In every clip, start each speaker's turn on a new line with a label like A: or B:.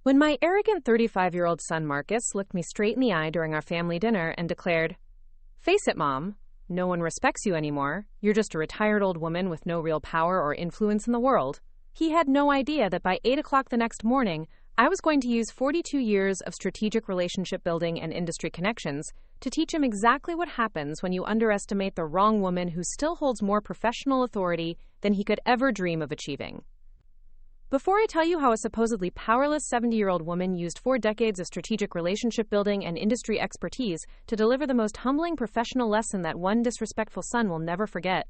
A: When my arrogant 35-year-old son Marcus looked me straight in the eye during our family dinner and declared, "Face it, Mom, no one respects you anymore. You're just a retired old woman with no real power or influence in the world," he had no idea that by 8 o'clock the next morning, I was going to use 42 years of strategic relationship building and industry connections to teach him exactly what happens when you underestimate the wrong woman who still holds more professional authority than he could ever dream of achieving. Before I tell you how a supposedly powerless 70-year-old woman used 4 decades of strategic relationship building and industry expertise to deliver the most humbling professional lesson that one disrespectful son will never forget,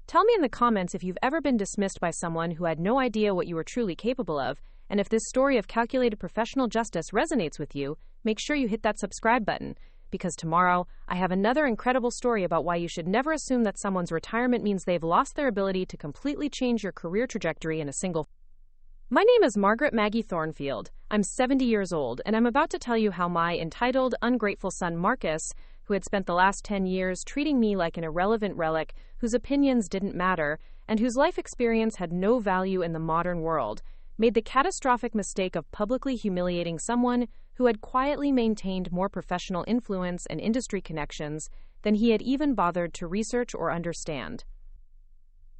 A: tell me in the comments if you've ever been dismissed by someone who had no idea what you were truly capable of, and if this story of calculated professional justice resonates with you, make sure you hit that subscribe button, because tomorrow I have another incredible story about why you should never assume that someone's retirement means they've lost their ability to completely change your career trajectory in a single. My name is Margaret Maggie Thornfield. I'm 70 years old, and I'm about to tell you how my entitled, ungrateful son Marcus, who had spent the last 10 years treating me like an irrelevant relic, whose opinions didn't matter, and whose life experience had no value in the modern world, made the catastrophic mistake of publicly humiliating someone who had quietly maintained more professional influence and industry connections than he had even bothered to research or understand.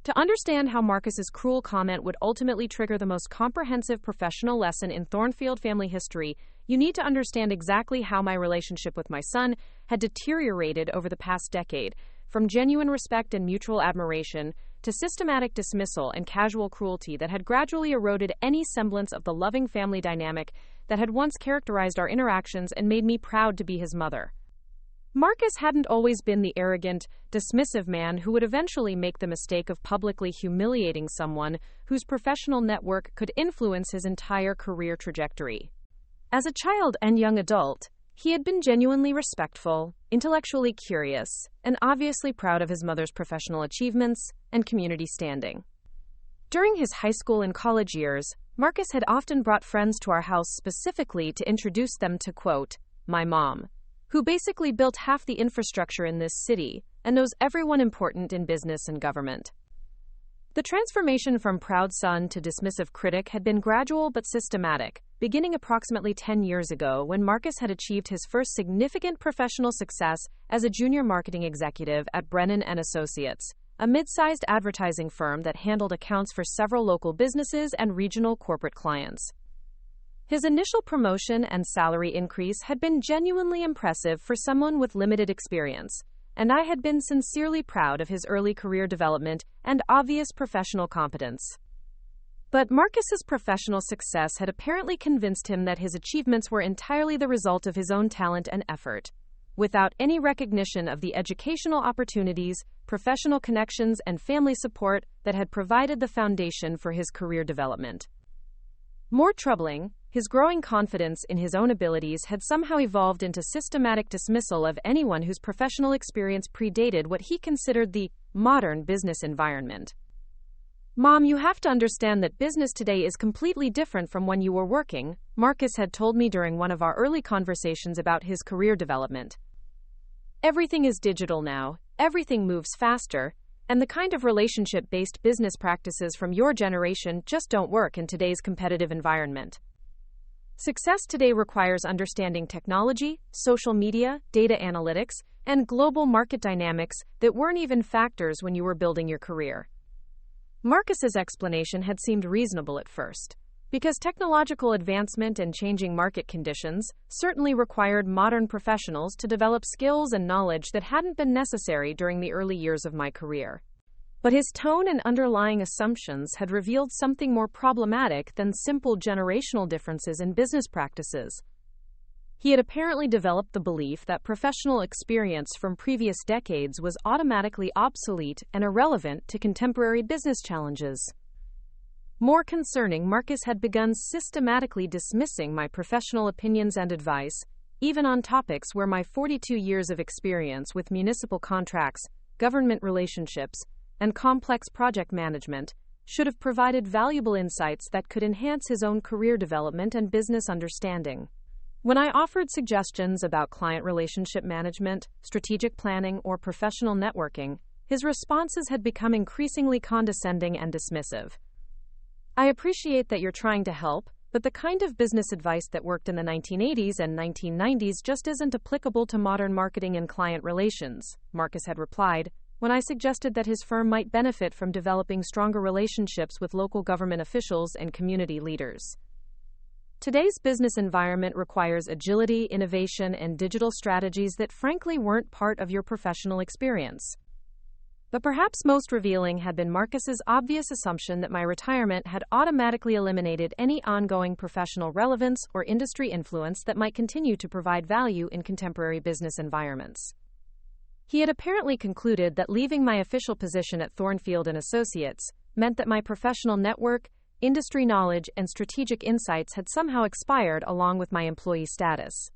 A: To understand how Marcus's cruel comment would ultimately trigger the most comprehensive professional lesson in Thornfield family history, you need to understand exactly how my relationship with my son had deteriorated over the past decade, from genuine respect and mutual admiration to systematic dismissal and casual cruelty that had gradually eroded any semblance of the loving family dynamic that had once characterized our interactions and made me proud to be his mother. Marcus hadn't always been the arrogant, dismissive man who would eventually make the mistake of publicly humiliating someone whose professional network could influence his entire career trajectory. As a child and young adult, he had been genuinely respectful, intellectually curious, and obviously proud of his mother's professional achievements and community standing. During his high school and college years, Marcus had often brought friends to our house specifically to introduce them to, quote, "my mom," who basically built half the infrastructure in this city and knows everyone important in business and government. The transformation from proud son to dismissive critic had been gradual but systematic, beginning approximately 10 years ago when Marcus had achieved his first significant professional success as a junior marketing executive at Brennan & Associates, a mid-sized advertising firm that handled accounts for several local businesses and regional corporate clients. His initial promotion and salary increase had been genuinely impressive for someone with limited experience, and I had been sincerely proud of his early career development and obvious professional competence. But Marcus's professional success had apparently convinced him that his achievements were entirely the result of his own talent and effort, without any recognition of the educational opportunities, professional connections, and family support that had provided the foundation for his career development. More troubling, his growing confidence in his own abilities had somehow evolved into systematic dismissal of anyone whose professional experience predated what he considered the modern business environment. "Mom, you have to understand that business today is completely different from when you were working," Marcus had told me during one of our early conversations about his career development. "Everything is digital now, everything moves faster, and the kind of relationship-based business practices from your generation just don't work in today's competitive environment. Success today requires understanding technology, social media, data analytics, and global market dynamics that weren't even factors when you were building your career." Marcus's explanation had seemed reasonable at first, because technological advancement and changing market conditions certainly required modern professionals to develop skills and knowledge that hadn't been necessary during the early years of my career. But his tone and underlying assumptions had revealed something more problematic than simple generational differences in business practices. He had apparently developed the belief that professional experience from previous decades was automatically obsolete and irrelevant to contemporary business challenges. More concerning, Marcus had begun systematically dismissing my professional opinions and advice, even on topics where my 42 years of experience with municipal contracts, government relationships, and complex project management should have provided valuable insights that could enhance his own career development and business understanding. When I offered suggestions about client relationship management, strategic planning, or professional networking, his responses had become increasingly condescending and dismissive. "I appreciate that you're trying to help, But the kind of business advice that worked in the 1980s and 1990s just isn't applicable to modern marketing and client relations, Marcus had replied, when I suggested that his firm might benefit from developing stronger relationships with local government officials and community leaders. Today's business environment requires agility, innovation, and digital strategies that frankly weren't part of your professional experience. But perhaps most revealing had been Marcus's obvious assumption that my retirement had automatically eliminated any ongoing professional relevance or industry influence that might continue to provide value in contemporary business environments. He had apparently concluded that leaving my official position at Thornfield and Associates meant that my professional network, industry knowledge, and strategic insights had somehow expired along with my employee status.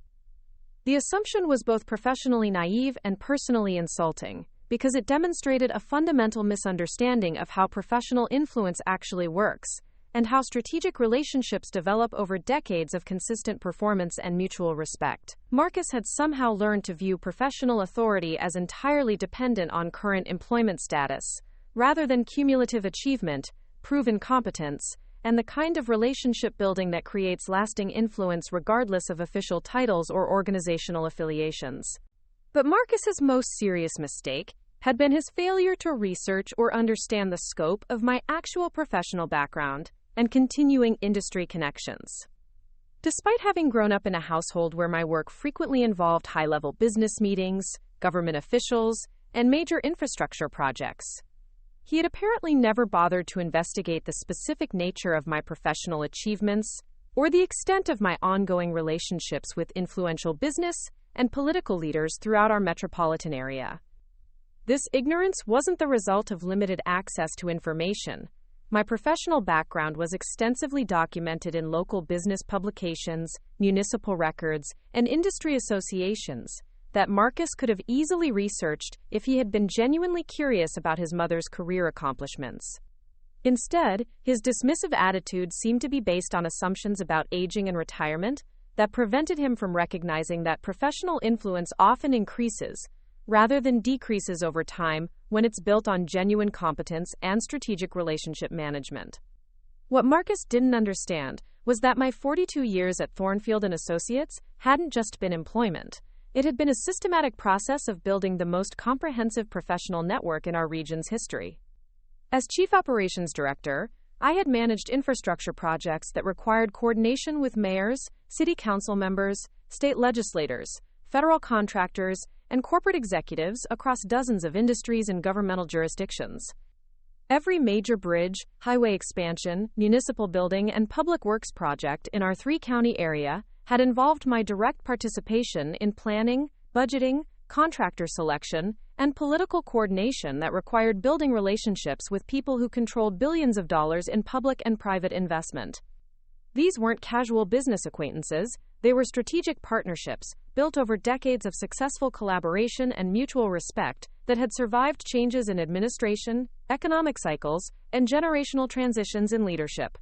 A: The assumption was both professionally naive and personally insulting, because it demonstrated a fundamental misunderstanding of how professional influence actually works, and how strategic relationships develop over decades of consistent performance and mutual respect. Marcus had somehow learned to view professional authority as entirely dependent on current employment status, rather than cumulative achievement, proven competence, and the kind of relationship building that creates lasting influence regardless of official titles or organizational affiliations. But Marcus's most serious mistake had been his failure to research or understand the scope of my actual professional background and continuing industry connections. Despite having grown up in a household where my work frequently involved high-level business meetings, government officials, and major infrastructure projects, he had apparently never bothered to investigate the specific nature of my professional achievements or the extent of my ongoing relationships with influential business and political leaders throughout our metropolitan area. This ignorance wasn't the result of limited access to information. My professional background was extensively documented in local business publications, municipal records, and industry associations that Marcus could have easily researched if he had been genuinely curious about his mother's career accomplishments. Instead, his dismissive attitude seemed to be based on assumptions about aging and retirement that prevented him from recognizing that professional influence often increases, rather than decreases over time when it's built on genuine competence and strategic relationship management. What Marcus didn't understand was that my 42 years at Thornfield and Associates hadn't just been employment. It had been a systematic process of building the most comprehensive professional network in our region's history. As Chief Operations Director, I had managed infrastructure projects that required coordination with mayors, city council members, state legislators, federal contractors, and corporate executives across dozens of industries and governmental jurisdictions. Every major bridge, highway expansion, municipal building, and public works project in our three-county area had involved my direct participation in planning, budgeting, contractor selection, and political coordination that required building relationships with people who controlled billions of dollars in public and private investment. These weren't casual business acquaintances, they were strategic partnerships, built over decades of successful collaboration and mutual respect that had survived changes in administration, economic cycles, and generational transitions in leadership.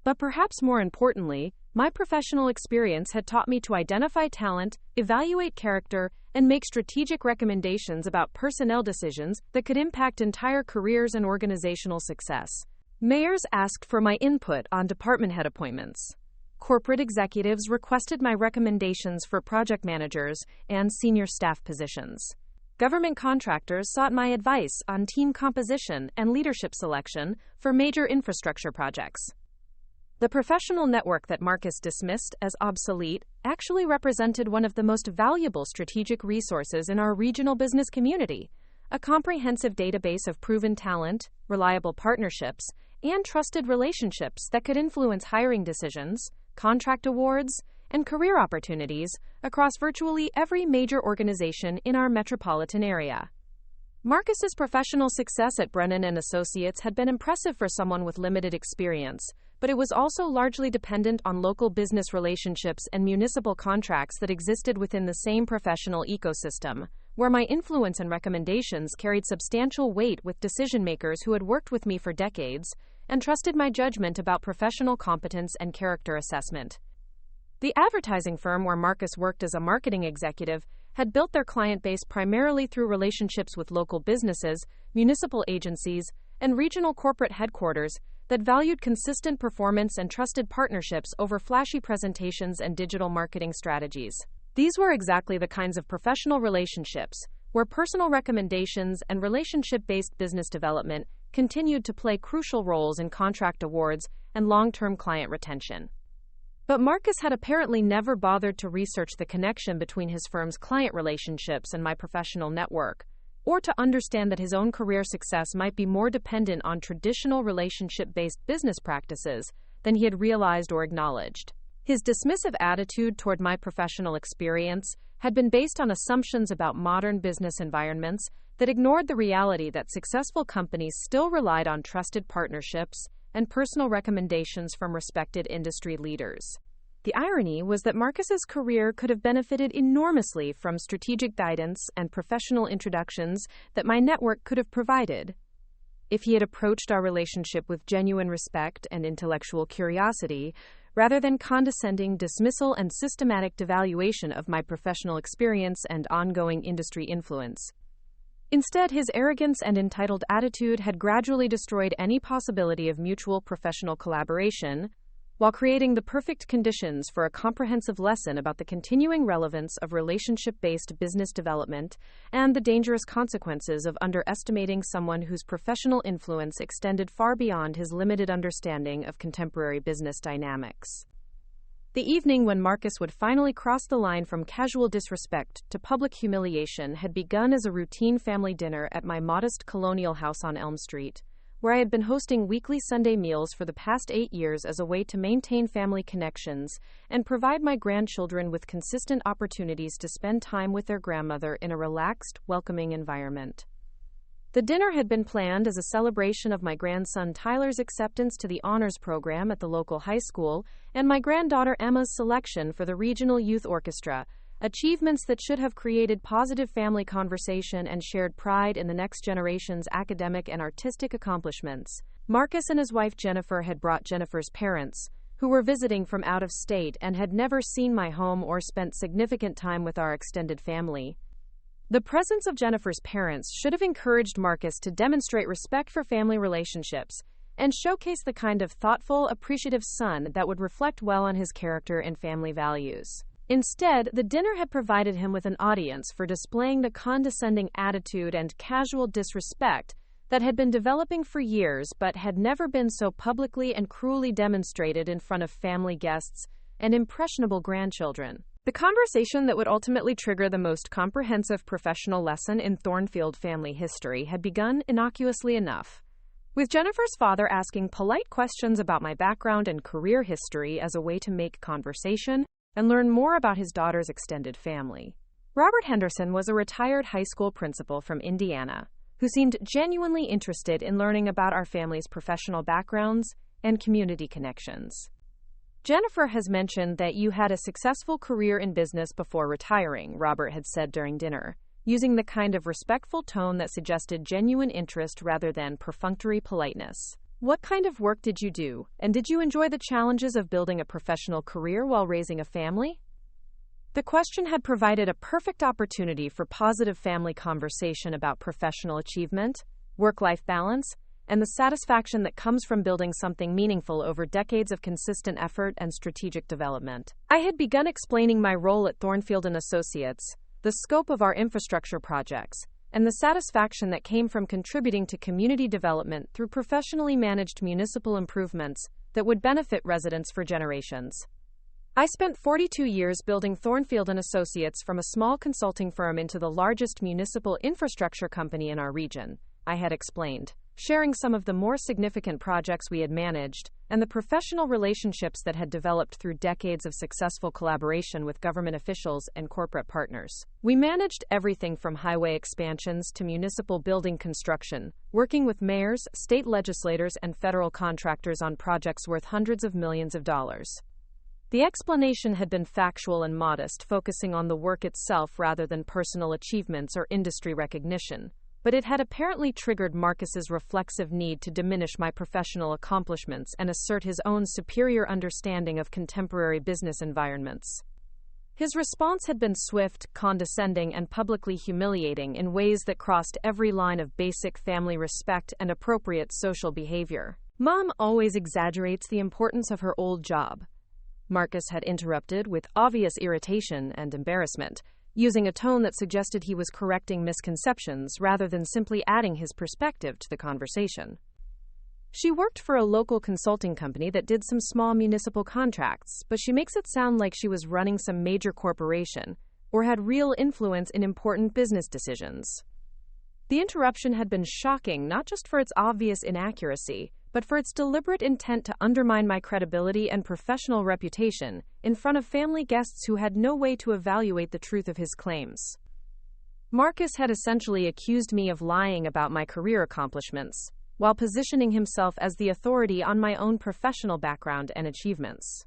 A: But perhaps more importantly, my professional experience had taught me to identify talent, evaluate character, and make strategic recommendations about personnel decisions that could impact entire careers and organizational success. Mayors asked for my input on department head appointments. Corporate executives requested my recommendations for project managers and senior staff positions. Government contractors sought my advice on team composition and leadership selection for major infrastructure projects. The professional network that Marcus dismissed as obsolete actually represented one of the most valuable strategic resources in our regional business community, a comprehensive database of proven talent, reliable partnerships, and trusted relationships that could influence hiring decisions, contract awards, and career opportunities across virtually every major organization in our metropolitan area. Marcus's professional success at Brennan and Associates had been impressive for someone with limited experience, but it was also largely dependent on local business relationships and municipal contracts that existed within the same professional ecosystem, where my influence and recommendations carried substantial weight with decision-makers who had worked with me for decades and trusted my judgment about professional competence and character assessment. The advertising firm where Marcus worked as a marketing executive had built their client base primarily through relationships with local businesses, municipal agencies, and regional corporate headquarters that valued consistent performance and trusted partnerships over flashy presentations and digital marketing strategies. These were exactly the kinds of professional relationships where personal recommendations and relationship-based business development continued to play crucial roles in contract awards and long-term client retention. But Marcus had apparently never bothered to research the connection between his firm's client relationships and my professional network, or to understand that his own career success might be more dependent on traditional relationship-based business practices than he had realized or acknowledged. His dismissive attitude toward my professional experience had been based on assumptions about modern business environments that ignored the reality that successful companies still relied on trusted partnerships and personal recommendations from respected industry leaders. The irony was that Marcus's career could have benefited enormously from strategic guidance and professional introductions that my network could have provided. If he had approached our relationship with genuine respect and intellectual curiosity, rather than condescending dismissal and systematic devaluation of my professional experience and ongoing industry influence. Instead, his arrogance and entitled attitude had gradually destroyed any possibility of mutual professional collaboration, while creating the perfect conditions for a comprehensive lesson about the continuing relevance of relationship-based business development and the dangerous consequences of underestimating someone whose professional influence extended far beyond his limited understanding of contemporary business dynamics. The evening when Marcus would finally cross the line from casual disrespect to public humiliation had begun as a routine family dinner at my modest colonial house on Elm Street, where I had been hosting weekly Sunday meals for the past 8 years as a way to maintain family connections and provide my grandchildren with consistent opportunities to spend time with their grandmother in a relaxed, welcoming environment. The dinner had been planned as a celebration of my grandson Tyler's acceptance to the honors program at the local high school and my granddaughter Emma's selection for the regional youth orchestra, achievements that should have created positive family conversation and shared pride in the next generation's academic and artistic accomplishments. Marcus and his wife Jennifer had brought Jennifer's parents, who were visiting from out of state and had never seen my home or spent significant time with our extended family. The presence of Jennifer's parents should have encouraged Marcus to demonstrate respect for family relationships and showcase the kind of thoughtful, appreciative son that would reflect well on his character and family values. Instead, the dinner had provided him with an audience for displaying the condescending attitude and casual disrespect that had been developing for years but had never been so publicly and cruelly demonstrated in front of family guests and impressionable grandchildren. The conversation that would ultimately trigger the most comprehensive professional lesson in Thornfield family history had begun innocuously enough, with Jennifer's father asking polite questions about my background and career history as a way to make conversation and learn more about his daughter's extended family. Robert Henderson was a retired high school principal from Indiana who seemed genuinely interested in learning about our family's professional backgrounds and community connections. Jennifer has mentioned that you had a successful career in business before retiring, Robert had said during dinner, using the kind of respectful tone that suggested genuine interest rather than perfunctory politeness. What kind of work did you do, and did you enjoy the challenges of building a professional career while raising a family? The question had provided a perfect opportunity for positive family conversation about professional achievement, work-life balance, and the satisfaction that comes from building something meaningful over decades of consistent effort and strategic development. I had begun explaining my role at Thornfield & Associates, the scope of our infrastructure projects, and the satisfaction that came from contributing to community development through professionally managed municipal improvements that would benefit residents for generations. I spent 42 years building Thornfield & Associates from a small consulting firm into the largest municipal infrastructure company in our region, I had explained, sharing some of the more significant projects we had managed and the professional relationships that had developed through decades of successful collaboration with government officials and corporate partners. We managed everything from highway expansions to municipal building construction, working with mayors, state legislators, and federal contractors on projects worth hundreds of millions of dollars. The explanation had been factual and modest, focusing on the work itself rather than personal achievements or industry recognition. But it had apparently triggered Marcus's reflexive need to diminish my professional accomplishments and assert his own superior understanding of contemporary business environments. His response had been swift, condescending, and publicly humiliating in ways that crossed every line of basic family respect and appropriate social behavior. Mom always exaggerates the importance of her old job, Marcus had interrupted with obvious irritation and embarrassment, using a tone that suggested he was correcting misconceptions rather than simply adding his perspective to the conversation. She worked for a local consulting company that did some small municipal contracts, but she makes it sound like she was running some major corporation or had real influence in important business decisions. The interruption had been shocking not just for its obvious inaccuracy, but for its deliberate intent to undermine my credibility and professional reputation in front of family guests who had no way to evaluate the truth of his claims. Marcus had essentially accused me of lying about my career accomplishments, while positioning himself as the authority on my own professional background and achievements.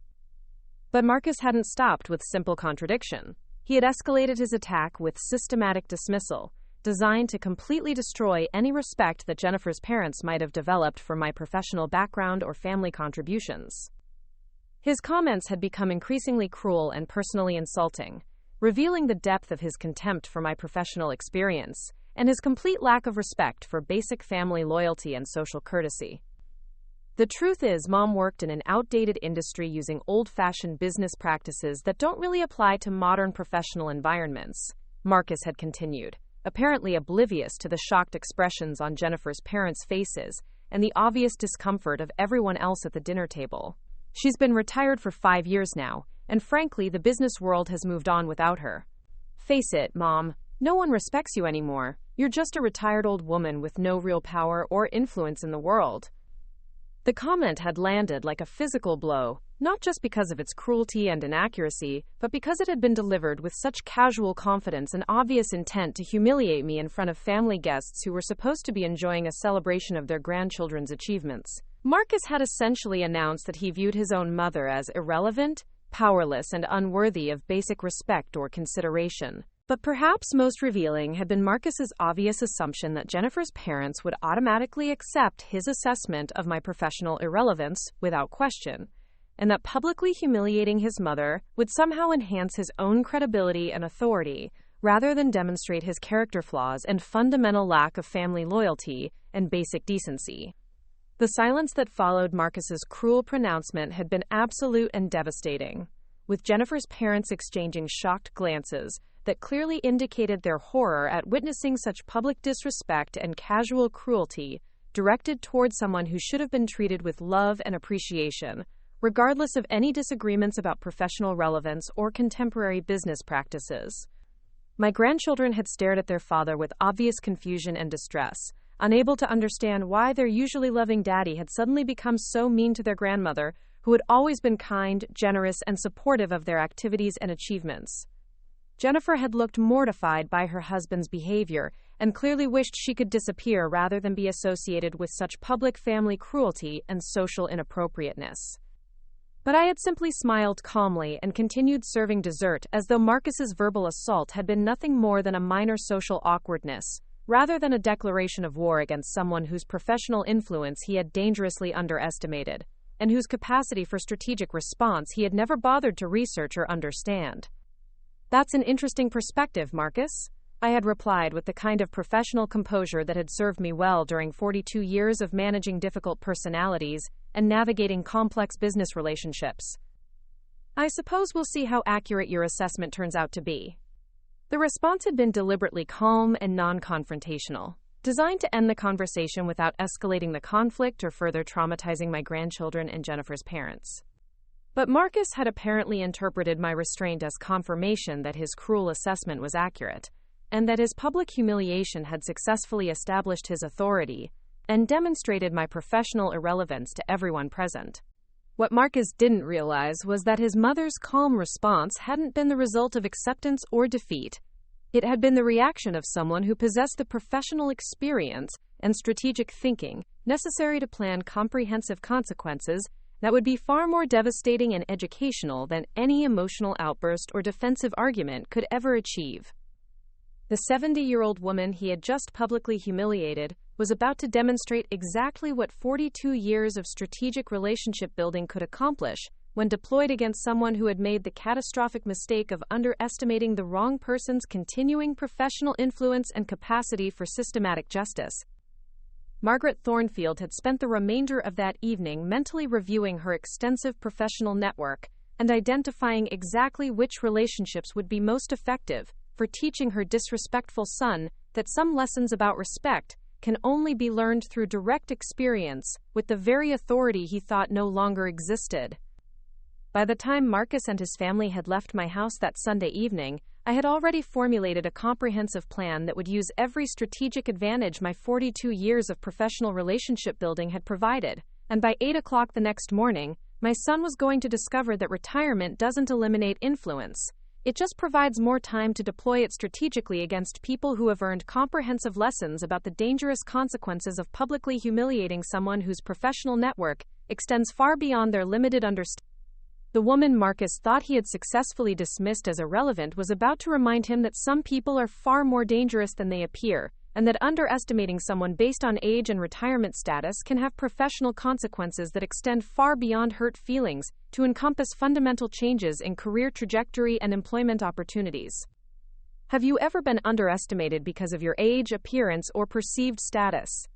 A: But Marcus hadn't stopped with simple contradiction. He had escalated his attack with systematic dismissal, designed to completely destroy any respect that Jennifer's parents might have developed for my professional background or family contributions. His comments had become increasingly cruel and personally insulting, revealing the depth of his contempt for my professional experience and his complete lack of respect for basic family loyalty and social courtesy. The truth is, Mom worked in an outdated industry using old-fashioned business practices that don't really apply to modern professional environments, Marcus had continued, apparently oblivious to the shocked expressions on Jennifer's parents' faces and the obvious discomfort of everyone else at the dinner table. She's been retired for 5 years now, and frankly, the business world has moved on without her. Face it, Mom, no one respects you anymore. You're just a retired old woman with no real power or influence in the world. The comment had landed like a physical blow, not just because of its cruelty and inaccuracy, but because it had been delivered with such casual confidence and obvious intent to humiliate me in front of family guests who were supposed to be enjoying a celebration of their grandchildren's achievements. Marcus had essentially announced that he viewed his own mother as irrelevant, powerless, and unworthy of basic respect or consideration. But perhaps most revealing had been Marcus's obvious assumption that Jennifer's parents would automatically accept his assessment of my professional irrelevance without question, and that publicly humiliating his mother would somehow enhance his own credibility and authority, rather than demonstrate his character flaws and fundamental lack of family loyalty and basic decency. The silence that followed Marcus's cruel pronouncement had been absolute and devastating, with Jennifer's parents exchanging shocked glances that clearly indicated their horror at witnessing such public disrespect and casual cruelty directed toward someone who should have been treated with love and appreciation, regardless of any disagreements about professional relevance or contemporary business practices. My grandchildren had stared at their father with obvious confusion and distress, unable to understand why their usually loving daddy had suddenly become so mean to their grandmother, who had always been kind, generous, and supportive of their activities and achievements. Jennifer had looked mortified by her husband's behavior and clearly wished she could disappear rather than be associated with such public family cruelty and social inappropriateness. But I had simply smiled calmly and continued serving dessert as though Marcus's verbal assault had been nothing more than a minor social awkwardness, rather than a declaration of war against someone whose professional influence he had dangerously underestimated, and whose capacity for strategic response he had never bothered to research or understand. That's an interesting perspective, Marcus, I had replied with the kind of professional composure that had served me well during 42 years of managing difficult personalities and navigating complex business relationships. I suppose we'll see how accurate your assessment turns out to be. The response had been deliberately calm and non-confrontational, designed to end the conversation without escalating the conflict or further traumatizing my grandchildren and Jennifer's parents. But Marcus had apparently interpreted my restraint as confirmation that his cruel assessment was accurate, and that his public humiliation had successfully established his authority and demonstrated my professional irrelevance to everyone present. What Marcus didn't realize was that his mother's calm response hadn't been the result of acceptance or defeat. It had been the reaction of someone who possessed the professional experience and strategic thinking necessary to plan comprehensive consequences that would be far more devastating and educational than any emotional outburst or defensive argument could ever achieve. The 70-year-old woman he had just publicly humiliated was about to demonstrate exactly what 42 years of strategic relationship building could accomplish when deployed against someone who had made the catastrophic mistake of underestimating the wrong person's continuing professional influence and capacity for systematic justice. Margaret Thornfield had spent the remainder of that evening mentally reviewing her extensive professional network and identifying exactly which relationships would be most effective for teaching her disrespectful son that some lessons about respect can only be learned through direct experience with the very authority he thought no longer existed. By the time Marcus and his family had left my house that Sunday evening, I had already formulated a comprehensive plan that would use every strategic advantage my 42 years of professional relationship building had provided, and by 8 o'clock the next morning, my son was going to discover that retirement doesn't eliminate influence. It just provides more time to deploy it strategically against people who have earned comprehensive lessons about the dangerous consequences of publicly humiliating someone whose professional network extends far beyond their limited understanding. The woman Marcus thought he had successfully dismissed as irrelevant was about to remind him that some people are far more dangerous than they appear, and that underestimating someone based on age and retirement status can have professional consequences that extend far beyond hurt feelings to encompass fundamental changes in career trajectory and employment opportunities. Have you ever been underestimated because of your age, appearance, or perceived status?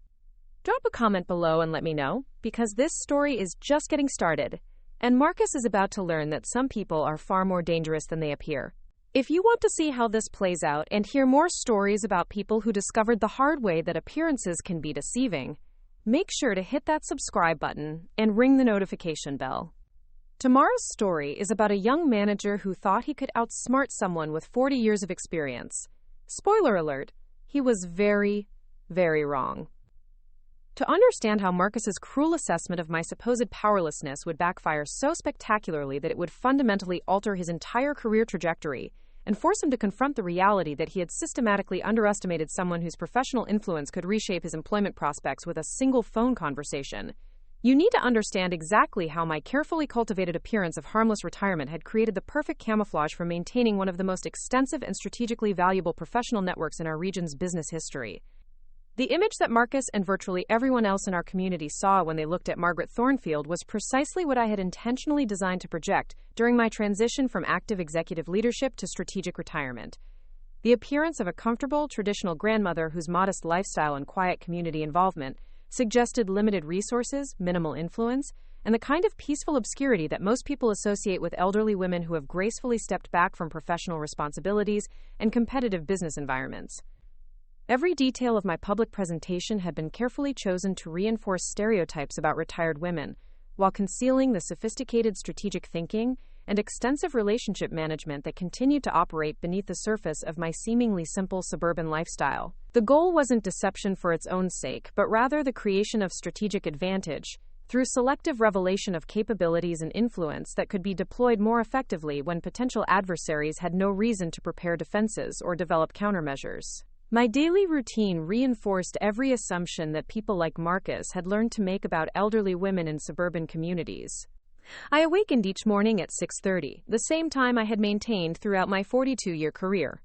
A: Drop a comment below and let me know, because this story is just getting started, and Marcus is about to learn that some people are far more dangerous than they appear. If you want to see how this plays out and hear more stories about people who discovered the hard way that appearances can be deceiving, make sure to hit that subscribe button and ring the notification bell. Tomorrow's story is about a young manager who thought he could outsmart someone with 40 years of experience. Spoiler alert, he was very, very wrong. To understand how Marcus's cruel assessment of my supposed powerlessness would backfire so spectacularly that it would fundamentally alter his entire career trajectory and force him to confront the reality that he had systematically underestimated someone whose professional influence could reshape his employment prospects with a single phone conversation, you need to understand exactly how my carefully cultivated appearance of harmless retirement had created the perfect camouflage for maintaining one of the most extensive and strategically valuable professional networks in our region's business history. The image that Marcus and virtually everyone else in our community saw when they looked at Margaret Thornfield was precisely what I had intentionally designed to project during my transition from active executive leadership to strategic retirement. The appearance of a comfortable, traditional grandmother whose modest lifestyle and quiet community involvement suggested limited resources, minimal influence, and the kind of peaceful obscurity that most people associate with elderly women who have gracefully stepped back from professional responsibilities and competitive business environments. Every detail of my public presentation had been carefully chosen to reinforce stereotypes about retired women, while concealing the sophisticated strategic thinking and extensive relationship management that continued to operate beneath the surface of my seemingly simple suburban lifestyle. The goal wasn't deception for its own sake, but rather the creation of strategic advantage, through selective revelation of capabilities and influence that could be deployed more effectively when potential adversaries had no reason to prepare defenses or develop countermeasures. My daily routine reinforced every assumption that people like Marcus had learned to make about elderly women in suburban communities. I awakened each morning at 6:30, the same time I had maintained throughout my 42-year career.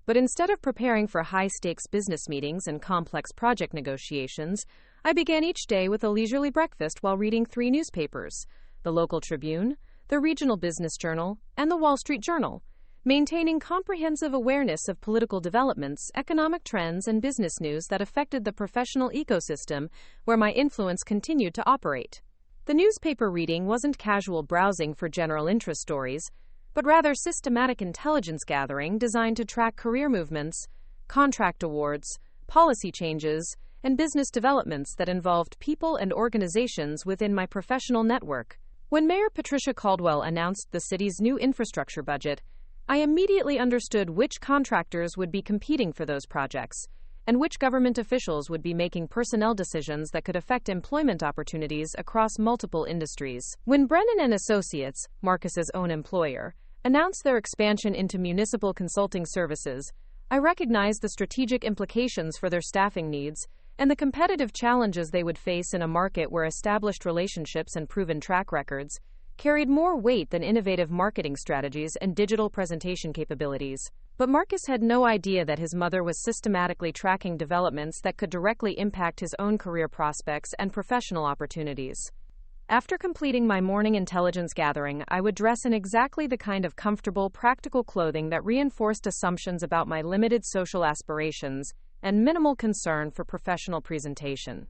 A: But instead of preparing for high-stakes business meetings and complex project negotiations, I began each day with a leisurely breakfast while reading 3 newspapers: the local Tribune, the Regional Business Journal, and the Wall Street Journal, maintaining comprehensive awareness of political developments, economic trends, and business news that affected the professional ecosystem where my influence continued to operate. The newspaper reading wasn't casual browsing for general interest stories, but rather systematic intelligence gathering designed to track career movements, contract awards, policy changes, and business developments that involved people and organizations within my professional network. When Mayor Patricia Caldwell announced the city's new infrastructure budget, I immediately understood which contractors would be competing for those projects, and which government officials would be making personnel decisions that could affect employment opportunities across multiple industries. When Brennan and Associates, Marcus's own employer, announced their expansion into municipal consulting services, I recognized the strategic implications for their staffing needs and the competitive challenges they would face in a market where established relationships and proven track records carried more weight than innovative marketing strategies and digital presentation capabilities. But Marcus had no idea that his mother was systematically tracking developments that could directly impact his own career prospects and professional opportunities. After completing my morning intelligence gathering, I would dress in exactly the kind of comfortable, practical clothing that reinforced assumptions about my limited social aspirations and minimal concern for professional presentation.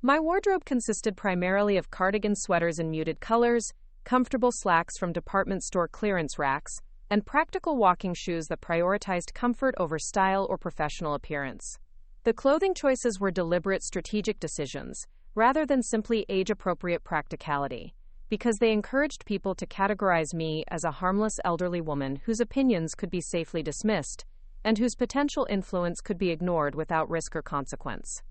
A: My wardrobe consisted primarily of cardigan sweaters in muted colors, comfortable slacks from department store clearance racks, and practical walking shoes that prioritized comfort over style or professional appearance. The clothing choices were deliberate strategic decisions, rather than simply age-appropriate practicality, because they encouraged people to categorize me as a harmless elderly woman whose opinions could be safely dismissed, and whose potential influence could be ignored without risk or consequence.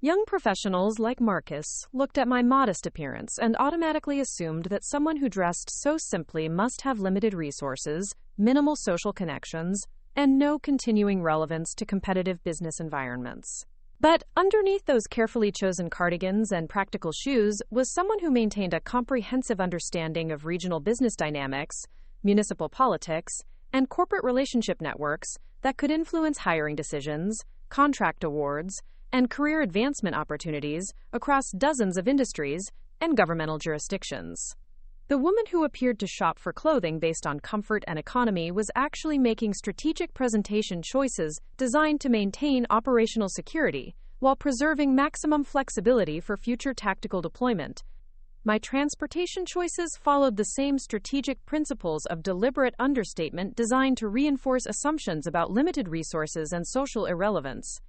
A: Young professionals like Marcus looked at my modest appearance and automatically assumed that someone who dressed so simply must have limited resources, minimal social connections, and no continuing relevance to competitive business environments. But underneath those carefully chosen cardigans and practical shoes was someone who maintained a comprehensive understanding of regional business dynamics, municipal politics, and corporate relationship networks that could influence hiring decisions, contract awards, and career advancement opportunities across dozens of industries and governmental jurisdictions. The woman who appeared to shop for clothing based on comfort and economy was actually making strategic presentation choices designed to maintain operational security while preserving maximum flexibility for future tactical deployment. My transportation choices followed the same strategic principles of deliberate understatement designed to reinforce assumptions about limited resources and social irrelevance.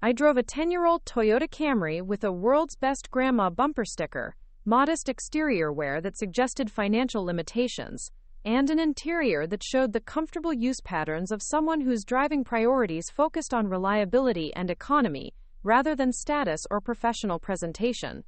A: I drove a 10-year-old Toyota Camry with a "World's Best Grandma" bumper sticker, modest exterior wear that suggested financial limitations, and an interior that showed the comfortable use patterns of someone whose driving priorities focused on reliability and economy rather than status or professional presentation.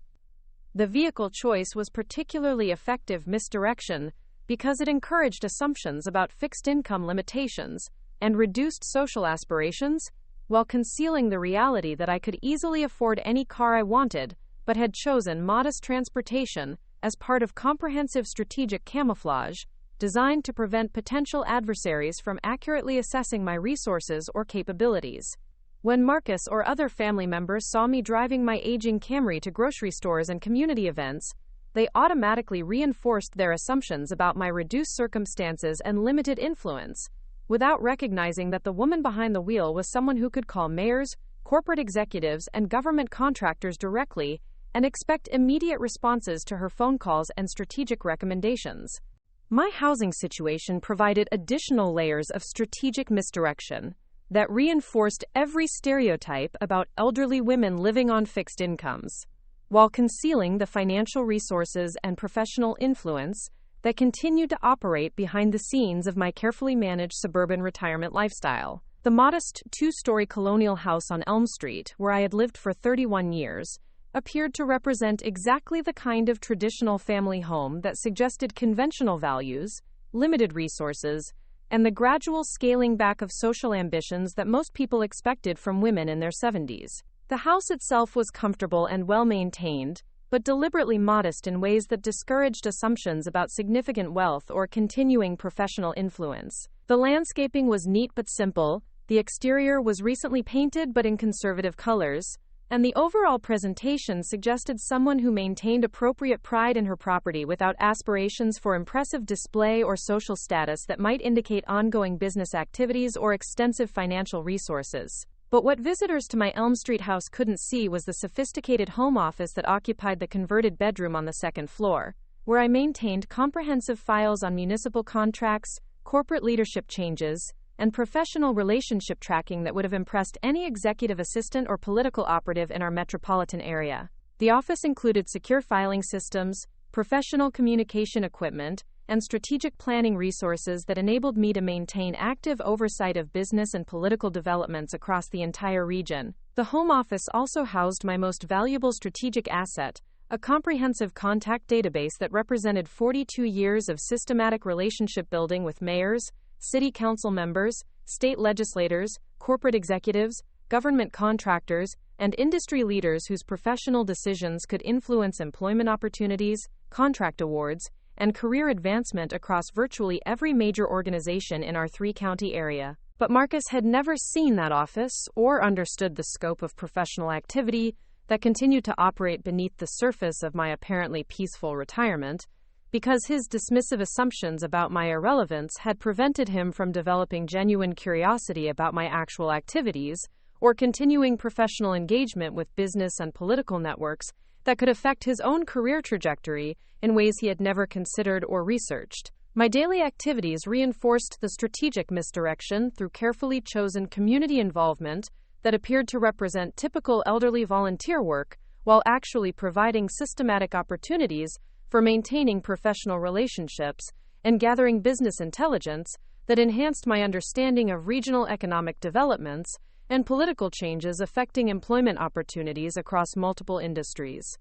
A: The vehicle choice was particularly effective misdirection because it encouraged assumptions about fixed income limitations and reduced social aspirations, while concealing the reality that I could easily afford any car I wanted, but had chosen modest transportation as part of comprehensive strategic camouflage designed to prevent potential adversaries from accurately assessing my resources or capabilities. When Marcus or other family members saw me driving my aging Camry to grocery stores and community events, they automatically reinforced their assumptions about my reduced circumstances and limited influence, without recognizing that the woman behind the wheel was someone who could call mayors, corporate executives, and government contractors directly and expect immediate responses to her phone calls and strategic recommendations. My housing situation provided additional layers of strategic misdirection that reinforced every stereotype about elderly women living on fixed incomes, while concealing the financial resources and professional influence that continued to operate behind the scenes of my carefully managed suburban retirement lifestyle. The modest two-story colonial house on Elm Street, where I had lived for 31 years, appeared to represent exactly the kind of traditional family home that suggested conventional values, limited resources, and the gradual scaling back of social ambitions that most people expected from women in their 70s. The house itself was comfortable and well-maintained, but deliberately modest in ways that discouraged assumptions about significant wealth or continuing professional influence. The landscaping was neat but simple, the exterior was recently painted but in conservative colors, and the overall presentation suggested someone who maintained appropriate pride in her property without aspirations for impressive display or social status that might indicate ongoing business activities or extensive financial resources. But what visitors to my Elm Street house couldn't see was the sophisticated home office that occupied the converted bedroom on the second floor, where I maintained comprehensive files on municipal contracts, corporate leadership changes, and professional relationship tracking that would have impressed any executive assistant or political operative in our metropolitan area. The office included secure filing systems, professional communication equipment, and strategic planning resources that enabled me to maintain active oversight of business and political developments across the entire region. The home office also housed my most valuable strategic asset, a comprehensive contact database that represented 42 years of systematic relationship building with mayors, city council members, state legislators, corporate executives, government contractors, and industry leaders whose professional decisions could influence employment opportunities, contract awards, and career advancement across virtually every major organization in our three-county area. But Marcus had never seen that office or understood the scope of professional activity that continued to operate beneath the surface of my apparently peaceful retirement, because his dismissive assumptions about my irrelevance had prevented him from developing genuine curiosity about my actual activities or continuing professional engagement with business and political networks that could affect his own career trajectory in ways he had never considered or researched. My daily activities reinforced the strategic misdirection through carefully chosen community involvement that appeared to represent typical elderly volunteer work, while actually providing systematic opportunities for maintaining professional relationships and gathering business intelligence that enhanced my understanding of regional economic developments and political changes affecting employment opportunities across multiple industries.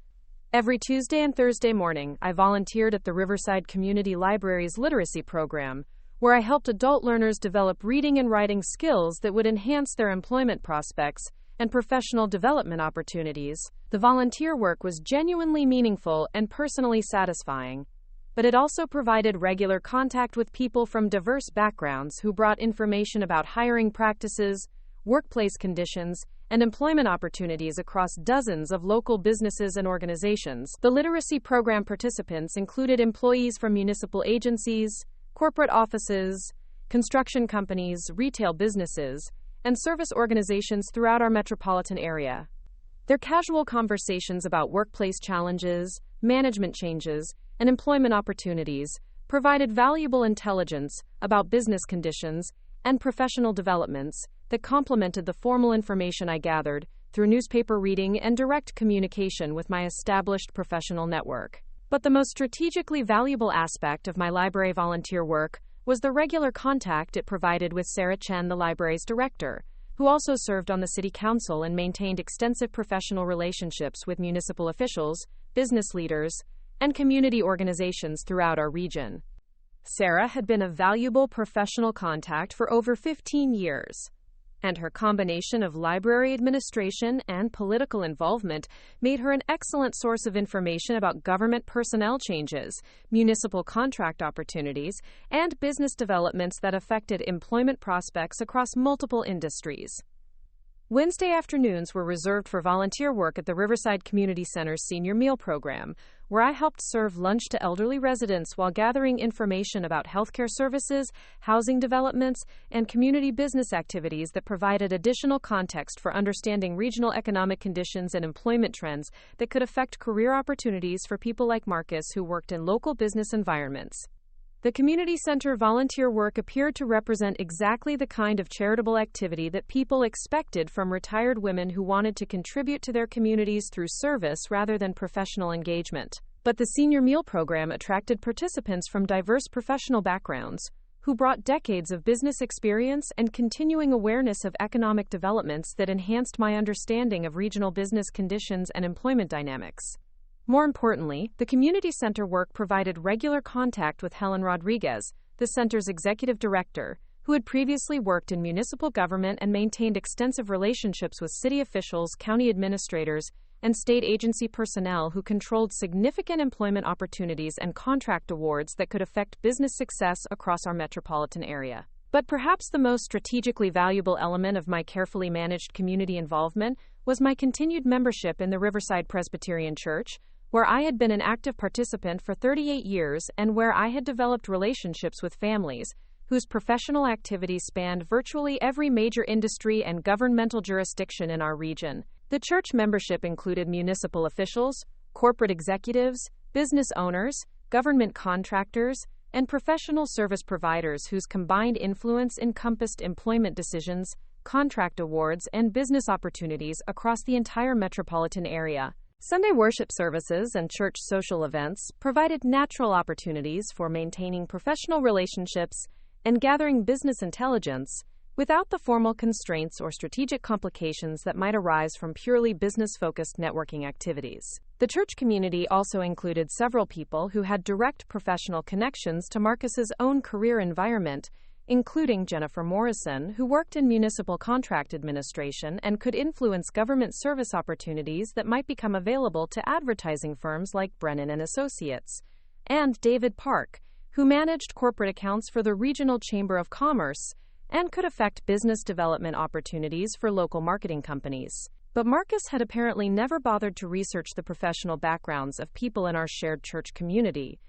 A: Every Tuesday and Thursday morning, I volunteered at the Riverside Community Library's literacy program, where I helped adult learners develop reading and writing skills that would enhance their employment prospects and professional development opportunities. The volunteer work was genuinely meaningful and personally satisfying, but it also provided regular contact with people from diverse backgrounds who brought information about hiring practices, workplace conditions, and employment opportunities across dozens of local businesses and organizations. The literacy program participants included employees from municipal agencies, corporate offices, construction companies, retail businesses, and service organizations throughout our metropolitan area. Their casual conversations about workplace challenges, management changes, and employment opportunities provided valuable intelligence about business conditions and professional developments that complemented the formal information I gathered through newspaper reading and direct communication with my established professional network. But the most strategically valuable aspect of my library volunteer work was the regular contact it provided with Sarah Chen, the library's director, who also served on the city council and maintained extensive professional relationships with municipal officials, business leaders, and community organizations throughout our region. Sarah had been a valuable professional contact for over 15 years, and her combination of library administration and political involvement made her an excellent source of information about government personnel changes, municipal contract opportunities, and business developments that affected employment prospects across multiple industries. Wednesday afternoons were reserved for volunteer work at the Riverside Community Center's senior meal program, where I helped serve lunch to elderly residents while gathering information about healthcare services, housing developments, and community business activities that provided additional context for understanding regional economic conditions and employment trends that could affect career opportunities for people like Marcus who worked in local business environments. The community center volunteer work appeared to represent exactly the kind of charitable activity that people expected from retired women who wanted to contribute to their communities through service rather than professional engagement. But the senior meal program attracted participants from diverse professional backgrounds, who brought decades of business experience and continuing awareness of economic developments that enhanced my understanding of regional business conditions and employment dynamics. More importantly, the community center work provided regular contact with Helen Rodriguez, the center's executive director, who had previously worked in municipal government and maintained extensive relationships with city officials, county administrators, and state agency personnel who controlled significant employment opportunities and contract awards that could affect business success across our metropolitan area. But perhaps the most strategically valuable element of my carefully managed community involvement was my continued membership in the Riverside Presbyterian Church, where I had been an active participant for 38 years and where I had developed relationships with families whose professional activities spanned virtually every major industry and governmental jurisdiction in our region. The church membership included municipal officials, corporate executives, business owners, government contractors, and professional service providers whose combined influence encompassed employment decisions, contract awards, and business opportunities across the entire metropolitan area. Sunday worship services and church social events provided natural opportunities for maintaining professional relationships and gathering business intelligence without the formal constraints or strategic complications that might arise from purely business-focused networking activities. The church community also included several people who had direct professional connections to Marcus's own career environment, including Jennifer Morrison, who worked in municipal contract administration and could influence government service opportunities that might become available to advertising firms like Brennan and Associates, and David Park, who managed corporate accounts for the Regional Chamber of Commerce and could affect business development opportunities for local marketing companies. But Marcus had apparently never bothered to research the professional backgrounds of people in our shared church community,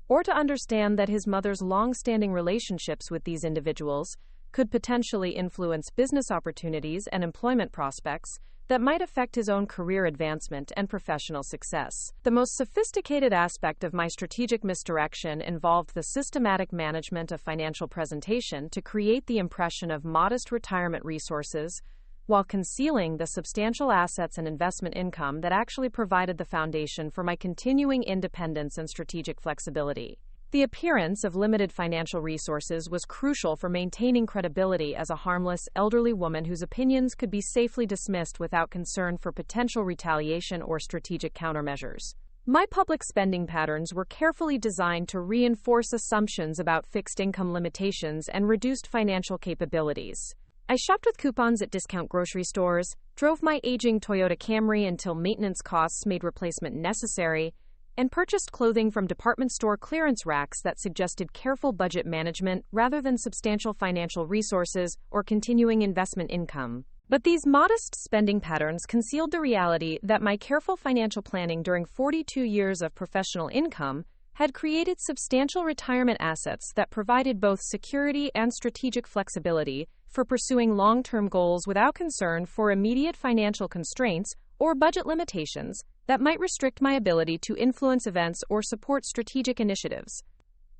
A: or to understand that his mother's long-standing relationships with these individuals could potentially influence business opportunities and employment prospects that might affect his own career advancement and professional success. The most sophisticated aspect of my strategic misdirection involved the systematic management of financial presentation to create the impression of modest retirement resources, while concealing the substantial assets and investment income that actually provided the foundation for my continuing independence and strategic flexibility. The appearance of limited financial resources was crucial for maintaining credibility as a harmless, elderly woman whose opinions could be safely dismissed without concern for potential retaliation or strategic countermeasures. My public spending patterns were carefully designed to reinforce assumptions about fixed income limitations and reduced financial capabilities. I shopped with coupons at discount grocery stores, drove my aging Toyota Camry until maintenance costs made replacement necessary, and purchased clothing from department store clearance racks that suggested careful budget management rather than substantial financial resources or continuing investment income. But these modest spending patterns concealed the reality that my careful financial planning during 42 years of professional income had created substantial retirement assets that provided both security and strategic flexibility for pursuing long-term goals without concern for immediate financial constraints or budget limitations that might restrict my ability to influence events or support strategic initiatives.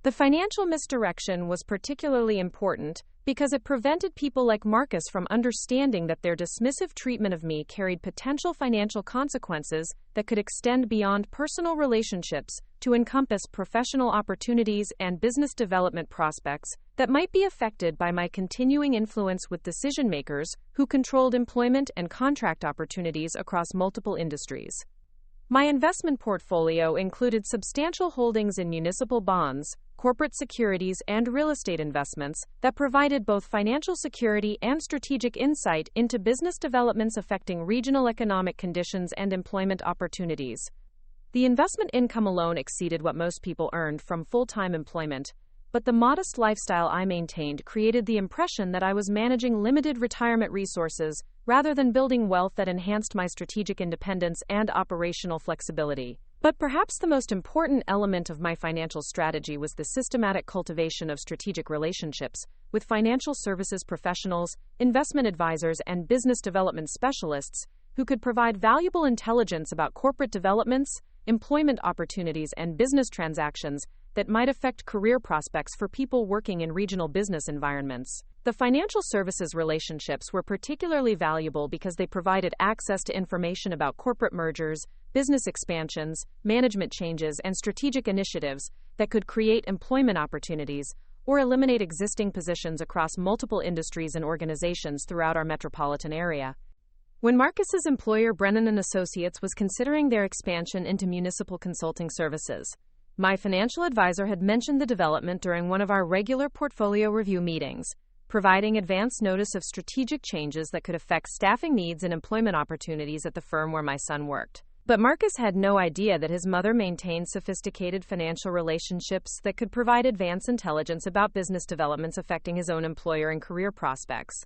A: The financial misdirection was particularly important because it prevented people like Marcus from understanding that their dismissive treatment of me carried potential financial consequences that could extend beyond personal relationships to encompass professional opportunities and business development prospects that might be affected by my continuing influence with decision-makers who controlled employment and contract opportunities across multiple industries. My investment portfolio included substantial holdings in municipal bonds, corporate securities, and real estate investments that provided both financial security and strategic insight into business developments affecting regional economic conditions and employment opportunities. The investment income alone exceeded what most people earned from full-time employment, but the modest lifestyle I maintained created the impression that I was managing limited retirement resources rather than building wealth that enhanced my strategic independence and operational flexibility. But perhaps the most important element of my financial strategy was the systematic cultivation of strategic relationships with financial services professionals, investment advisors, and business development specialists who could provide valuable intelligence about corporate developments, employment opportunities, and business transactions that might affect career prospects for people working in regional business environments. The financial services relationships were particularly valuable because they provided access to information about corporate mergers, business expansions, management changes, and strategic initiatives that could create employment opportunities or eliminate existing positions across multiple industries and organizations throughout our metropolitan area. When Marcus's employer Brennan & Associates was considering their expansion into municipal consulting services, my financial advisor had mentioned the development during one of our regular portfolio review meetings, providing advance notice of strategic changes that could affect staffing needs and employment opportunities at the firm where my son worked. But Marcus had no idea that his mother maintained sophisticated financial relationships that could provide advance intelligence about business developments affecting his own employer and career prospects.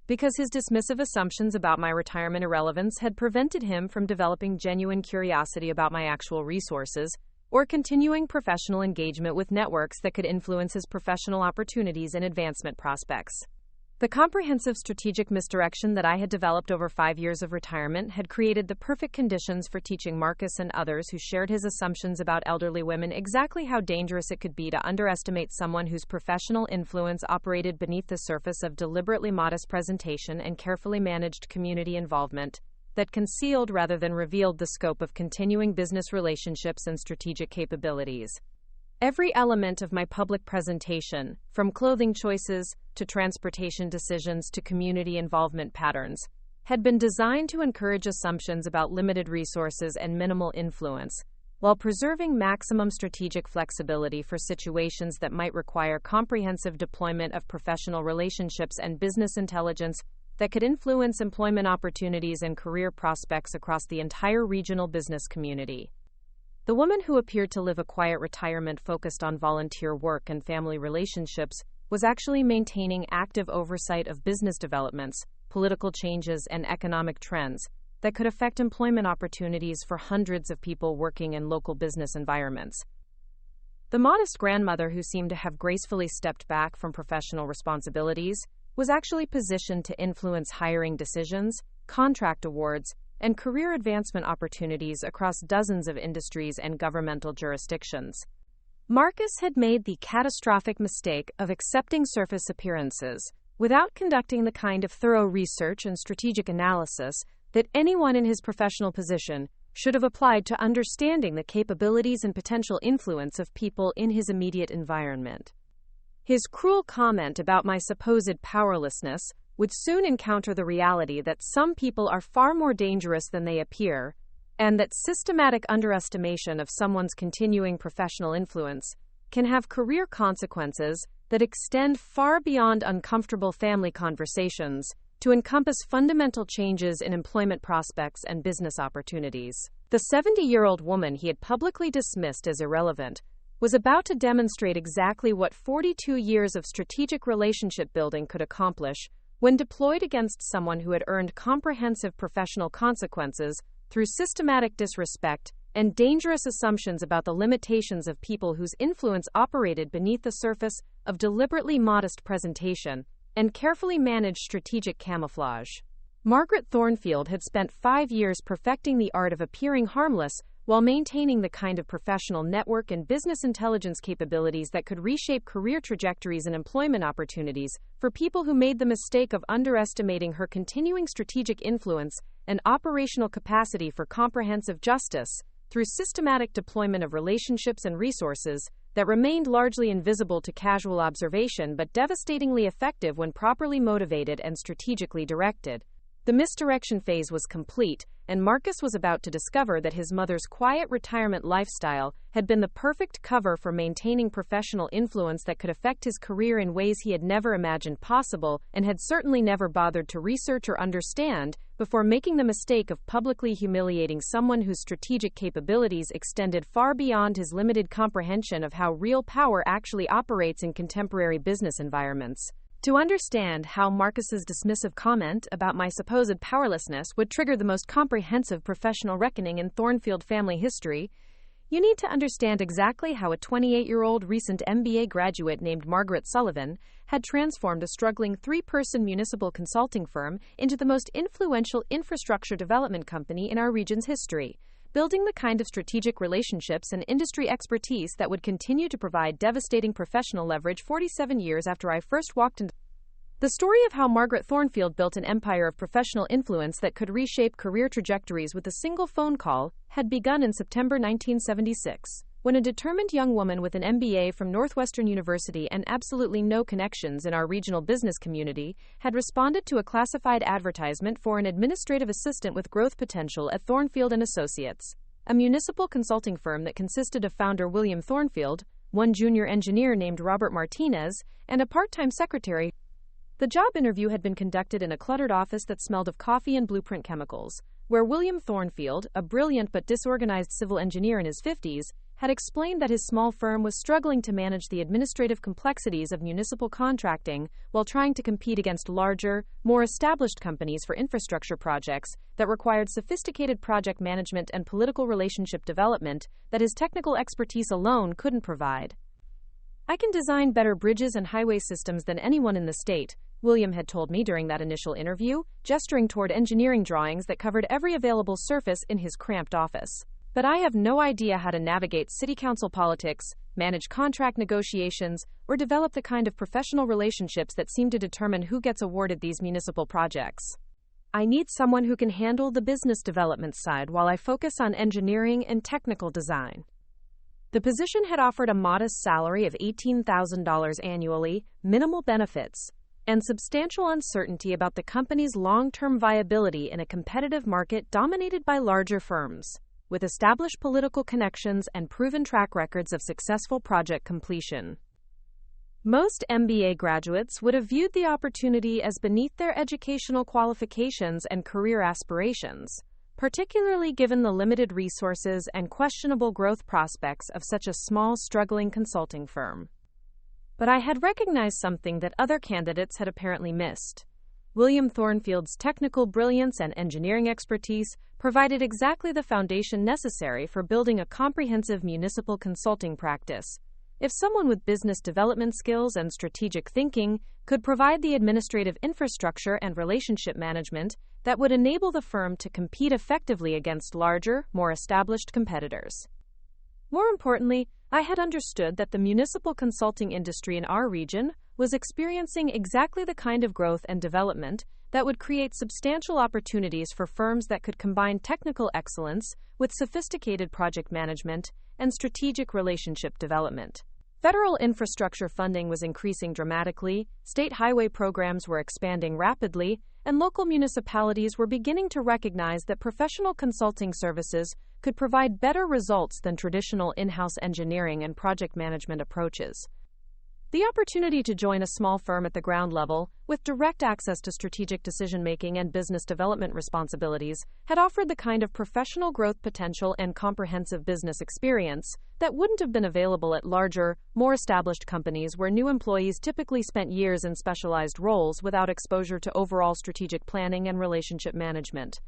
A: Because his dismissive assumptions about my retirement irrelevance had prevented him from developing genuine curiosity about my actual resources, or continuing professional engagement with networks that could influence his professional opportunities and advancement prospects. The comprehensive strategic misdirection that I had developed over 5 years of retirement had created the perfect conditions for teaching Marcus and others who shared his assumptions about elderly women exactly how dangerous it could be to underestimate someone whose professional influence operated beneath the surface of deliberately modest presentation and carefully managed community involvement that concealed rather than revealed the scope of continuing business relationships and strategic capabilities. Every element of my public presentation, from clothing choices to transportation decisions to community involvement patterns, had been designed to encourage assumptions about limited resources and minimal influence, while preserving maximum strategic flexibility for situations that might require comprehensive deployment of professional relationships and business intelligence that could influence employment opportunities and career prospects across the entire regional business community. The woman who appeared to live a quiet retirement focused on volunteer work and family relationships was actually maintaining active oversight of business developments, political changes, and economic trends that could affect employment opportunities for hundreds of people working in local business environments. The modest grandmother who seemed to have gracefully stepped back from professional responsibilities was actually positioned to influence hiring decisions, contract awards, and career advancement opportunities across dozens of industries and governmental jurisdictions. Marcus had made the catastrophic mistake of accepting surface appearances, without conducting the kind of thorough research and strategic analysis that anyone in his professional position should have applied to understanding the capabilities and potential influence of people in his immediate environment. His cruel comment about my supposed powerlessness would soon encounter the reality that some people are far more dangerous than they appear, and that systematic underestimation of someone's continuing professional influence can have career consequences that extend far beyond uncomfortable family conversations to encompass fundamental changes in employment prospects and business opportunities. The 70-year-old woman he had publicly dismissed as irrelevant was about to demonstrate exactly what 42 years of strategic relationship building could accomplish when deployed against someone who had earned comprehensive professional consequences through systematic disrespect and dangerous assumptions about the limitations of people whose influence operated beneath the surface of deliberately modest presentation and carefully managed strategic camouflage. Margaret Thornfield had spent 5 years perfecting the art of appearing harmless while maintaining the kind of professional network and business intelligence capabilities that could reshape career trajectories and employment opportunities for people who made the mistake of underestimating her continuing strategic influence and operational capacity for comprehensive justice through systematic deployment of relationships and resources that remained largely invisible to casual observation but devastatingly effective when properly motivated and strategically directed. The misdirection phase was complete, and Marcus was about to discover that his mother's quiet retirement lifestyle had been the perfect cover for maintaining professional influence that could affect his career in ways he had never imagined possible and had certainly never bothered to research or understand before making the mistake of publicly humiliating someone whose strategic capabilities extended far beyond his limited comprehension of how real power actually operates in contemporary business environments. To understand how Marcus's dismissive comment about my supposed powerlessness would trigger the most comprehensive professional reckoning in Thornfield family history, you need to understand exactly how a 28-year-old recent MBA graduate named Margaret Sullivan had transformed a struggling 3-person municipal consulting firm into the most influential infrastructure development company in our region's history, building the kind of strategic relationships and industry expertise that would continue to provide devastating professional leverage 47 years after I first walked into. The story of how Margaret Thornfield built an empire of professional influence that could reshape career trajectories with a single phone call had begun in September 1976, when a determined young woman with an MBA from Northwestern University and absolutely no connections in our regional business community had responded to a classified advertisement for an administrative assistant with growth potential at Thornfield and Associates, a municipal consulting firm that consisted of founder William Thornfield, one junior engineer named Robert Martinez, and a part-time secretary. The job interview had been conducted in a cluttered office that smelled of coffee and blueprint chemicals, where William Thornfield, a brilliant but disorganized civil engineer in his 50s, had explained that his small firm was struggling to manage the administrative complexities of municipal contracting while trying to compete against larger, more established companies for infrastructure projects that required sophisticated project management and political relationship development that his technical expertise alone couldn't provide. "I can design better bridges and highway systems than anyone in the state," William had told me during that initial interview, gesturing toward engineering drawings that covered every available surface in his cramped office. "But I have no idea how to navigate city council politics, manage contract negotiations, or develop the kind of professional relationships that seem to determine who gets awarded these municipal projects. I need someone who can handle the business development side while I focus on engineering and technical design." The position had offered a modest salary of $18,000 annually, minimal benefits, and substantial uncertainty about the company's long-term viability in a competitive market dominated by larger firms, with established political connections and proven track records of successful project completion. Most MBA graduates would have viewed the opportunity as beneath their educational qualifications and career aspirations, particularly given the limited resources and questionable growth prospects of such a small, struggling consulting firm. But I had recognized something that other candidates had apparently missed. William Thornfield's technical brilliance and engineering expertise provided exactly the foundation necessary for building a comprehensive municipal consulting practice, if someone with business development skills and strategic thinking could provide the administrative infrastructure and relationship management that would enable the firm to compete effectively against larger, more established competitors. More importantly, I had understood that the municipal consulting industry in our region was experiencing exactly the kind of growth and development that would create substantial opportunities for firms that could combine technical excellence with sophisticated project management and strategic relationship development. Federal infrastructure funding was increasing dramatically, state highway programs were expanding rapidly, and local municipalities were beginning to recognize that professional consulting services could provide better results than traditional in-house engineering and project management approaches. The opportunity to join a small firm at the ground level, with direct access to strategic decision-making and business development responsibilities, had offered the kind of professional growth potential and comprehensive business experience that wouldn't have been available at larger, more established companies where new employees typically spent years in specialized roles without exposure to overall strategic planning and relationship management.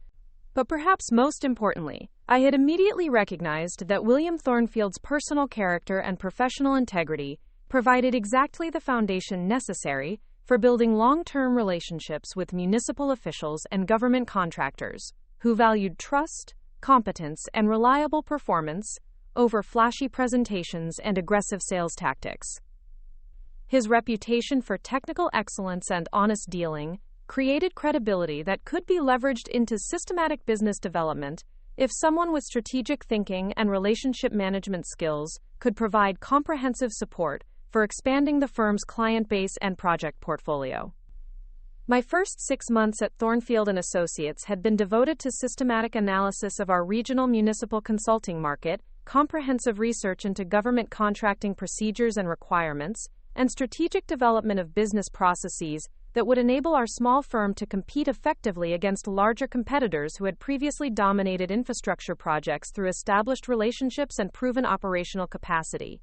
A: But perhaps most importantly, I had immediately recognized that William Thornfield's personal character and professional integrity provided exactly the foundation necessary for building long-term relationships with municipal officials and government contractors who valued trust, competence, and reliable performance over flashy presentations and aggressive sales tactics. His reputation for technical excellence and honest dealing created credibility that could be leveraged into systematic business development if someone with strategic thinking and relationship management skills could provide comprehensive support for expanding the firm's client base and project portfolio. My first 6 months at Thornfield & Associates had been devoted to systematic analysis of our regional municipal consulting market, comprehensive research into government contracting procedures and requirements, and strategic development of business processes that would enable our small firm to compete effectively against larger competitors who had previously dominated infrastructure projects through established relationships and proven operational capacity.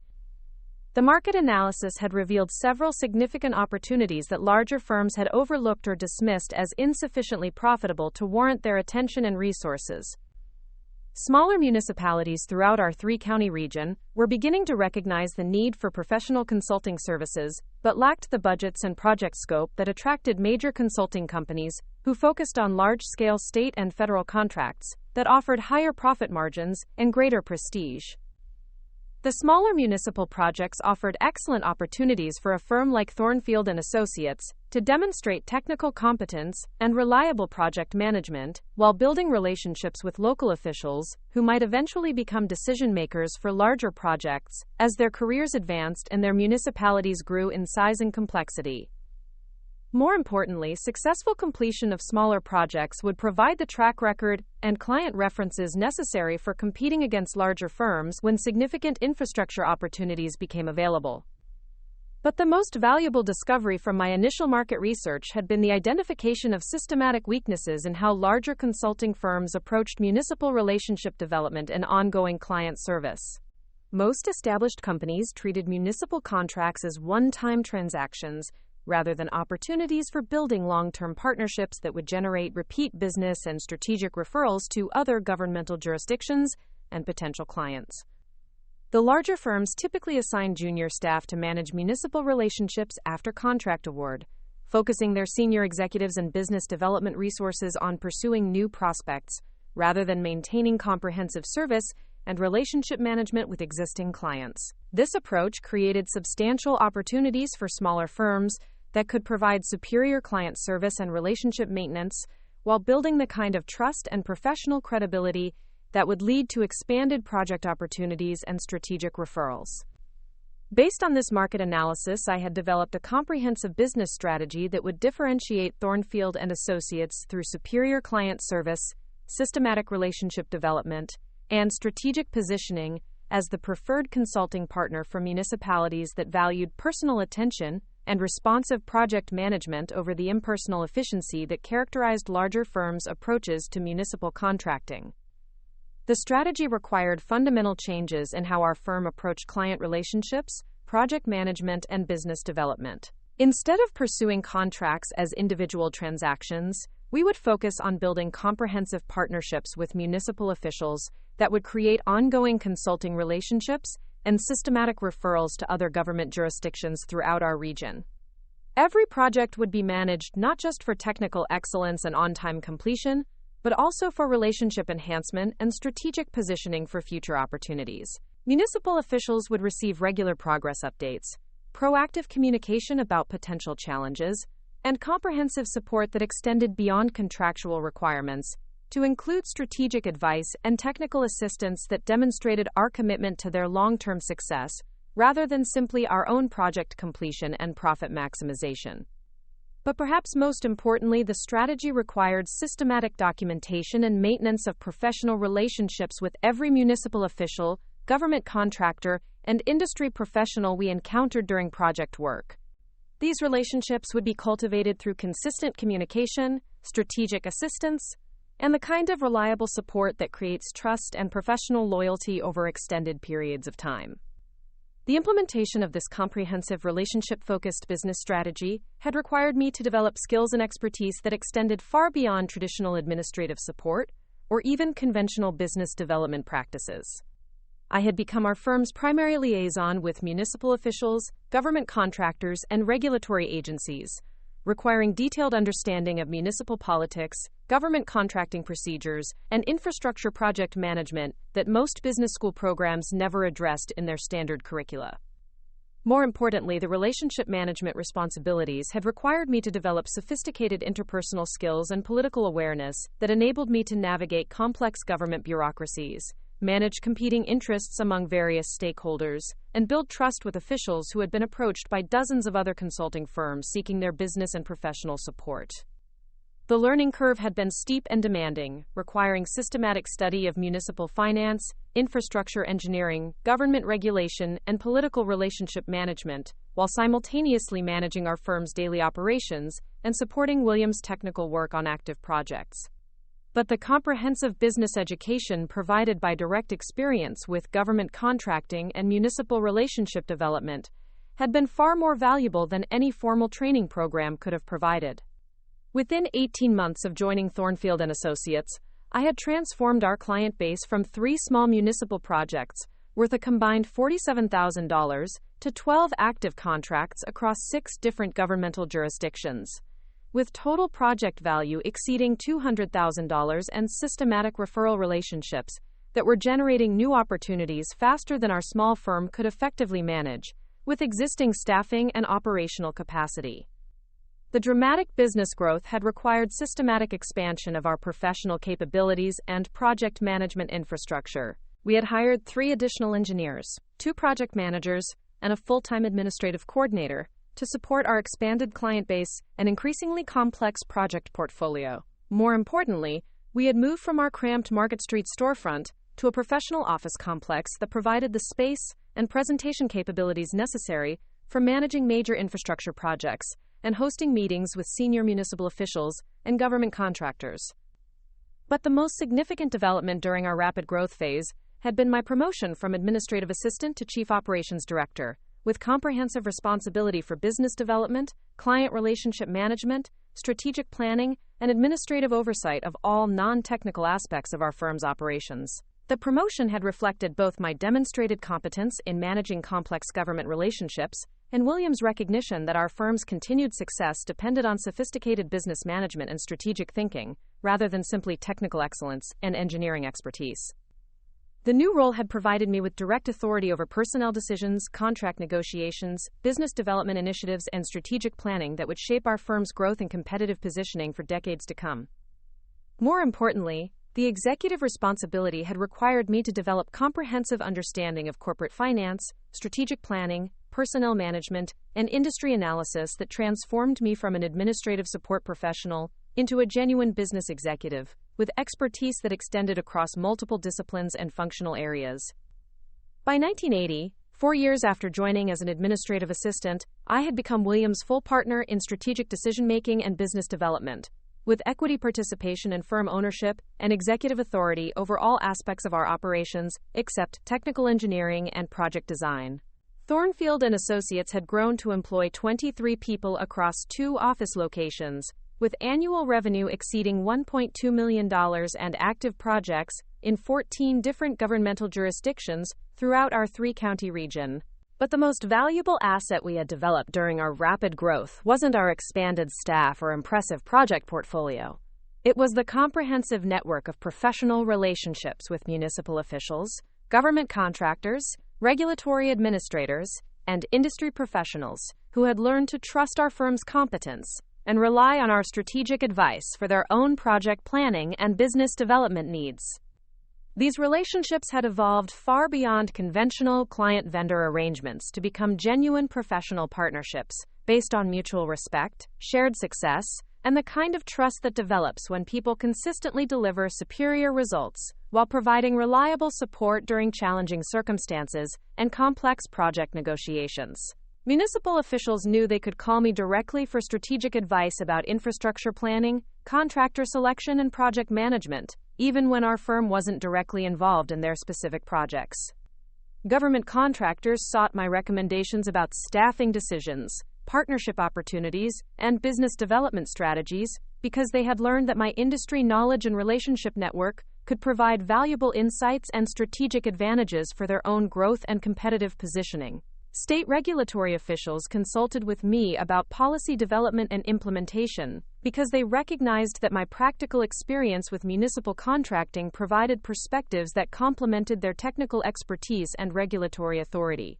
A: The market analysis had revealed several significant opportunities that larger firms had overlooked or dismissed as insufficiently profitable to warrant their attention and resources. Smaller municipalities throughout our three-county region were beginning to recognize the need for professional consulting services, but lacked the budgets and project scope that attracted major consulting companies who focused on large-scale state and federal contracts that offered higher profit margins and greater prestige. The smaller municipal projects offered excellent opportunities for a firm like Thornfield & Associates to demonstrate technical competence and reliable project management while building relationships with local officials who might eventually become decision-makers for larger projects as their careers advanced and their municipalities grew in size and complexity. More importantly, successful completion of smaller projects would provide the track record and client references necessary for competing against larger firms when significant infrastructure opportunities became available. But the most valuable discovery from my initial market research had been the identification of systematic weaknesses in how larger consulting firms approached municipal relationship development and ongoing client service. Most established companies treated municipal contracts as one-time transactions, rather than opportunities for building long-term partnerships that would generate repeat business and strategic referrals to other governmental jurisdictions and potential clients. The larger firms typically assign junior staff to manage municipal relationships after contract award, focusing their senior executives and business development resources on pursuing new prospects, rather than maintaining comprehensive service and relationship management with existing clients. This approach created substantial opportunities for smaller firms that could provide superior client service and relationship maintenance while building the kind of trust and professional credibility that would lead to expanded project opportunities and strategic referrals. Based on this market analysis, I had developed a comprehensive business strategy that would differentiate Thornfield & Associates through superior client service, systematic relationship development, and strategic positioning as the preferred consulting partner for municipalities that valued personal attention and responsive project management over the impersonal efficiency that characterized larger firms' approaches to municipal contracting. The strategy required fundamental changes in how our firm approached client relationships, project management, and business development. Instead of pursuing contracts as individual transactions, we would focus on building comprehensive partnerships with municipal officials that would create ongoing consulting relationships and systematic referrals to other government jurisdictions throughout our region. Every project would be managed not just for technical excellence and on-time completion, but also for relationship enhancement and strategic positioning for future opportunities. Municipal officials would receive regular progress updates, proactive communication about potential challenges, and comprehensive support that extended beyond contractual requirements to include strategic advice and technical assistance that demonstrated our commitment to their long-term success rather than simply our own project completion and profit maximization. But perhaps most importantly, the strategy required systematic documentation and maintenance of professional relationships with every municipal official, government contractor, and industry professional we encountered during project work. These relationships would be cultivated through consistent communication, strategic assistance, and the kind of reliable support that creates trust and professional loyalty over extended periods of time. The implementation of this comprehensive relationship-focused business strategy had required me to develop skills and expertise that extended far beyond traditional administrative support or even conventional business development practices. I had become our firm's primary liaison with municipal officials, government contractors, and regulatory agencies, requiring detailed understanding of municipal politics, government contracting procedures, and infrastructure project management that most business school programs never addressed in their standard curricula. More importantly, the relationship management responsibilities had required me to develop sophisticated interpersonal skills and political awareness that enabled me to navigate complex government bureaucracies, manage competing interests among various stakeholders, and build trust with officials who had been approached by dozens of other consulting firms seeking their business and professional support. The learning curve had been steep and demanding, requiring systematic study of municipal finance, infrastructure engineering, government regulation, and political relationship management, while simultaneously managing our firm's daily operations and supporting Williams' technical work on active projects. But the comprehensive business education provided by direct experience with government contracting and municipal relationship development had been far more valuable than any formal training program could have provided. Within 18 months of joining Thornfield and Associates, I had transformed our client base from 3 small municipal projects worth a combined $47,000 to 12 active contracts across 6 different governmental jurisdictions, with total project value exceeding $200,000 and systematic referral relationships that were generating new opportunities faster than our small firm could effectively manage, with existing staffing and operational capacity. The dramatic business growth had required systematic expansion of our professional capabilities and project management infrastructure. We had hired 3 additional engineers, 2 project managers, and a full-time administrative coordinator to support our expanded client base and increasingly complex project portfolio. More importantly, we had moved from our cramped Market Street storefront to a professional office complex that provided the space and presentation capabilities necessary for managing major infrastructure projects and hosting meetings with senior municipal officials and government contractors. But the most significant development during our rapid growth phase had been my promotion from administrative assistant to chief operations director, with comprehensive responsibility for business development, client relationship management, strategic planning, and administrative oversight of all non-technical aspects of our firm's operations. The promotion had reflected both my demonstrated competence in managing complex government relationships and Williams' recognition that our firm's continued success depended on sophisticated business management and strategic thinking, rather than simply technical excellence and engineering expertise. The new role had provided me with direct authority over personnel decisions, contract negotiations, business development initiatives, and strategic planning that would shape our firm's growth and competitive positioning for decades to come. More importantly, the executive responsibility had required me to develop comprehensive understanding of corporate finance, strategic planning, personnel management, and industry analysis that transformed me from an administrative support professional into a genuine business executive, with expertise that extended across multiple disciplines and functional areas. By 1980, 4 years after joining as an administrative assistant, I had become Williams' full partner in strategic decision-making and business development, with equity participation in firm ownership and executive authority over all aspects of our operations except technical engineering and project design. Thornfield and Associates had grown to employ 23 people across 2 office locations, with annual revenue exceeding $1.2 million and active projects in 14 different governmental jurisdictions throughout our 3-county region. But the most valuable asset we had developed during our rapid growth wasn't our expanded staff or impressive project portfolio. It was the comprehensive network of professional relationships with municipal officials, government contractors, regulatory administrators, and industry professionals who had learned to trust our firm's competence and rely on our strategic advice for their own project planning and business development needs. These relationships had evolved far beyond conventional client-vendor arrangements to become genuine professional partnerships based on mutual respect, shared success, and the kind of trust that develops when people consistently deliver superior results while providing reliable support during challenging circumstances and complex project negotiations. Municipal officials knew they could call me directly for strategic advice about infrastructure planning, contractor selection, and project management, even when our firm wasn't directly involved in their specific projects. Government contractors sought my recommendations about staffing decisions, partnership opportunities, and business development strategies because they had learned that my industry knowledge and relationship network could provide valuable insights and strategic advantages for their own growth and competitive positioning. State regulatory officials consulted with me about policy development and implementation because they recognized that my practical experience with municipal contracting provided perspectives that complemented their technical expertise and regulatory authority.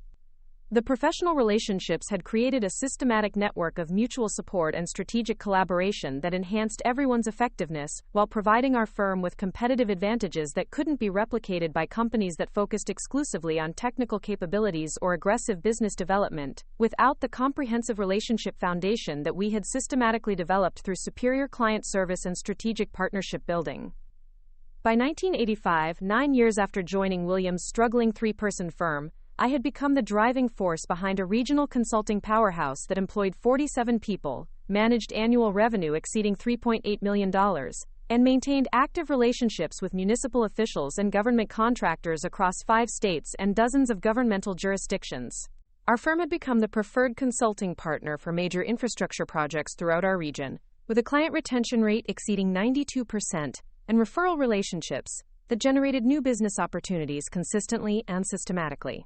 A: The professional relationships had created a systematic network of mutual support and strategic collaboration that enhanced everyone's effectiveness while providing our firm with competitive advantages that couldn't be replicated by companies that focused exclusively on technical capabilities or aggressive business development, without the comprehensive relationship foundation that we had systematically developed through superior client service and strategic partnership building. By 1985, 9 years after joining Williams' struggling 3-person firm, I had become the driving force behind a regional consulting powerhouse that employed 47 people, managed annual revenue exceeding $3.8 million, and maintained active relationships with municipal officials and government contractors across 5 states and dozens of governmental jurisdictions. Our firm had become the preferred consulting partner for major infrastructure projects throughout our region, with a client retention rate exceeding 92% and referral relationships that generated new business opportunities consistently and systematically.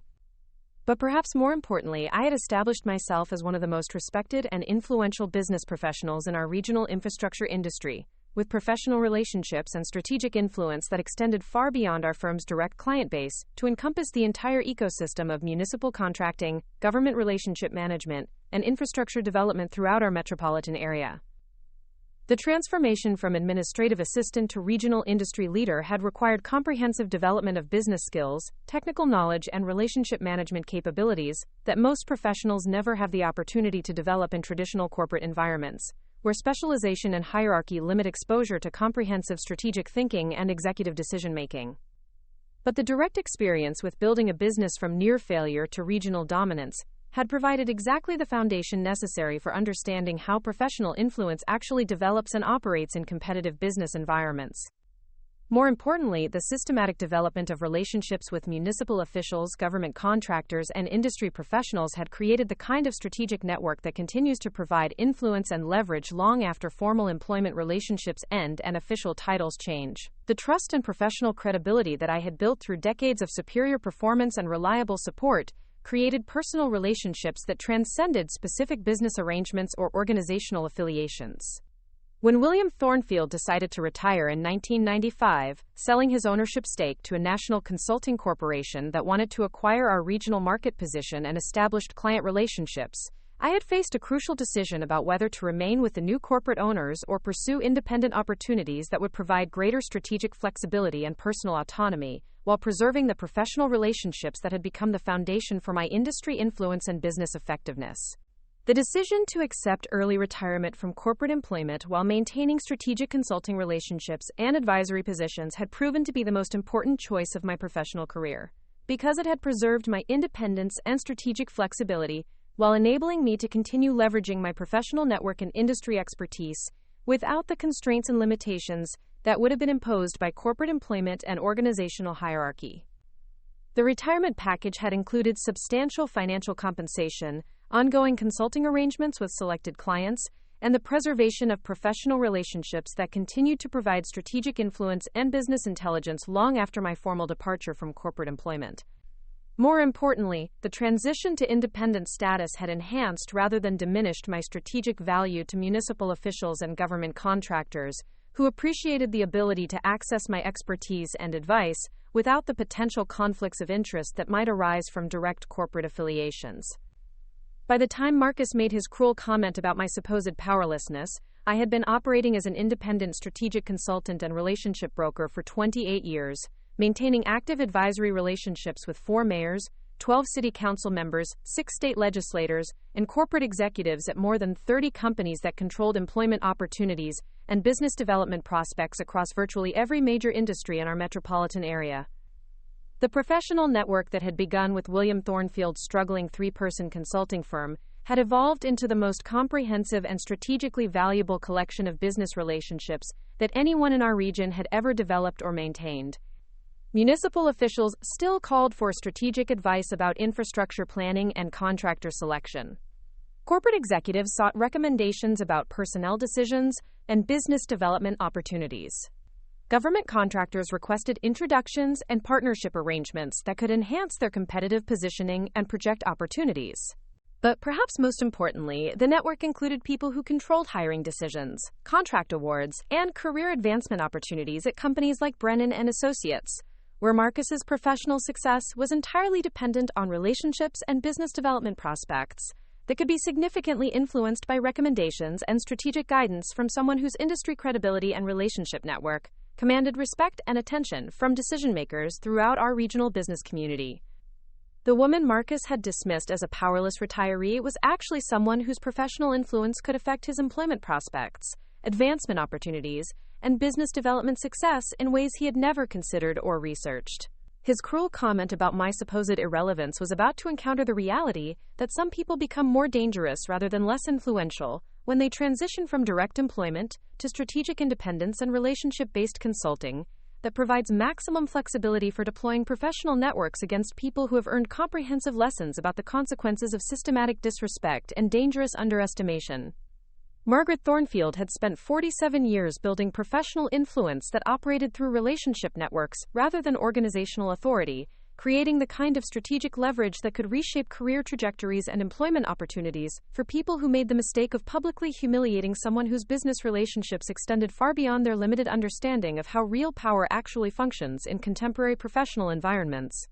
A: But perhaps more importantly, I had established myself as one of the most respected and influential business professionals in our regional infrastructure industry, with professional relationships and strategic influence that extended far beyond our firm's direct client base to encompass the entire ecosystem of municipal contracting, government relationship management, and infrastructure development throughout our metropolitan area. The transformation from administrative assistant to regional industry leader had required comprehensive development of business skills, technical knowledge, and relationship management capabilities that most professionals never have the opportunity to develop in traditional corporate environments, where specialization and hierarchy limit exposure to comprehensive strategic thinking and executive decision-making. But the direct experience with building a business from near failure to regional dominance had provided exactly the foundation necessary for understanding how professional influence actually develops and operates in competitive business environments. More importantly, the systematic development of relationships with municipal officials, government contractors, and industry professionals had created the kind of strategic network that continues to provide influence and leverage long after formal employment relationships end and official titles change. The trust and professional credibility that I had built through decades of superior performance and reliable support created personal relationships that transcended specific business arrangements or organizational affiliations. When William Thornfield decided to retire in 1995, selling his ownership stake to a national consulting corporation that wanted to acquire our regional market position and established client relationships, I had faced a crucial decision about whether to remain with the new corporate owners or pursue independent opportunities that would provide greater strategic flexibility and personal autonomy, while preserving the professional relationships that had become the foundation for my industry influence and business effectiveness. The decision to accept early retirement from corporate employment while maintaining strategic consulting relationships and advisory positions had proven to be the most important choice of my professional career, because it had preserved my independence and strategic flexibility while enabling me to continue leveraging my professional network and industry expertise without the constraints and limitations that would have been imposed by corporate employment and organizational hierarchy. The retirement package had included substantial financial compensation, ongoing consulting arrangements with selected clients, and the preservation of professional relationships that continued to provide strategic influence and business intelligence long after my formal departure from corporate employment. More importantly, the transition to independent status had enhanced rather than diminished my strategic value to municipal officials and government contractors, who appreciated the ability to access my expertise and advice without the potential conflicts of interest that might arise from direct corporate affiliations. By the time Marcus made his cruel comment about my supposed powerlessness, I had been operating as an independent strategic consultant and relationship broker for 28 years, maintaining active advisory relationships with 4 mayors, 12 city council members, 6 state legislators, and corporate executives at more than 30 companies that controlled employment opportunities and business development prospects across virtually every major industry in our metropolitan area. The professional network that had begun with William Thornfield's struggling 3-person consulting firm had evolved into the most comprehensive and strategically valuable collection of business relationships that anyone in our region had ever developed or maintained. Municipal officials still called for strategic advice about infrastructure planning and contractor selection. Corporate executives sought recommendations about personnel decisions and business development opportunities. Government contractors requested introductions and partnership arrangements that could enhance their competitive positioning and project opportunities. But perhaps most importantly, the network included people who controlled hiring decisions, contract awards, and career advancement opportunities at companies like Brennan and Associates, where Marcus's professional success was entirely dependent on relationships and business development prospects that could be significantly influenced by recommendations and strategic guidance from someone whose industry credibility and relationship network commanded respect and attention from decision-makers throughout our regional business community. The woman Marcus had dismissed as a powerless retiree was actually someone whose professional influence could affect his employment prospects, advancement opportunities, and business development success in ways he had never considered or researched. His cruel comment about my supposed irrelevance was about to encounter the reality that some people become more dangerous rather than less influential when they transition from direct employment to strategic independence and relationship-based consulting that provides maximum flexibility for deploying professional networks against people who have earned comprehensive lessons about the consequences of systematic disrespect and dangerous underestimation. Margaret Thornfield had spent 47 years building professional influence that operated through relationship networks rather than organizational authority, creating the kind of strategic leverage that could reshape career trajectories and employment opportunities for people who made the mistake of publicly humiliating someone whose business relationships extended far beyond their limited understanding of how real power actually functions in contemporary professional environments.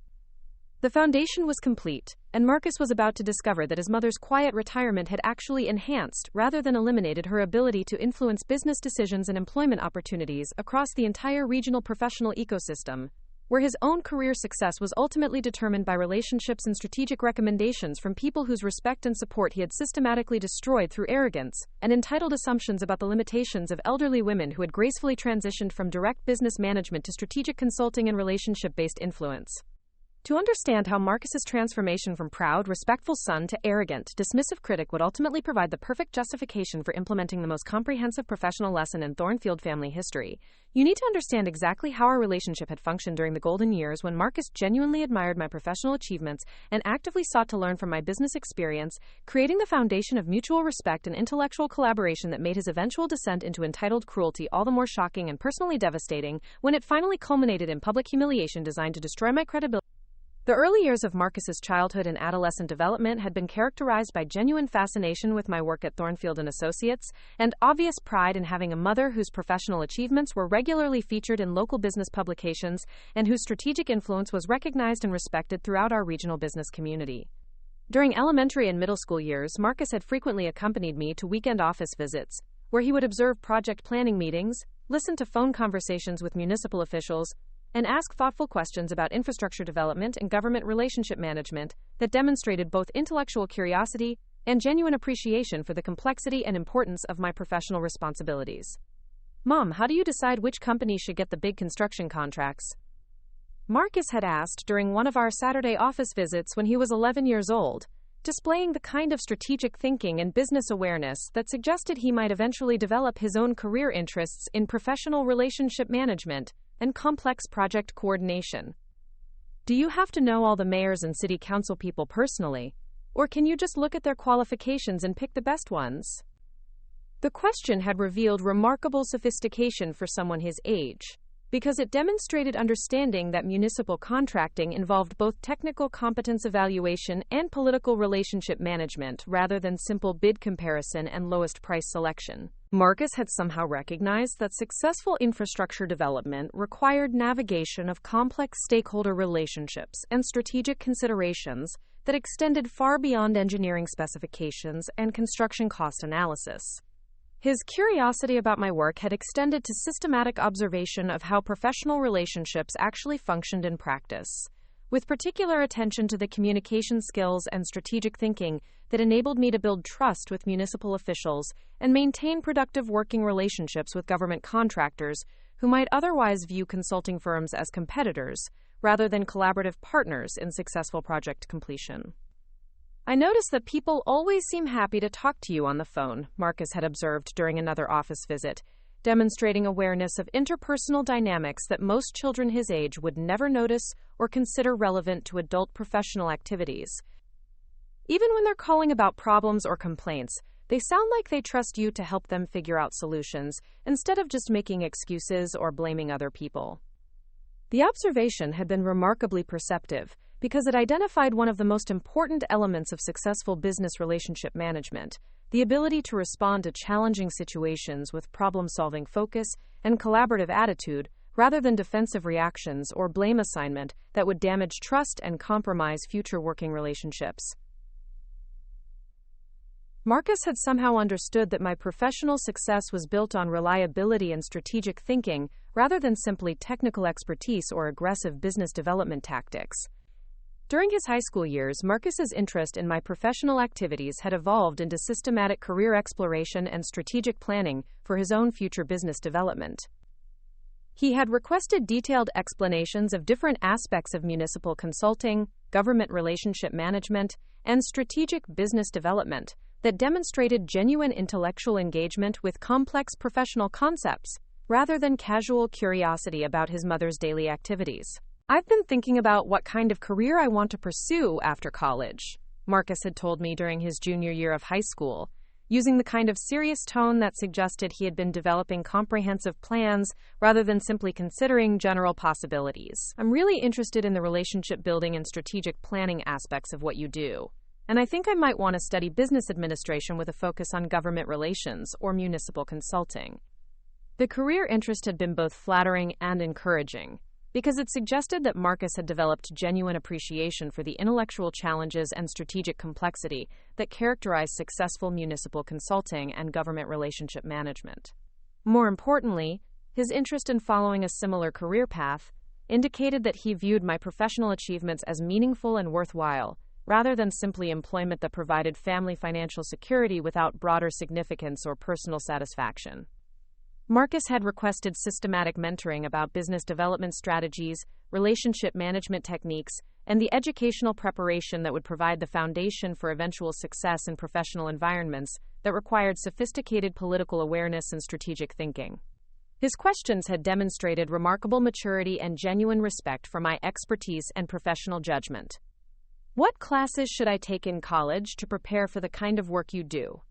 A: The foundation was complete, and Marcus was about to discover that his mother's quiet retirement had actually enhanced rather than eliminated her ability to influence business decisions and employment opportunities across the entire regional professional ecosystem, where his own career success was ultimately determined by relationships and strategic recommendations from people whose respect and support he had systematically destroyed through arrogance and entitled assumptions about the limitations of elderly women who had gracefully transitioned from direct business management to strategic consulting and relationship-based influence. To understand how Marcus's transformation from proud, respectful son to arrogant, dismissive critic would ultimately provide the perfect justification for implementing the most comprehensive professional lesson in Thornfield family history, you need to understand exactly how our relationship had functioned during the golden years when Marcus genuinely admired my professional achievements and actively sought to learn from my business experience, creating the foundation of mutual respect and intellectual collaboration that made his eventual descent into entitled cruelty all the more shocking and personally devastating when it finally culminated in public humiliation designed to destroy my credibility. The early years of Marcus's childhood and adolescent development had been characterized by genuine fascination with my work at Thornfield and Associates, and obvious pride in having a mother whose professional achievements were regularly featured in local business publications and whose strategic influence was recognized and respected throughout our regional business community. During elementary and middle school years, Marcus had frequently accompanied me to weekend office visits, where he would observe project planning meetings, listen to phone conversations with municipal officials, and ask thoughtful questions about infrastructure development and government relationship management that demonstrated both intellectual curiosity and genuine appreciation for the complexity and importance of my professional responsibilities. "Mom, how do you decide which company should get the big construction contracts?" Marcus had asked during one of our Saturday office visits when he was 11 years old, displaying the kind of strategic thinking and business awareness that suggested he might eventually develop his own career interests in professional relationship management and complex project coordination. Do you have to know all the mayors and city council people personally? Or can you just look at their qualifications and pick the best ones? The question had revealed remarkable sophistication for someone his age, because it demonstrated understanding that municipal contracting involved both technical competence evaluation and political relationship management rather than simple bid comparison and lowest price selection. Marcus had somehow recognized that successful infrastructure development required navigation of complex stakeholder relationships and strategic considerations that extended far beyond engineering specifications and construction cost analysis. His curiosity about my work had extended to systematic observation of how professional relationships actually functioned in practice, with particular attention to the communication skills and strategic thinking that enabled me to build trust with municipal officials and maintain productive working relationships with government contractors who might otherwise view consulting firms as competitors rather than collaborative partners in successful project completion. I notice that people always seem happy to talk to you on the phone, Marcus had observed during another office visit, demonstrating awareness of interpersonal dynamics that most children his age would never notice or consider relevant to adult professional activities. Even when they're calling about problems or complaints, they sound like they trust you to help them figure out solutions, instead of just making excuses or blaming other people. The observation had been remarkably perceptive, because it identified one of the most important elements of successful business relationship management, the ability to respond to challenging situations with problem-solving focus and collaborative attitude rather than defensive reactions or blame assignment that would damage trust and compromise future working relationships. Marcus had somehow understood that my professional success was built on reliability and strategic thinking rather than simply technical expertise or aggressive business development tactics. During his high school years, Marcus's interest in my professional activities had evolved into systematic career exploration and strategic planning for his own future business development. He had requested detailed explanations of different aspects of municipal consulting, government relationship management, and strategic business development that demonstrated genuine intellectual engagement with complex professional concepts, rather than casual curiosity about his mother's daily activities. I've been thinking about what kind of career I want to pursue after college, Marcus had told me during his junior year of high school, using the kind of serious tone that suggested he had been developing comprehensive plans rather than simply considering general possibilities. I'm really interested in the relationship building and strategic planning aspects of what you do, and I think I might want to study business administration with a focus on government relations or municipal consulting. The career interest had been both flattering and encouraging, because it suggested that Marcus had developed genuine appreciation for the intellectual challenges and strategic complexity that characterize successful municipal consulting and government relationship management. More importantly, his interest in following a similar career path indicated that he viewed my professional achievements as meaningful and worthwhile, rather than simply employment that provided family financial security without broader significance or personal satisfaction. Marcus had requested systematic mentoring about business development strategies, relationship management techniques, and the educational preparation that would provide the foundation for eventual success in professional environments that required sophisticated political awareness and strategic thinking. His questions had demonstrated remarkable maturity and genuine respect for my expertise and professional judgment. What classes should I take in college to prepare for the kind of work you do?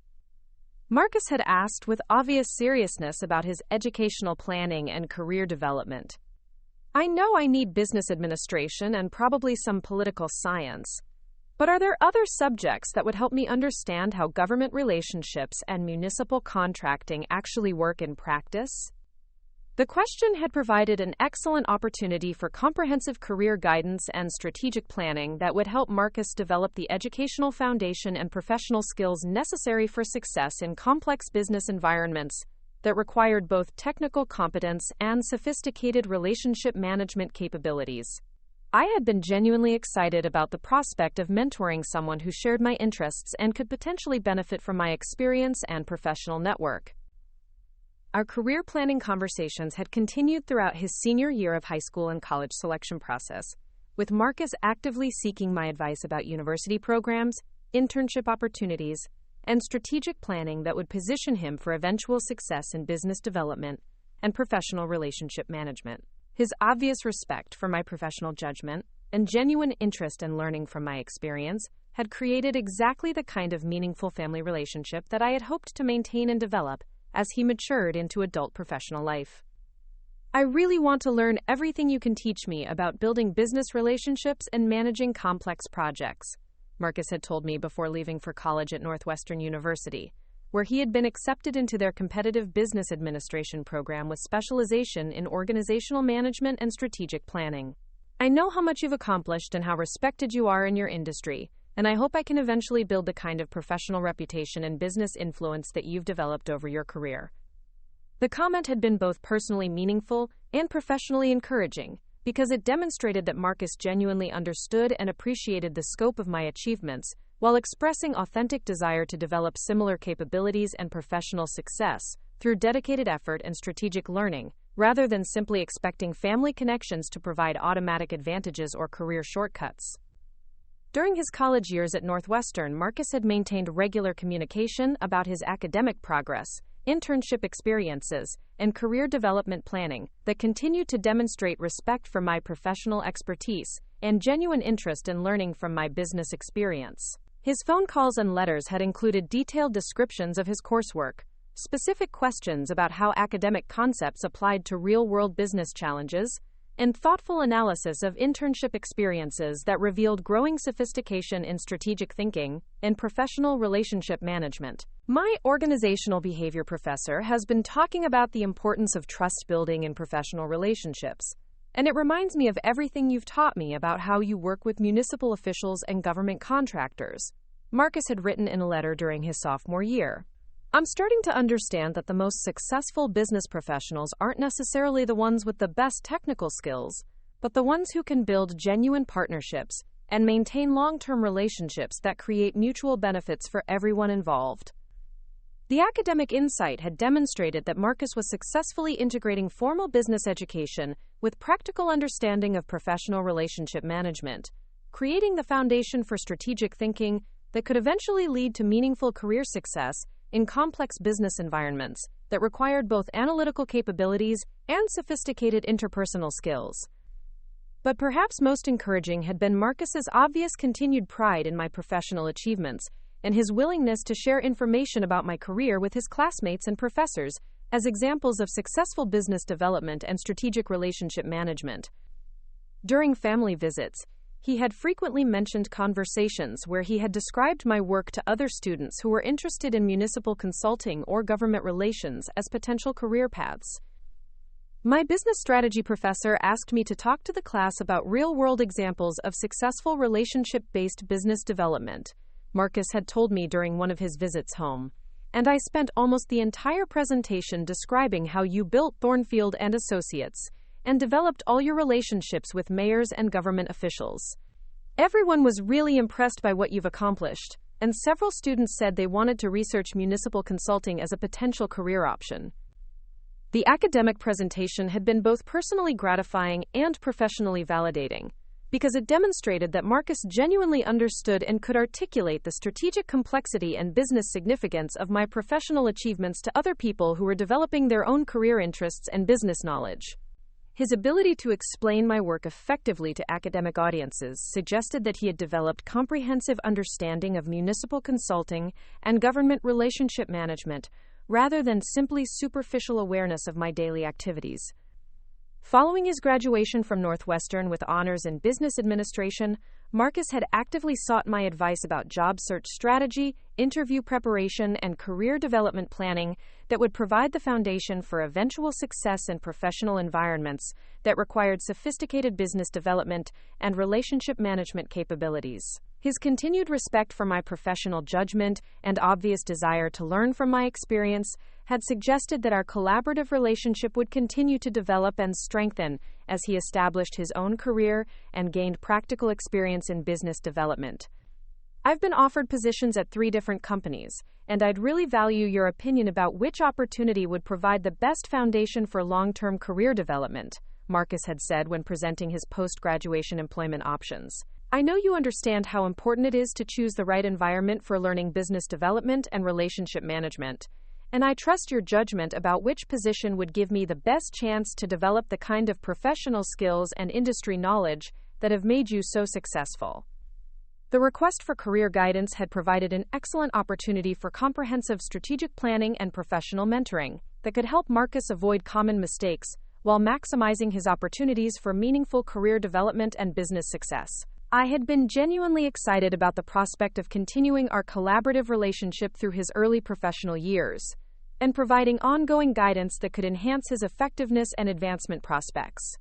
A: Marcus had asked with obvious seriousness about his educational planning and career development. I know I need business administration and probably some political science, but are there other subjects that would help me understand how government relationships and municipal contracting actually work in practice? The question had provided an excellent opportunity for comprehensive career guidance and strategic planning that would help Marcus develop the educational foundation and professional skills necessary for success in complex business environments that required both technical competence and sophisticated relationship management capabilities. I had been genuinely excited about the prospect of mentoring someone who shared my interests and could potentially benefit from my experience and professional network. Our career planning conversations had continued throughout his senior year of high school and college selection process, with Marcus actively seeking my advice about university programs, internship opportunities, and strategic planning that would position him for eventual success in business development and professional relationship management. His obvious respect for my professional judgment and genuine interest in learning from my experience had created exactly the kind of meaningful family relationship that I had hoped to maintain and develop as he matured into adult professional life. I really want to learn everything you can teach me about building business relationships and managing complex projects, Marcus had told me before leaving for college at Northwestern University, where he had been accepted into their competitive business administration program with specialization in organizational management and strategic planning. I know how much you've accomplished and how respected you are in your industry, and I hope I can eventually build the kind of professional reputation and business influence that you've developed over your career. The comment had been both personally meaningful and professionally encouraging, because it demonstrated that Marcus genuinely understood and appreciated the scope of my achievements, while expressing authentic desire to develop similar capabilities and professional success through dedicated effort and strategic learning, rather than simply expecting family connections to provide automatic advantages or career shortcuts. During his college years at Northwestern, Marcus had maintained regular communication about his academic progress, internship experiences, and career development planning that continued to demonstrate respect for my professional expertise and genuine interest in learning from my business experience. His phone calls and letters had included detailed descriptions of his coursework, specific questions about how academic concepts applied to real-world business challenges, and thoughtful analysis of internship experiences that revealed growing sophistication in strategic thinking and professional relationship management. My organizational behavior professor has been talking about the importance of trust building in professional relationships, and it reminds me of everything you've taught me about how you work with municipal officials and government contractors, Marcus had written in a letter during his sophomore year. I'm starting to understand that the most successful business professionals aren't necessarily the ones with the best technical skills, but the ones who can build genuine partnerships and maintain long-term relationships that create mutual benefits for everyone involved. The academic insight had demonstrated that Marcus was successfully integrating formal business education with practical understanding of professional relationship management, creating the foundation for strategic thinking that could eventually lead to meaningful career success in complex business environments that required both analytical capabilities and sophisticated interpersonal skills. But perhaps most encouraging had been Marcus's obvious continued pride in my professional achievements and his willingness to share information about my career with his classmates and professors as examples of successful business development and strategic relationship management. During family visits, he had frequently mentioned conversations where he had described my work to other students who were interested in municipal consulting or government relations as potential career paths. My business strategy professor asked me to talk to the class about real-world examples of successful relationship-based business development, Marcus had told me during one of his visits home, and I spent almost the entire presentation describing how you built Thornfield and Associates and developed all your relationships with mayors and government officials. Everyone was really impressed by what you've accomplished, and several students said they wanted to research municipal consulting as a potential career option. The academic presentation had been both personally gratifying and professionally validating, because it demonstrated that Marcus genuinely understood and could articulate the strategic complexity and business significance of my professional achievements to other people who were developing their own career interests and business knowledge. His ability to explain my work effectively to academic audiences suggested that he had developed comprehensive understanding of municipal consulting and government relationship management, rather than simply superficial awareness of my daily activities. Following his graduation from Northwestern with honors in business administration, Marcus had actively sought my advice about job search strategy, interview preparation, and career development planning that would provide the foundation for eventual success in professional environments that required sophisticated business development and relationship management capabilities. His continued respect for my professional judgment and obvious desire to learn from my experience had suggested that our collaborative relationship would continue to develop and strengthen as he established his own career and gained practical experience in business development. I've been offered positions at 3 different companies, and I'd really value your opinion about which opportunity would provide the best foundation for long-term career development, Marcus had said when presenting his post-graduation employment options. I know you understand how important it is to choose the right environment for learning business development and relationship management, and I trust your judgment about which position would give me the best chance to develop the kind of professional skills and industry knowledge that have made you so successful? The request for career guidance had provided an excellent opportunity for comprehensive strategic planning and professional mentoring that could help Marcus avoid common mistakes while maximizing his opportunities for meaningful career development and business success. I had been genuinely excited about the prospect of continuing our collaborative relationship through his early professional years and providing ongoing guidance that could enhance his effectiveness and advancement prospects.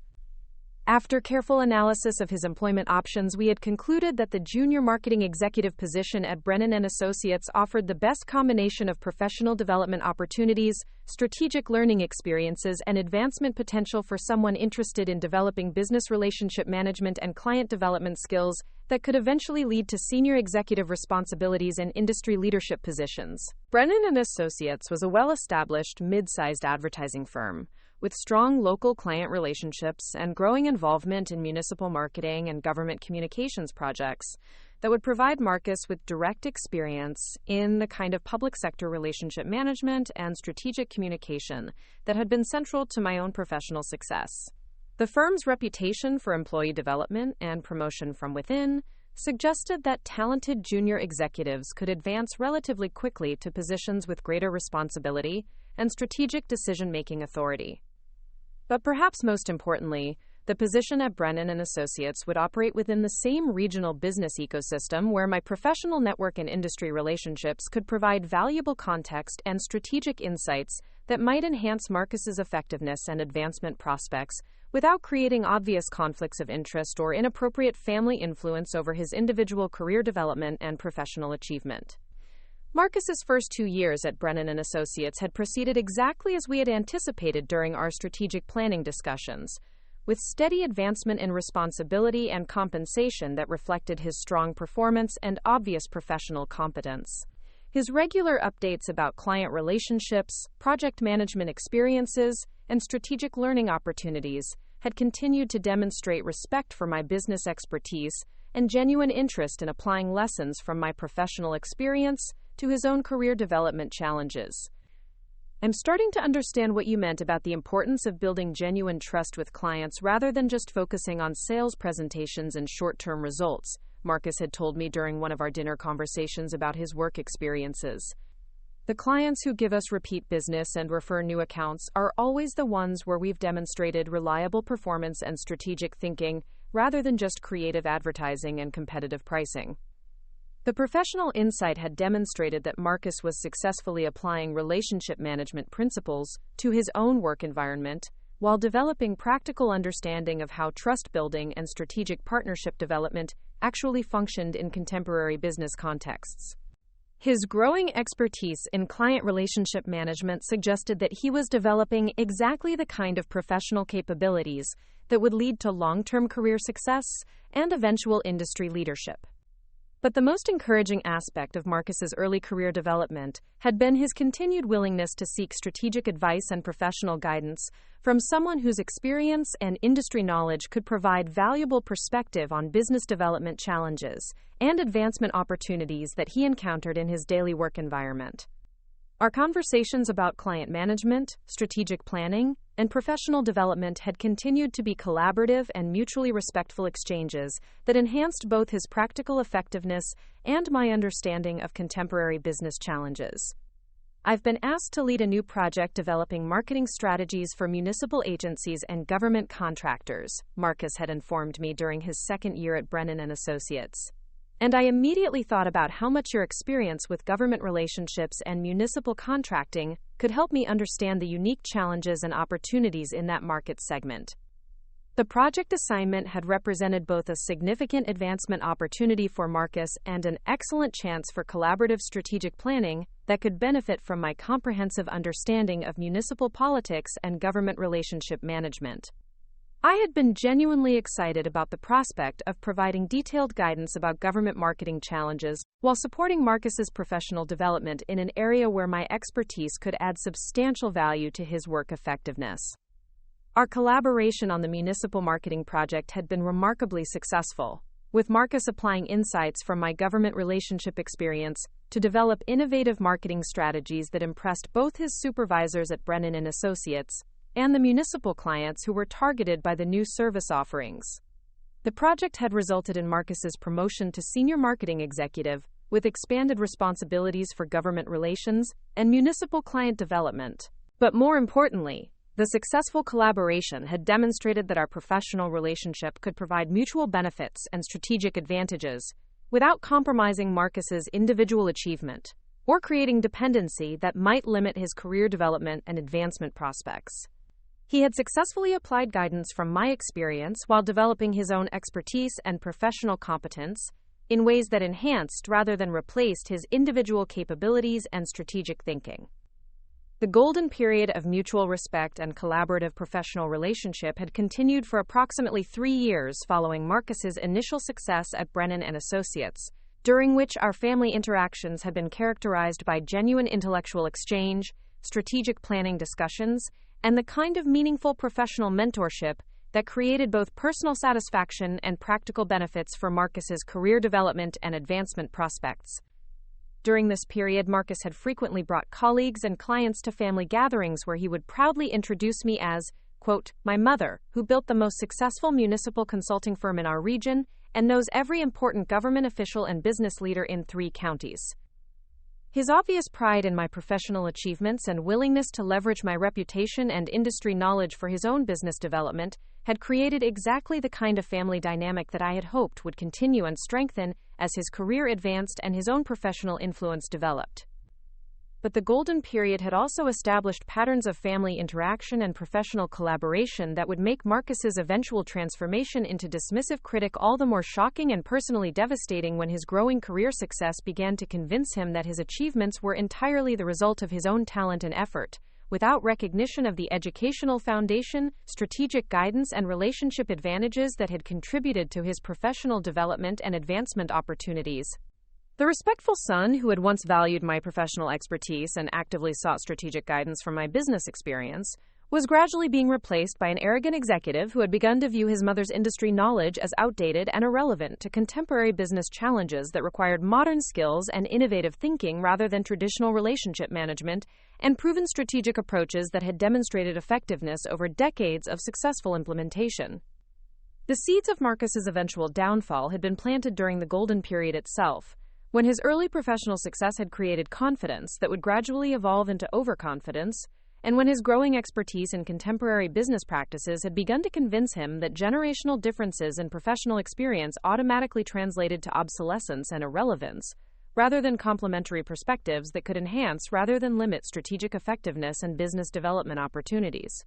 A: After careful analysis of his employment options, we had concluded that the junior marketing executive position at Brennan & Associates offered the best combination of professional development opportunities, strategic learning experiences, and advancement potential for someone interested in developing business relationship management and client development skills that could eventually lead to senior executive responsibilities and industry leadership positions. Brennan & Associates was a well-established, mid-sized advertising firm with strong local client relationships and growing involvement in municipal marketing and government communications projects that would provide Marcus with direct experience in the kind of public sector relationship management and strategic communication that had been central to my own professional success. The firm's reputation for employee development and promotion from within suggested that talented junior executives could advance relatively quickly to positions with greater responsibility and strategic decision-making authority. But perhaps most importantly, the position at Brennan & Associates would operate within the same regional business ecosystem where my professional network and industry relationships could provide valuable context and strategic insights that might enhance Marcus's effectiveness and advancement prospects without creating obvious conflicts of interest or inappropriate family influence over his individual career development and professional achievement. Marcus's first 2 years at Brennan & Associates had proceeded exactly as we had anticipated during our strategic planning discussions, with steady advancement in responsibility and compensation that reflected his strong performance and obvious professional competence. His regular updates about client relationships, project management experiences, and strategic learning opportunities had continued to demonstrate respect for my business expertise and genuine interest in applying lessons from my professional experience to his own career development challenges. I'm starting to understand what you meant about the importance of building genuine trust with clients rather than just focusing on sales presentations and short-term results, Marcus had told me during one of our dinner conversations about his work experiences. The clients who give us repeat business and refer new accounts are always the ones where we've demonstrated reliable performance and strategic thinking rather than just creative advertising and competitive pricing. The professional insight had demonstrated that Marcus was successfully applying relationship management principles to his own work environment while developing practical understanding of how trust building and strategic partnership development actually functioned in contemporary business contexts. His growing expertise in client relationship management suggested that he was developing exactly the kind of professional capabilities that would lead to long-term career success and eventual industry leadership. But the most encouraging aspect of Marcus's early career development had been his continued willingness to seek strategic advice and professional guidance from someone whose experience and industry knowledge could provide valuable perspective on business development challenges and advancement opportunities that he encountered in his daily work environment. Our conversations about client management, strategic planning, and professional development had continued to be collaborative and mutually respectful exchanges that enhanced both his practical effectiveness and my understanding of contemporary business challenges. I've been asked to lead a new project developing marketing strategies for municipal agencies and government contractors, Marcus had informed me during his second year at Brennan & Associates. And I immediately thought about how much your experience with government relationships and municipal contracting could help me understand the unique challenges and opportunities in that market segment. The project assignment had represented both a significant advancement opportunity for Marcus and an excellent chance for collaborative strategic planning that could benefit from my comprehensive understanding of municipal politics and government relationship management. I had been genuinely excited about the prospect of providing detailed guidance about government marketing challenges while supporting Marcus's professional development in an area where my expertise could add substantial value to his work effectiveness. Our collaboration on the municipal marketing project had been remarkably successful, with Marcus applying insights from my government relationship experience to develop innovative marketing strategies that impressed both his supervisors at Brennan & Associates and the municipal clients who were targeted by the new service offerings. The project had resulted in Marcus's promotion to senior marketing executive, with expanded responsibilities for government relations and municipal client development. But more importantly, the successful collaboration had demonstrated that our professional relationship could provide mutual benefits and strategic advantages without compromising Marcus's individual achievement or creating dependency that might limit his career development and advancement prospects. He had successfully applied guidance from my experience while developing his own expertise and professional competence in ways that enhanced rather than replaced his individual capabilities and strategic thinking. The golden period of mutual respect and collaborative professional relationship had continued for approximately 3 years following Marcus's initial success at Brennan & Associates, during which our family interactions had been characterized by genuine intellectual exchange, strategic planning discussions, and the kind of meaningful professional mentorship that created both personal satisfaction and practical benefits for Marcus's career development and advancement prospects. During this period, Marcus had frequently brought colleagues and clients to family gatherings where he would proudly introduce me as, quote, my mother, who built the most successful municipal consulting firm in our region and knows every important government official and business leader in 3 counties. His obvious pride in my professional achievements and willingness to leverage my reputation and industry knowledge for his own business development had created exactly the kind of family dynamic that I had hoped would continue and strengthen as his career advanced and his own professional influence developed. But the golden period had also established patterns of family interaction and professional collaboration that would make Marcus's eventual transformation into dismissive critic all the more shocking and personally devastating when his growing career success began to convince him that his achievements were entirely the result of his own talent and effort, without recognition of the educational foundation, strategic guidance, and relationship advantages that had contributed to his professional development and advancement opportunities. The respectful son who had once valued my professional expertise and actively sought strategic guidance from my business experience was gradually being replaced by an arrogant executive who had begun to view his mother's industry knowledge as outdated and irrelevant to contemporary business challenges that required modern skills and innovative thinking rather than traditional relationship management and proven strategic approaches that had demonstrated effectiveness over decades of successful implementation. The seeds of Marcus's eventual downfall had been planted during the golden period itself, when his early professional success had created confidence that would gradually evolve into overconfidence, and when his growing expertise in contemporary business practices had begun to convince him that generational differences in professional experience automatically translated to obsolescence and irrelevance, rather than complementary perspectives that could enhance rather than limit strategic effectiveness and business development opportunities.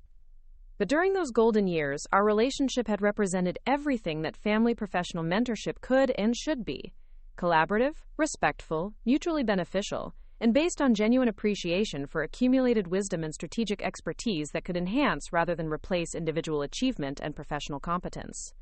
A: But during those golden years, our relationship had represented everything that family professional mentorship could and should be: collaborative, respectful, mutually beneficial, and based on genuine appreciation for accumulated wisdom and strategic expertise that could enhance rather than replace individual achievement and professional competence.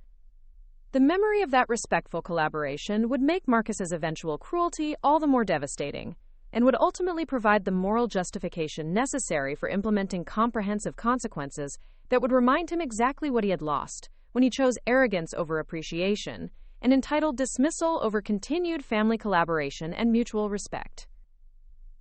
A: The memory of that respectful collaboration would make Marcus's eventual cruelty all the more devastating, and would ultimately provide the moral justification necessary for implementing comprehensive consequences that would remind him exactly what he had lost when he chose arrogance over appreciation and entitled dismissal over continued family collaboration and mutual respect.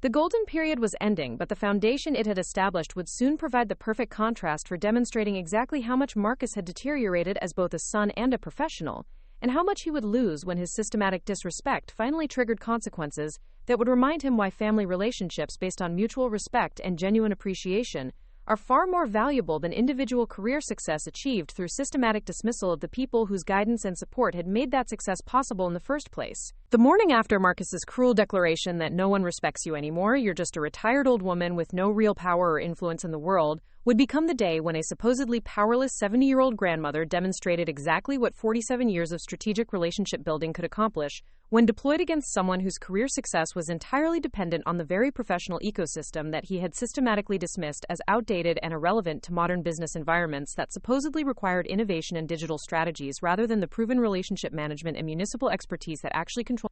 A: The golden period was ending, but the foundation it had established would soon provide the perfect contrast for demonstrating exactly how much Marcus had deteriorated as both a son and a professional, and how much he would lose when his systematic disrespect finally triggered consequences that would remind him why family relationships based on mutual respect and genuine appreciation are far more valuable than individual career success achieved through systematic dismissal of the people whose guidance and support had made that success possible in the first place. The morning after Marcus's cruel declaration that no one respects you anymore, you're just a retired old woman with no real power or influence in the world, would become the day when a supposedly powerless 70-year-old grandmother demonstrated exactly what 47 years of strategic relationship building could accomplish when deployed against someone whose career success was entirely dependent on the very professional ecosystem that he had systematically dismissed as outdated and irrelevant to modern business environments that supposedly required innovation and digital strategies rather than the proven relationship management and municipal expertise that actually controlled.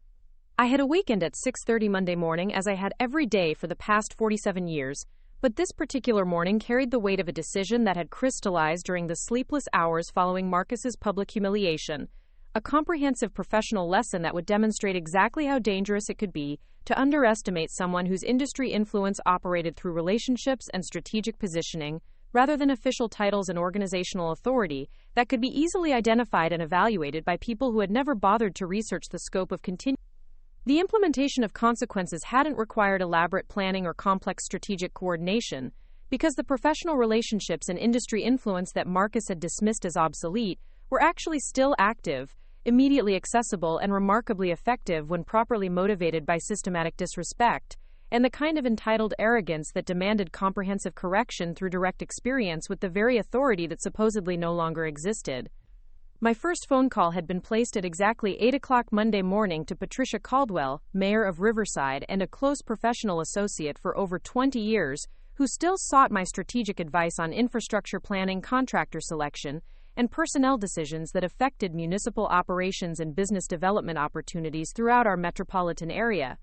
A: I had awakened at 6:30 Monday morning as I had every day for the past 47 years, but this particular morning carried the weight of a decision that had crystallized during the sleepless hours following Marcus's public humiliation, a comprehensive professional lesson that would demonstrate exactly how dangerous it could be to underestimate someone whose industry influence operated through relationships and strategic positioning, rather than official titles and organizational authority that could be easily identified and evaluated by people who had never bothered to research the scope of continuing. The implementation of consequences hadn't required elaborate planning or complex strategic coordination, because the professional relationships and industry influence that Marcus had dismissed as obsolete were actually still active, immediately accessible, and remarkably effective when properly motivated by systematic disrespect, and the kind of entitled arrogance that demanded comprehensive correction through direct experience with the very authority that supposedly no longer existed. My first phone call had been placed at exactly 8 o'clock Monday morning to Patricia Caldwell, mayor of Riverside and a close professional associate for over 20 years, who still sought my strategic advice on infrastructure planning, contractor selection, and personnel decisions that affected municipal operations and business development opportunities throughout our metropolitan area.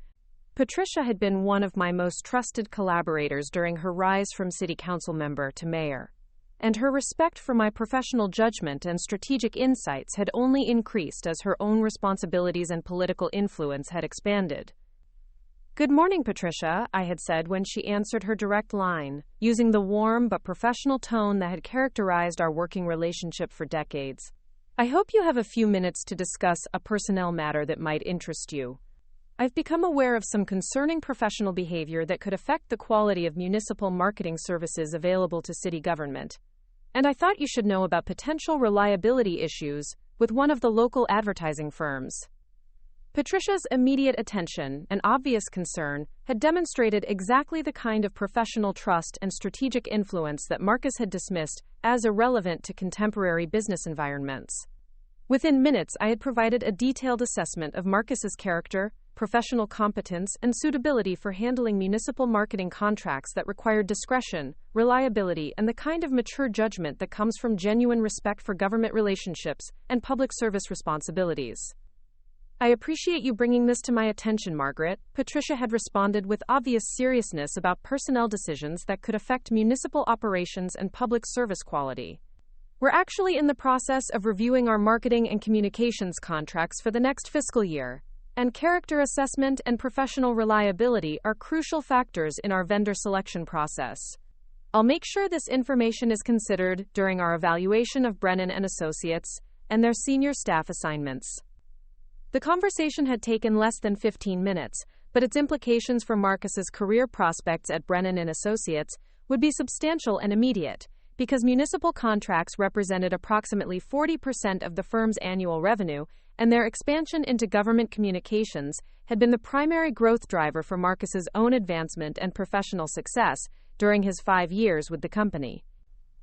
A: Patricia had been one of my most trusted collaborators during her rise from city council member to mayor, and her respect for my professional judgment and strategic insights had only increased as her own responsibilities and political influence had expanded. "Good morning, Patricia," I had said when she answered her direct line, using the warm but professional tone that had characterized our working relationship for decades. "I hope you have a few minutes to discuss a personnel matter that might interest you. I've become aware of some concerning professional behavior that could affect the quality of municipal marketing services available to city government, and I thought you should know about potential reliability issues with one of the local advertising firms." Patricia's immediate attention and obvious concern had demonstrated exactly the kind of professional trust and strategic influence that Marcus had dismissed as irrelevant to contemporary business environments. Within minutes, I had provided a detailed assessment of Marcus's character, professional competence, and suitability for handling municipal marketing contracts that required discretion, reliability, and the kind of mature judgment that comes from genuine respect for government relationships and public service responsibilities. "I appreciate you bringing this to my attention, Margaret," Patricia had responded with obvious seriousness about personnel decisions that could affect municipal operations and public service quality. "We're actually in the process of reviewing our marketing and communications contracts for the next fiscal year, and character assessment and professional reliability are crucial factors in our vendor selection process. I'll make sure this information is considered during our evaluation of Brennan and Associates and their senior staff assignments." The conversation had taken less than 15 minutes, but its implications for Marcus's career prospects at Brennan and Associates would be substantial and immediate, because municipal contracts represented approximately 40% of the firm's annual revenue, and their expansion into government communications had been the primary growth driver for Marcus's own advancement and professional success during his 5 years with the company.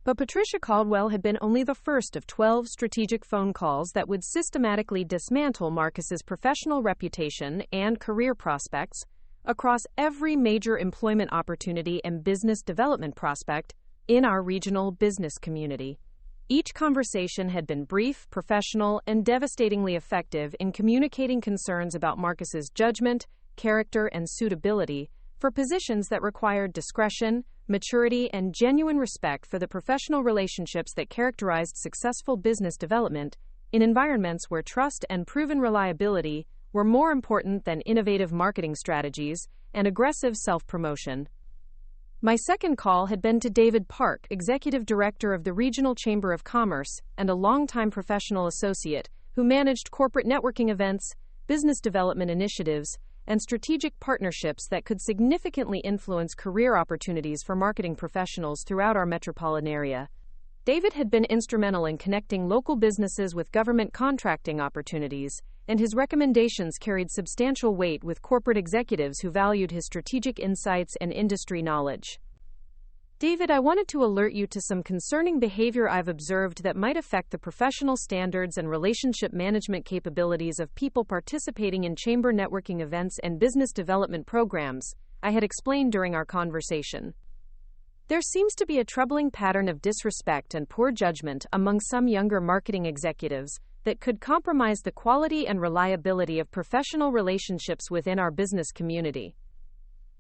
A: But Patricia Caldwell had been only the first of 12 strategic phone calls that would systematically dismantle Marcus's professional reputation and career prospects across every major employment opportunity and business development prospect in our regional business community. Each conversation had been brief, professional, and devastatingly effective in communicating concerns about Marcus's judgment, character, and suitability for positions that required discretion, maturity, and genuine respect for the professional relationships that characterized successful business development in environments where trust and proven reliability were more important than innovative marketing strategies and aggressive self-promotion. My second call had been to David Park, Executive Director of the Regional Chamber of Commerce and a longtime professional associate who managed corporate networking events, business development initiatives, and strategic partnerships that could significantly influence career opportunities for marketing professionals throughout our metropolitan area. David had been instrumental in connecting local businesses with government contracting opportunities, and his recommendations carried substantial weight with corporate executives who valued his strategic insights and industry knowledge. "David, I wanted to alert you to some concerning behavior I've observed that might affect the professional standards and relationship management capabilities of people participating in chamber networking events and business development programs," I had explained during our conversation. "There seems to be a troubling pattern of disrespect and poor judgment among some younger marketing executives that could compromise the quality and reliability of professional relationships within our business community."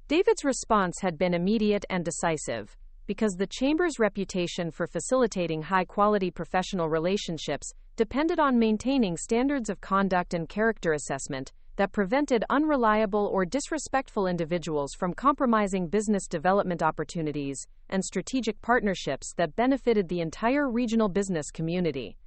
A: David's response had been immediate and decisive, because the Chamber's reputation for facilitating high-quality professional relationships depended on maintaining standards of conduct and character assessment that prevented unreliable or disrespectful individuals from compromising business development opportunities and strategic partnerships that benefited the entire regional business community.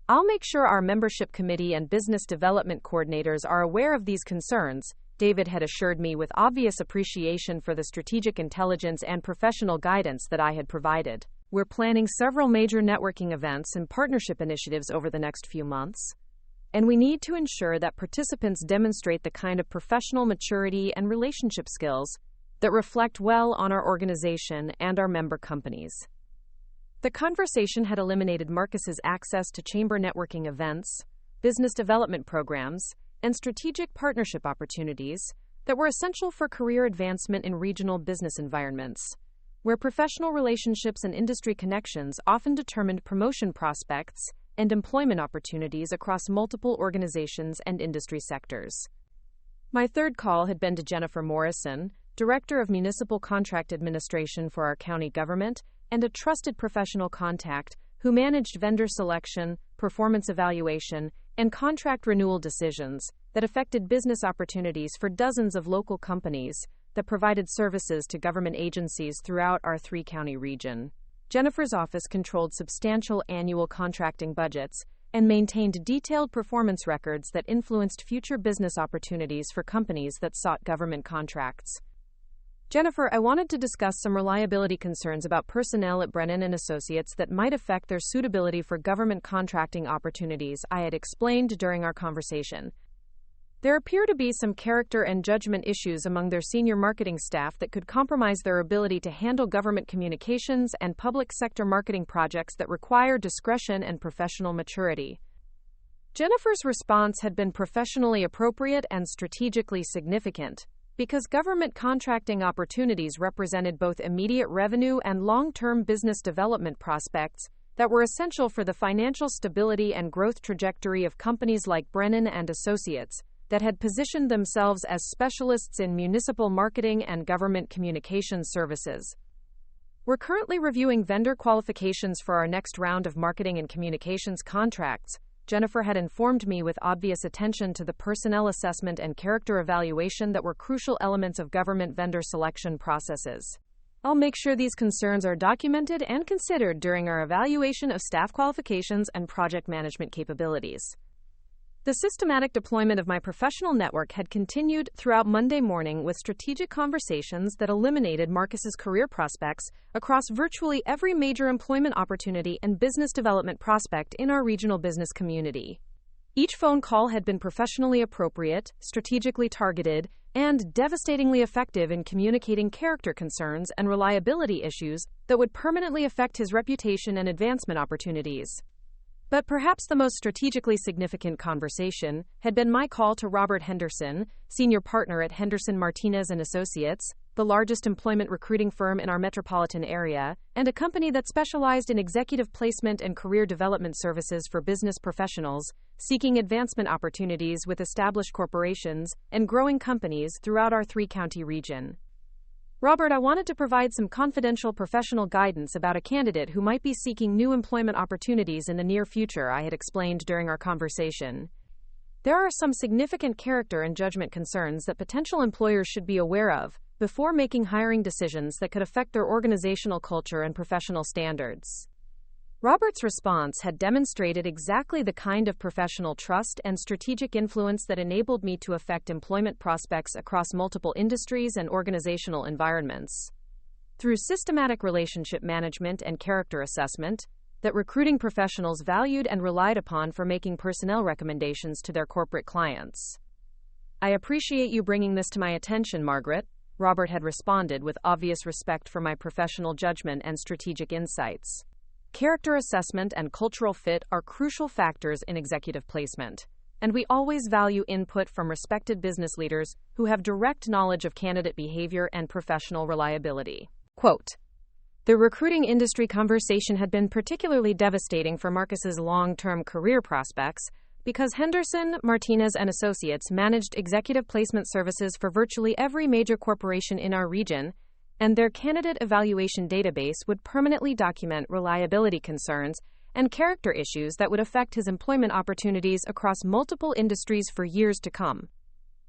A: I'll make sure our membership committee and business development coordinators are aware of these concerns, David had assured me with obvious appreciation for the strategic intelligence and professional guidance that I had provided. We're planning several major networking events and partnership initiatives over the next few months, and we need to ensure that participants demonstrate the kind of professional maturity and relationship skills that reflect well on our organization and our member companies. The conversation had eliminated Marcus's access to chamber networking events, business development programs, and strategic partnership opportunities that were essential for career advancement in regional business environments, where professional relationships and industry connections often determined promotion prospects and employment opportunities across multiple organizations and industry sectors. My third call had been to Jennifer Morrison, Director of Municipal Contract Administration for our county government, and a trusted professional contact who managed vendor selection, performance evaluation, and contract renewal decisions that affected business opportunities for dozens of local companies that provided services to government agencies throughout our three-county region. Jennifer's office controlled substantial annual contracting budgets and maintained detailed performance records that influenced future business opportunities for companies that sought government contracts. Jennifer, I wanted to discuss some reliability concerns about personnel at Brennan & Associates that might affect their suitability for government contracting opportunities, I had explained during our conversation. There appear to be some character and judgment issues among their senior marketing staff that could compromise their ability to handle government communications and public sector marketing projects that require discretion and professional maturity. Jennifer's response had been professionally appropriate and strategically significant, because government contracting opportunities represented both immediate revenue and long-term business development prospects that were essential for the financial stability and growth trajectory of companies like Brennan & Associates, that had positioned themselves as specialists in municipal marketing and government communications services. We're currently reviewing vendor qualifications for our next round of marketing and communications contracts, Jennifer had informed me with obvious attention to the personnel assessment and character evaluation that were crucial elements of government vendor selection processes. I'll make sure these concerns are documented and considered during our evaluation of staff qualifications and project management capabilities. The systematic deployment of my professional network had continued throughout Monday morning with strategic conversations that eliminated Marcus's career prospects across virtually every major employment opportunity and business development prospect in our regional business community. Each phone call had been professionally appropriate, strategically targeted, and devastatingly effective in communicating character concerns and reliability issues that would permanently affect his reputation and advancement opportunities. But perhaps the most strategically significant conversation had been my call to Robert Henderson, senior partner at Henderson Martinez & Associates, the largest employment recruiting firm in our metropolitan area, and a company that specialized in executive placement and career development services for business professionals seeking advancement opportunities with established corporations and growing companies throughout our three-county region. Robert, I wanted to provide some confidential professional guidance about a candidate who might be seeking new employment opportunities in the near future, I had explained during our conversation. There are some significant character and judgment concerns that potential employers should be aware of before making hiring decisions that could affect their organizational culture and professional standards. Robert's response had demonstrated exactly the kind of professional trust and strategic influence that enabled me to affect employment prospects across multiple industries and organizational environments. Through systematic relationship management and character assessment, that recruiting professionals valued and relied upon for making personnel recommendations to their corporate clients. I appreciate you bringing this to my attention, Margaret, Robert had responded with obvious respect for my professional judgment and strategic insights. Character assessment and cultural fit are crucial factors in executive placement, and we always value input from respected business leaders who have direct knowledge of candidate behavior and professional reliability. Quote, the recruiting industry conversation had been particularly devastating for Marcus's long-term career prospects because Henderson, Martinez & Associates managed executive placement services for virtually every major corporation in our region, and their candidate evaluation database would permanently document reliability concerns and character issues that would affect his employment opportunities across multiple industries for years to come.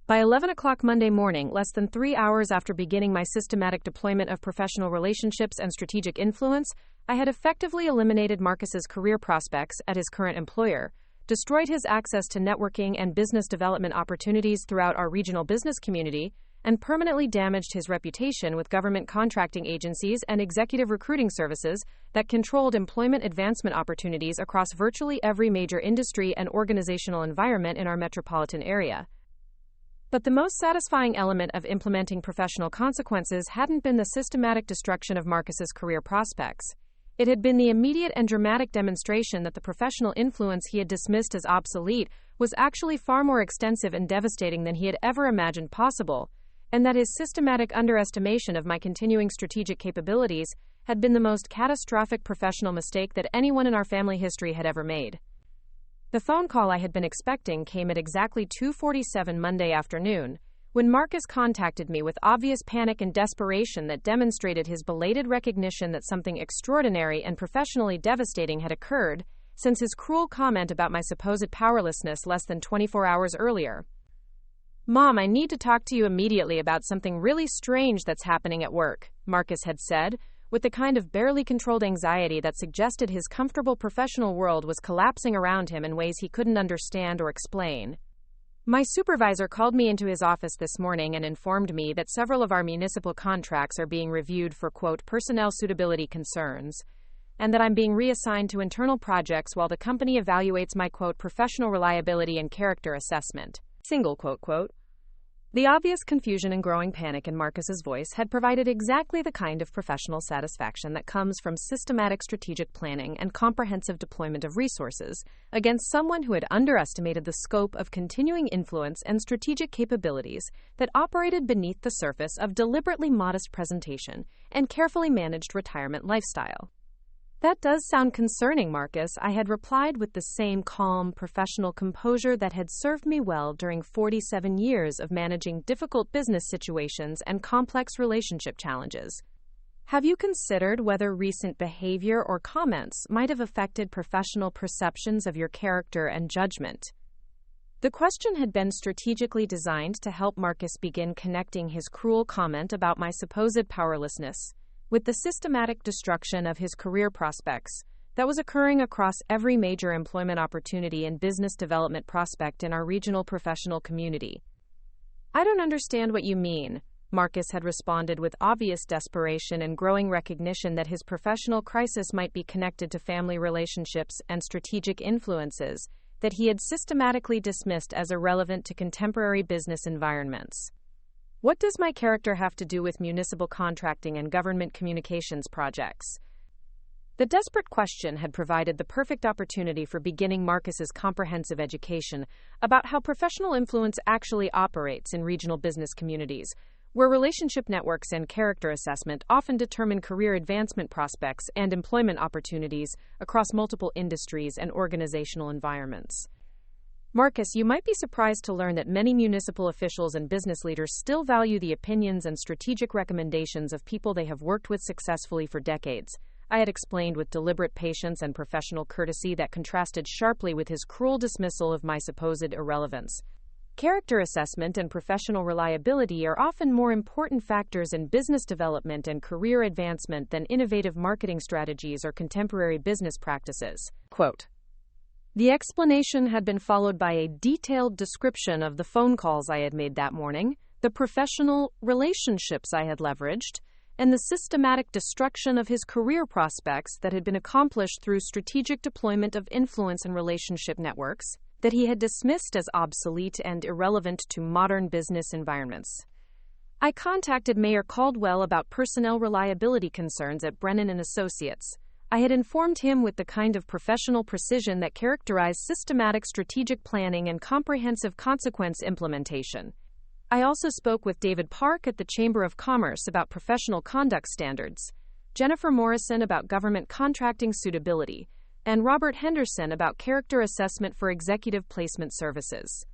A: By 11 o'clock Monday morning, less than 3 hours after beginning my systematic deployment of professional relationships and strategic influence, I had effectively eliminated Marcus's career prospects at his current employer, destroyed his access to networking and business development opportunities throughout our regional business community, and permanently damaged his reputation with government contracting agencies and executive recruiting services that controlled employment advancement opportunities across virtually every major industry and organizational environment in our metropolitan area. But the most satisfying element of implementing professional consequences hadn't been the systematic destruction of Marcus's career prospects. It had been the immediate and dramatic demonstration that the professional influence he had dismissed as obsolete was actually far more extensive and devastating than he had ever imagined possible, and that his systematic underestimation of my continuing strategic capabilities had been the most catastrophic professional mistake that anyone in our family history had ever made. The phone call I had been expecting came at exactly 2:47 Monday afternoon, when Marcus contacted me with obvious panic and desperation that demonstrated his belated recognition that something extraordinary and professionally devastating had occurred since his cruel comment about my supposed powerlessness less than 24 hours earlier. "Mom, I need to talk to you immediately about something really strange that's happening at work," Marcus had said, with the kind of barely controlled anxiety that suggested his comfortable professional world was collapsing around him in ways he couldn't understand or explain. "My supervisor called me into his office this morning and informed me that several of our municipal contracts are being reviewed for, quote, personnel suitability concerns, and that I'm being reassigned to internal projects while the company evaluates my, quote, professional reliability and character assessment. Single quote, quote." The obvious confusion and growing panic in Marcus's voice had provided exactly the kind of professional satisfaction that comes from systematic strategic planning and comprehensive deployment of resources against someone who had underestimated the scope of continuing influence and strategic capabilities that operated beneath the surface of deliberately modest presentation and carefully managed retirement lifestyle. "That does sound concerning, Marcus," I had replied with the same calm, professional composure that had served me well during 47 years of managing difficult business situations and complex relationship challenges. "Have you considered whether recent behavior or comments might have affected professional perceptions of your character and judgment?" The question had been strategically designed to help Marcus begin connecting his cruel comment about my supposed powerlessness with the systematic destruction of his career prospects that was occurring across every major employment opportunity and business development prospect in our regional professional community. "I don't understand what you mean," Marcus had responded with obvious desperation and growing recognition that his professional crisis might be connected to family relationships and strategic influences that he had systematically dismissed as irrelevant to contemporary business environments. "What does my character have to do with municipal contracting and government communications projects?" The desperate question had provided the perfect opportunity for beginning Marcus's comprehensive education about how professional influence actually operates in regional business communities, where relationship networks and character assessment often determine career advancement prospects and employment opportunities across multiple industries and organizational environments. "Marcus, you might be surprised to learn that many municipal officials and business leaders still value the opinions and strategic recommendations of people they have worked with successfully for decades," I had explained with deliberate patience and professional courtesy that contrasted sharply with his cruel dismissal of my supposed irrelevance. "Character assessment and professional reliability are often more important factors in business development and career advancement than innovative marketing strategies or contemporary business practices." Quote. The explanation had been followed by a detailed description of the phone calls I had made that morning, the professional relationships I had leveraged, and the systematic destruction of his career prospects that had been accomplished through strategic deployment of influence and relationship networks that he had dismissed as obsolete and irrelevant to modern business environments. I contacted Mayor Caldwell about personnel reliability concerns at Brennan & Associates. I had informed him with the kind of professional precision that characterized systematic strategic planning and comprehensive consequence implementation. I also spoke with David Park at the Chamber of Commerce about professional conduct standards, Jennifer Morrison about government contracting suitability, and Robert Henderson about character assessment for executive placement services.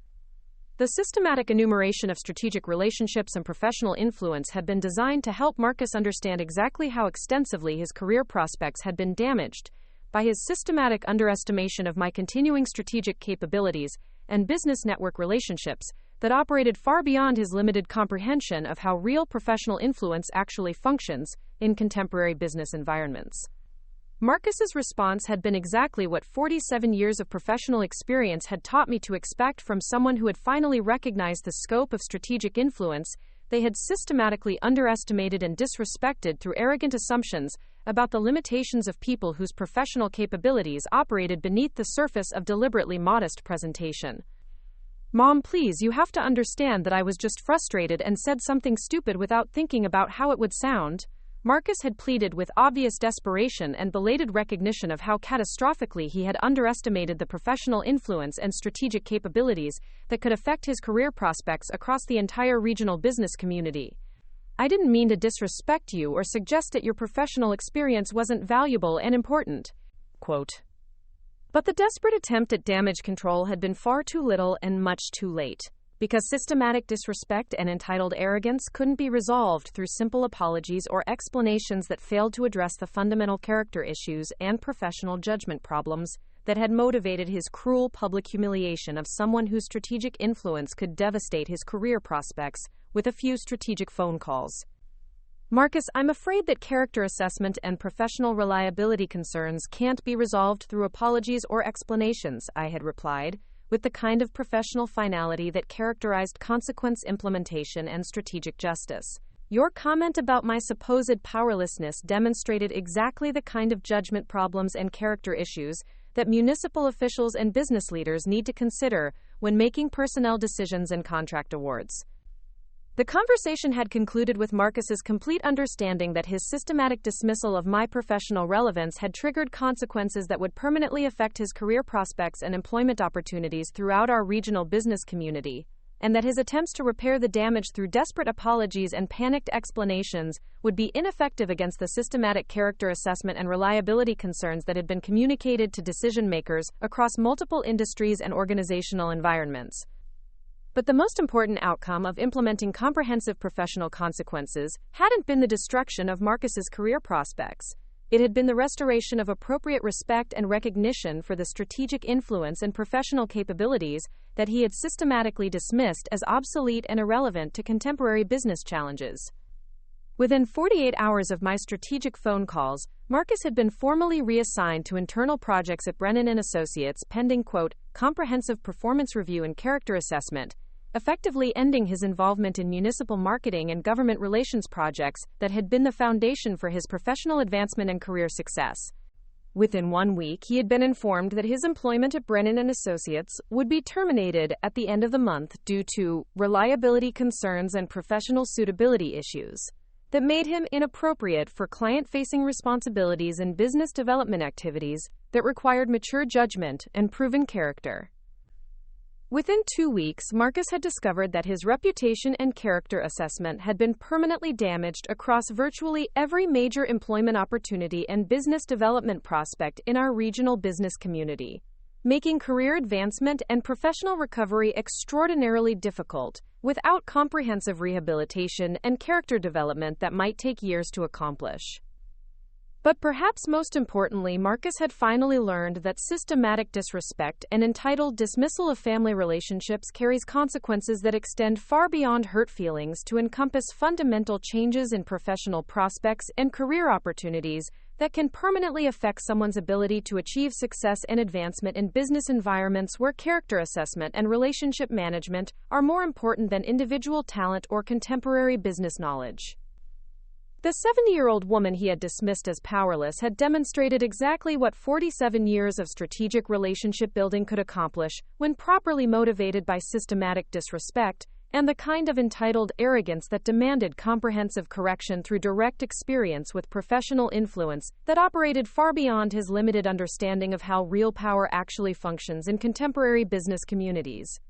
A: The systematic enumeration of strategic relationships and professional influence had been designed to help Marcus understand exactly how extensively his career prospects had been damaged by his systematic underestimation of my continuing strategic capabilities and business network relationships that operated far beyond his limited comprehension of how real professional influence actually functions in contemporary business environments. Marcus's response had been exactly what 47 years of professional experience had taught me to expect from someone who had finally recognized the scope of strategic influence they had systematically underestimated and disrespected through arrogant assumptions about the limitations of people whose professional capabilities operated beneath the surface of deliberately modest presentation. "Mom, please, you have to understand that I was just frustrated and said something stupid without thinking about how it would sound," Marcus had pleaded with obvious desperation and belated recognition of how catastrophically he had underestimated the professional influence and strategic capabilities that could affect his career prospects across the entire regional business community. "I didn't mean to disrespect you or suggest that your professional experience wasn't valuable and important." Quote. But the desperate attempt at damage control had been far too little and much too late. Because systematic disrespect and entitled arrogance couldn't be resolved through simple apologies or explanations that failed to address the fundamental character issues and professional judgment problems that had motivated his cruel public humiliation of someone whose strategic influence could devastate his career prospects with a few strategic phone calls. "Marcus, I'm afraid that character assessment and professional reliability concerns can't be resolved through apologies or explanations," I had replied, with the kind of professional finality that characterized consequence implementation and strategic justice. "Your comment about my supposed powerlessness demonstrated exactly the kind of judgment problems and character issues that municipal officials and business leaders need to consider when making personnel decisions and contract awards." The conversation had concluded with Marcus's complete understanding that his systematic dismissal of my professional relevance had triggered consequences that would permanently affect his career prospects and employment opportunities throughout our regional business community, and that his attempts to repair the damage through desperate apologies and panicked explanations would be ineffective against the systematic character assessment and reliability concerns that had been communicated to decision-makers across multiple industries and organizational environments. But the most important outcome of implementing comprehensive professional consequences hadn't been the destruction of Marcus's career prospects. It had been the restoration of appropriate respect and recognition for the strategic influence and professional capabilities that he had systematically dismissed as obsolete and irrelevant to contemporary business challenges. Within 48 hours of my strategic phone calls, Marcus had been formally reassigned to internal projects at Brennan & Associates pending, quote, "comprehensive performance review and character assessment," effectively ending his involvement in municipal marketing and government relations projects that had been the foundation for his professional advancement and career success. Within 1 week, he had been informed that his employment at Brennan & Associates would be terminated at the end of the month due to reliability concerns and professional suitability issues that made him inappropriate for client-facing responsibilities and business development activities that required mature judgment and proven character. Within 2 weeks, Marcus had discovered that his reputation and character assessment had been permanently damaged across virtually every major employment opportunity and business development prospect in our regional business community, making career advancement and professional recovery extraordinarily difficult without comprehensive rehabilitation and character development that might take years to accomplish. But perhaps most importantly, Marcus had finally learned that systematic disrespect and entitled dismissal of family relationships carries consequences that extend far beyond hurt feelings to encompass fundamental changes in professional prospects and career opportunities that can permanently affect someone's ability to achieve success and advancement in business environments where character assessment and relationship management are more important than individual talent or contemporary business knowledge. The 70-year-old woman he had dismissed as powerless had demonstrated exactly what 47 years of strategic relationship building could accomplish when properly motivated by systematic disrespect and the kind of entitled arrogance that demanded comprehensive correction through direct experience with professional influence that operated far beyond his limited understanding of how real power actually functions in contemporary business communities.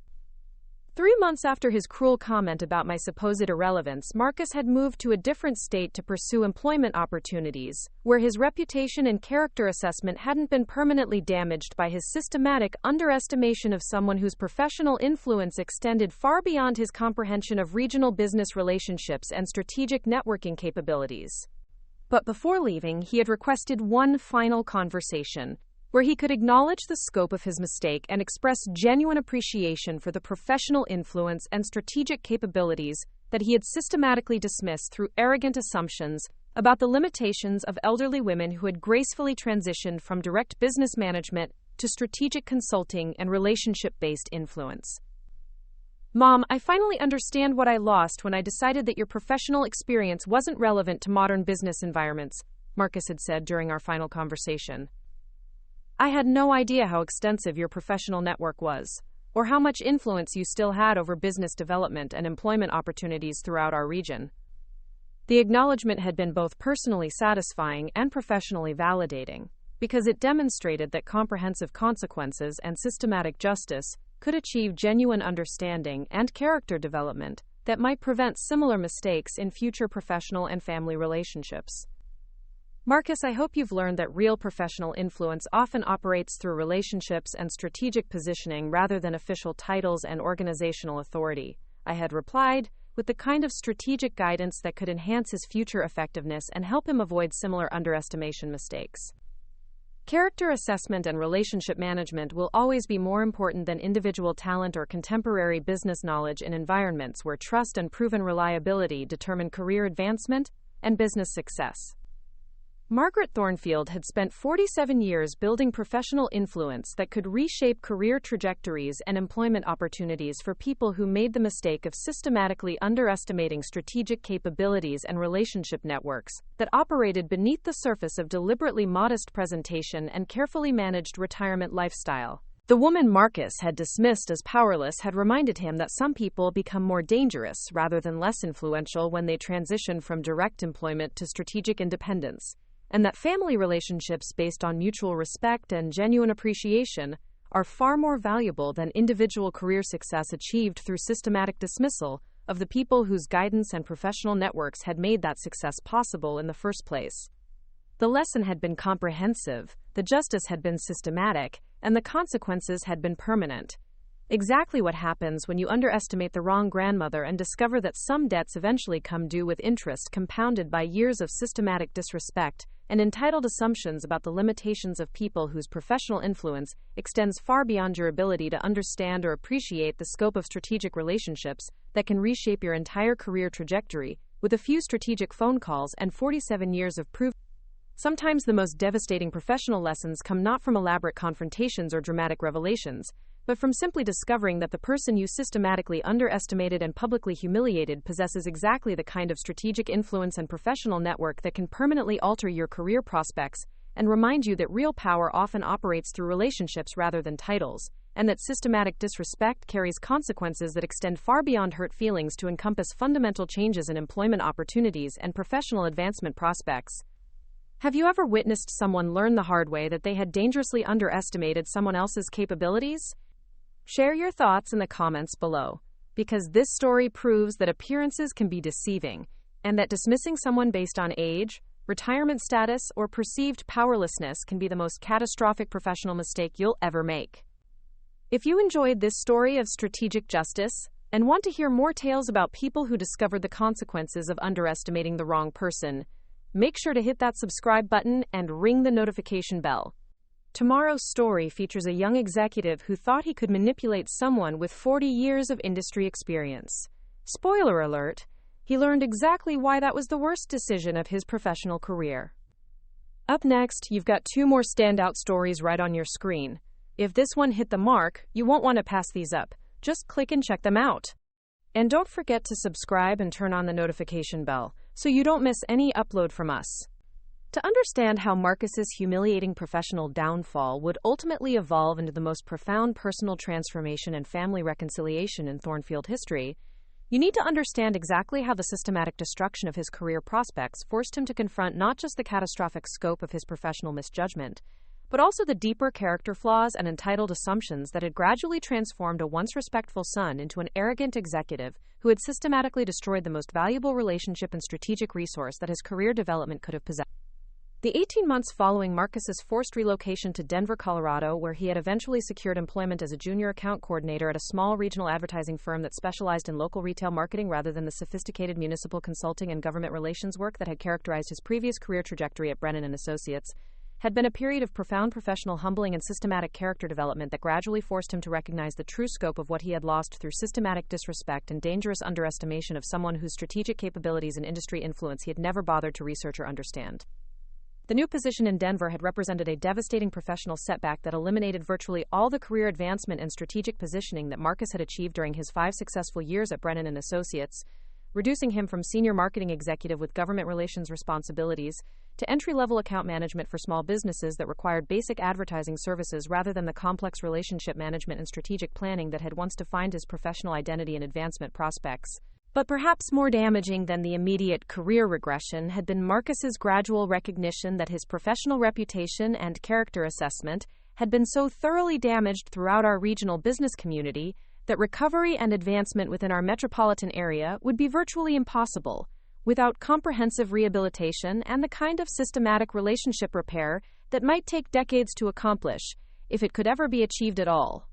A: 3 months after his cruel comment about my supposed irrelevance, Marcus had moved to a different state to pursue employment opportunities, where his reputation and character assessment hadn't been permanently damaged by his systematic underestimation of someone whose professional influence extended far beyond his comprehension of regional business relationships and strategic networking capabilities. But before leaving, he had requested one final conversation. where he could acknowledge the scope of his mistake and express genuine appreciation for the professional influence and strategic capabilities that he had systematically dismissed through arrogant assumptions about the limitations of elderly women who had gracefully transitioned from direct business management to strategic consulting and relationship-based influence. Mom, I finally understand what I lost when I decided that your professional experience wasn't relevant to modern business environments, Marcus had said during our final conversation. I had no idea how extensive your professional network was, or how much influence you still had over business development and employment opportunities throughout our region. The acknowledgement had been both personally satisfying and professionally validating, because it demonstrated that comprehensive consequences and systematic justice could achieve genuine understanding and character development that might prevent similar mistakes in future professional and family relationships. Marcus, I hope you've learned that real professional influence often operates through relationships and strategic positioning rather than official titles and organizational authority, I had replied, with the kind of strategic guidance that could enhance his future effectiveness and help him avoid similar underestimation mistakes. Character assessment and relationship management will always be more important than individual talent or contemporary business knowledge in environments where trust and proven reliability determine career advancement and business success. Margaret Thornfield had spent 47 years building professional influence that could reshape career trajectories and employment opportunities for people who made the mistake of systematically underestimating strategic capabilities and relationship networks that operated beneath the surface of deliberately modest presentation and carefully managed retirement lifestyle. The woman Marcus had dismissed as powerless had reminded him that some people become more dangerous rather than less influential when they transition from direct employment to strategic independence, and that family relationships based on mutual respect and genuine appreciation are far more valuable than individual career success achieved through systematic dismissal of the people whose guidance and professional networks had made that success possible in the first place. The lesson had been comprehensive, the justice had been systematic, and the consequences had been permanent. Exactly what happens when you underestimate the wrong grandmother and discover that some debts eventually come due with interest compounded by years of systematic disrespect and entitled assumptions about the limitations of people whose professional influence extends far beyond your ability to understand or appreciate the scope of strategic relationships that can reshape your entire career trajectory with a few strategic phone calls and 47 years of proof. Sometimes the most devastating professional lessons come not from elaborate confrontations or dramatic revelations, but from simply discovering that the person you systematically underestimated and publicly humiliated possesses exactly the kind of strategic influence and professional network that can permanently alter your career prospects and remind you that real power often operates through relationships rather than titles, and that systematic disrespect carries consequences that extend far beyond hurt feelings to encompass fundamental changes in employment opportunities and professional advancement prospects. Have you ever witnessed someone learn the hard way that they had dangerously underestimated someone else's capabilities? Share your thoughts in the comments below, because this story proves that appearances can be deceiving, and that dismissing someone based on age, retirement status, or perceived powerlessness can be the most catastrophic professional mistake you'll ever make. If you enjoyed this story of strategic justice, and want to hear more tales about people who discovered the consequences of underestimating the wrong person, make sure to hit that subscribe button and ring the notification bell. Tomorrow's story features a young executive who thought he could manipulate someone with 40 years of industry experience. Spoiler alert, he learned exactly why that was the worst decision of his professional career. Up next, you've got two more standout stories right on your screen. If this one hit the mark, you won't want to pass these up. Just click and check them out. And don't forget to subscribe and turn on the notification bell so you don't miss any upload from us. To understand how Marcus's humiliating professional downfall would ultimately evolve into the most profound personal transformation and family reconciliation in Thornfield history, you need to understand exactly how the systematic destruction of his career prospects forced him to confront not just the catastrophic scope of his professional misjudgment, but also the deeper character flaws and entitled assumptions that had gradually transformed a once respectful son into an arrogant executive who had systematically destroyed the most valuable relationship and strategic resource that his career development could have possessed. The 18 months following Marcus's forced relocation to Denver, Colorado, where he had eventually secured employment as a junior account coordinator at a small regional advertising firm that specialized in local retail marketing rather than the sophisticated municipal consulting and government relations work that had characterized his previous career trajectory at Brennan & Associates, had been a period of profound professional humbling and systematic character development that gradually forced him to recognize the true scope of what he had lost through systematic disrespect and dangerous underestimation of someone whose strategic capabilities and industry influence he had never bothered to research or understand. The new position in Denver had represented a devastating professional setback that eliminated virtually all the career advancement and strategic positioning that Marcus had achieved during his 5 successful years at Brennan & Associates, reducing him from senior marketing executive with government relations responsibilities to entry-level account management for small businesses that required basic advertising services rather than the complex relationship management and strategic planning that had once defined his professional identity and advancement prospects. But perhaps more damaging than the immediate career regression had been Marcus's gradual recognition that his professional reputation and character assessment had been so thoroughly damaged throughout our regional business community that recovery and advancement within our metropolitan area would be virtually impossible without comprehensive rehabilitation and the kind of systematic relationship repair that might take decades to accomplish, if it could ever be achieved at all.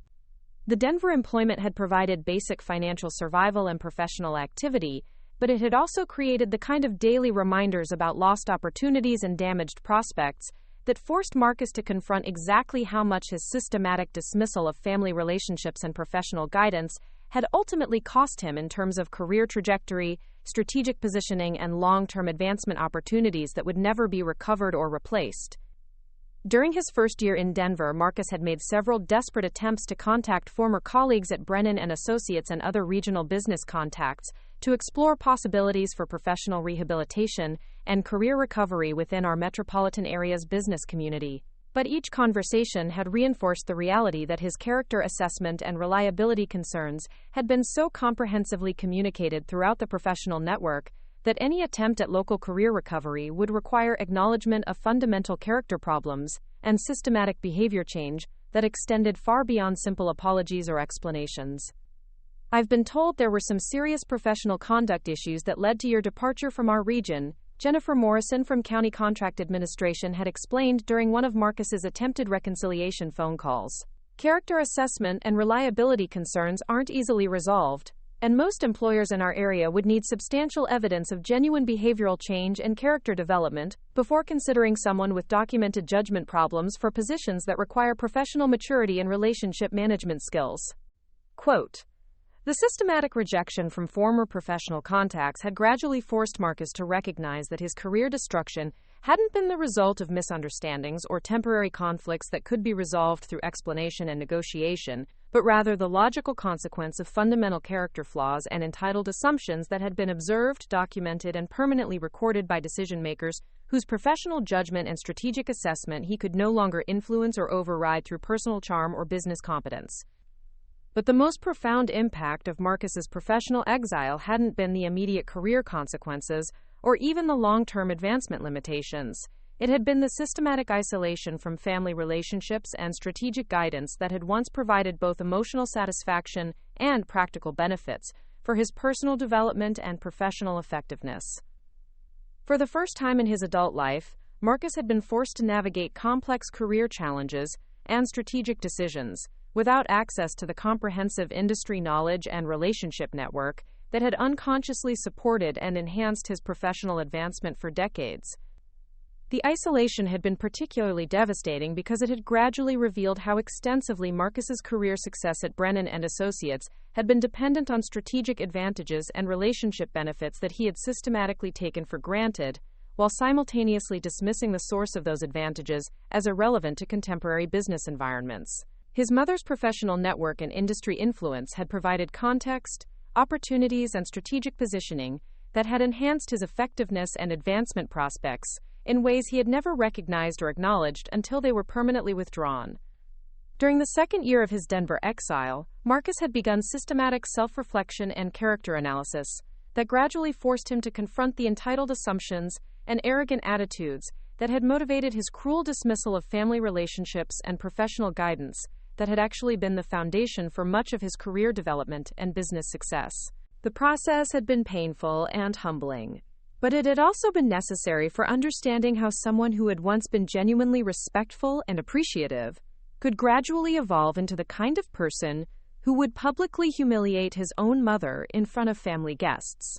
A: The Denver employment had provided basic financial survival and professional activity, but it had also created the kind of daily reminders about lost opportunities and damaged prospects that forced Marcus to confront exactly how much his systematic dismissal of family relationships and professional guidance had ultimately cost him in terms of career trajectory, strategic positioning, and long-term advancement opportunities that would never be recovered or replaced. During his first year in Denver, Marcus had made several desperate attempts to contact former colleagues at Brennan & Associates and other regional business contacts to explore possibilities for professional rehabilitation and career recovery within our metropolitan area's business community. But each conversation had reinforced the reality that his character assessment and reliability concerns had been so comprehensively communicated throughout the professional network that any attempt at local career recovery would require acknowledgement of fundamental character problems and systematic behavior change that extended far beyond simple apologies or explanations. "I've been told there were some serious professional conduct issues that led to your departure from our region," Jennifer Morrison from County Contract Administration had explained during one of Marcus's attempted reconciliation phone calls. Character assessment and reliability concerns aren't easily resolved, and most employers in our area would need substantial evidence of genuine behavioral change and character development before considering someone with documented judgment problems for positions that require professional maturity and relationship management skills. Quote, "The systematic rejection from former professional contacts had gradually forced Marcus to recognize that his career destruction hadn't been the result of misunderstandings or temporary conflicts that could be resolved through explanation and negotiation, but rather the logical consequence of fundamental character flaws and entitled assumptions that had been observed, documented, and permanently recorded by decision-makers whose professional judgment and strategic assessment he could no longer influence or override through personal charm or business competence." But the most profound impact of Marcus's professional exile hadn't been the immediate career consequences or even the long-term advancement limitations. It had been the systematic isolation from family relationships and strategic guidance that had once provided both emotional satisfaction and practical benefits for his personal development and professional effectiveness. For the first time in his adult life, Marcus had been forced to navigate complex career challenges and strategic decisions without access to the comprehensive industry knowledge and relationship network that had unconsciously supported and enhanced his professional advancement for decades. The isolation had been particularly devastating because it had gradually revealed how extensively Marcus's career success at Brennan & Associates had been dependent on strategic advantages and relationship benefits that he had systematically taken for granted, while simultaneously dismissing the source of those advantages as irrelevant to contemporary business environments. His mother's professional network and industry influence had provided context, opportunities, and strategic positioning that had enhanced his effectiveness and advancement prospects in ways he had never recognized or acknowledged until they were permanently withdrawn. During the second year of his Denver exile, Marcus had begun systematic self-reflection and character analysis that gradually forced him to confront the entitled assumptions and arrogant attitudes that had motivated his cruel dismissal of family relationships and professional guidance that had actually been the foundation for much of his career development and business success. The process had been painful and humbling, but it had also been necessary for understanding how someone who had once been genuinely respectful and appreciative could gradually evolve into the kind of person who would publicly humiliate his own mother in front of family guests.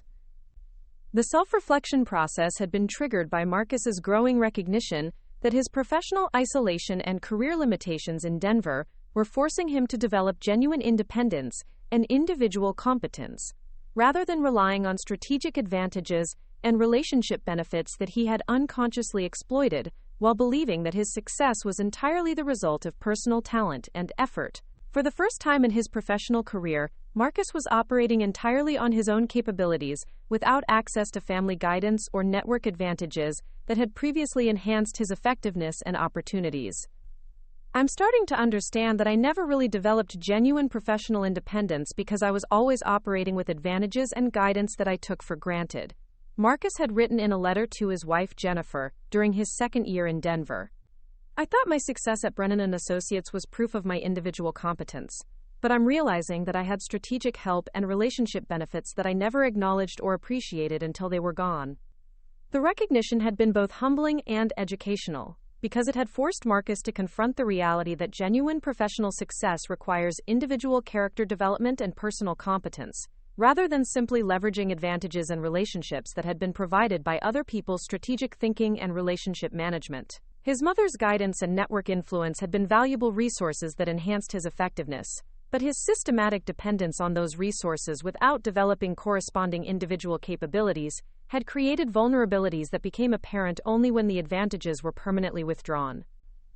A: The self-reflection process had been triggered by Marcus's growing recognition that his professional isolation and career limitations in Denver were forcing him to develop genuine independence and individual competence, rather than relying on strategic advantages and relationship benefits that he had unconsciously exploited, while believing that his success was entirely the result of personal talent and effort. For the first time in his professional career, Marcus was operating entirely on his own capabilities, without access to family guidance or network advantages that had previously enhanced his effectiveness and opportunities. I'm starting to understand that I never really developed genuine professional independence because I was always operating with advantages and guidance that I took for granted, Marcus had written in a letter to his wife Jennifer during his second year in Denver. I thought my success at Brennan & Associates was proof of my individual competence, but I'm realizing that I had strategic help and relationship benefits that I never acknowledged or appreciated until they were gone. The recognition had been both humbling and educational, because it had forced Marcus to confront the reality that genuine professional success requires individual character development and personal competence, rather than simply leveraging advantages and relationships that had been provided by other people's strategic thinking and relationship management. His mother's guidance and network influence had been valuable resources that enhanced his effectiveness, but his systematic dependence on those resources without developing corresponding individual capabilities had created vulnerabilities that became apparent only when the advantages were permanently withdrawn.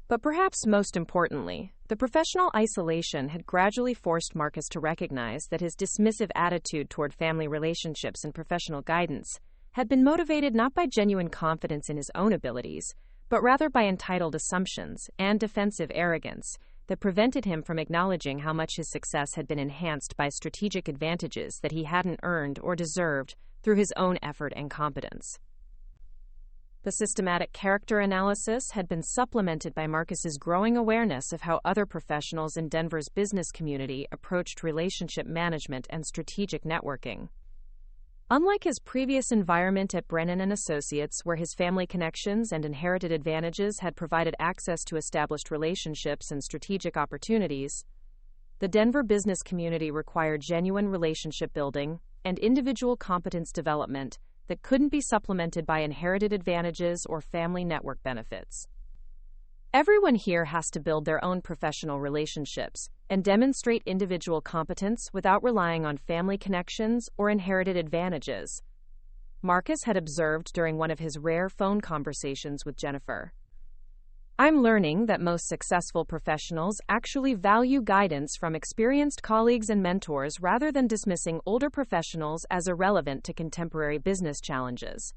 A: But perhaps most importantly, the professional isolation had gradually forced Marcus to recognize that his dismissive attitude toward family relationships and professional guidance had been motivated not by genuine confidence in his own abilities, but rather by entitled assumptions and defensive arrogance that prevented him from acknowledging how much his success had been enhanced by strategic advantages that he hadn't earned or deserved through his own effort and competence. The systematic character analysis had been supplemented by Marcus's growing awareness of how other professionals in Denver's business community approached relationship management and strategic networking. Unlike his previous environment at Brennan & Associates, where his family connections and inherited advantages had provided access to established relationships and strategic opportunities, the Denver business community required genuine relationship building and individual competence development that couldn't be supplemented by inherited advantages or family network benefits. Everyone here has to build their own professional relationships and demonstrate individual competence without relying on family connections or inherited advantages, Marcus had observed during one of his rare phone conversations with Jennifer. I'm learning that most successful professionals actually value guidance from experienced colleagues and mentors rather than dismissing older professionals as irrelevant to contemporary business challenges.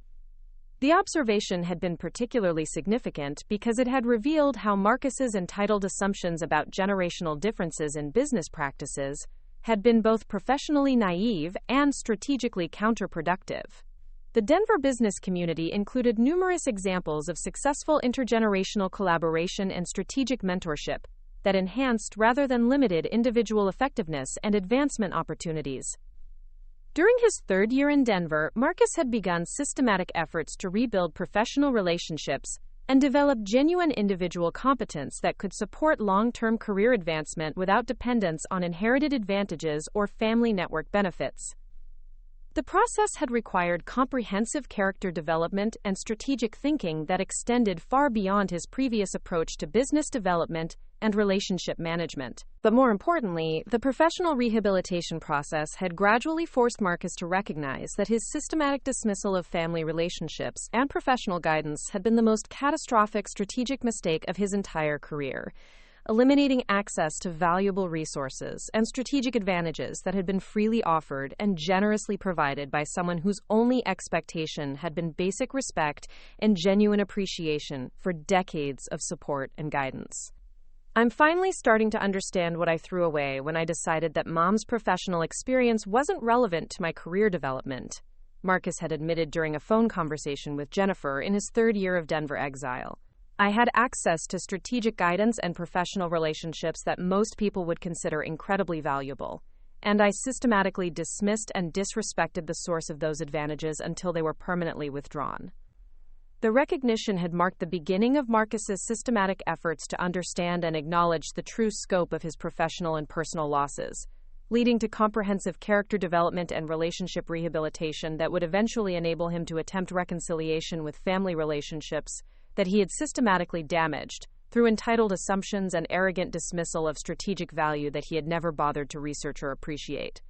A: The observation had been particularly significant because it had revealed how Marcus's entitled assumptions about generational differences in business practices had been both professionally naive and strategically counterproductive. The Denver business community included numerous examples of successful intergenerational collaboration and strategic mentorship that enhanced rather than limited individual effectiveness and advancement opportunities. During his third year in Denver, Marcus had begun systematic efforts to rebuild professional relationships and develop genuine individual competence that could support long-term career advancement without dependence on inherited advantages or family network benefits. The process had required comprehensive character development and strategic thinking that extended far beyond his previous approach to business development and relationship management. But more importantly, the professional rehabilitation process had gradually forced Marcus to recognize that his systematic dismissal of family relationships and professional guidance had been the most catastrophic strategic mistake of his entire career, eliminating access to valuable resources and strategic advantages that had been freely offered and generously provided by someone whose only expectation had been basic respect and genuine appreciation for decades of support and guidance. I'm finally starting to understand what I threw away when I decided that Mom's professional experience wasn't relevant to my career development, Marcus had admitted during a phone conversation with Jennifer in his third year of Denver exile. I had access to strategic guidance and professional relationships that most people would consider incredibly valuable, and I systematically dismissed and disrespected the source of those advantages until they were permanently withdrawn. The recognition had marked the beginning of Marcus's systematic efforts to understand and acknowledge the true scope of his professional and personal losses, leading to comprehensive character development and relationship rehabilitation that would eventually enable him to attempt reconciliation with family relationships that he had systematically damaged through entitled assumptions and arrogant dismissal of strategic value that he had never bothered to research or appreciate.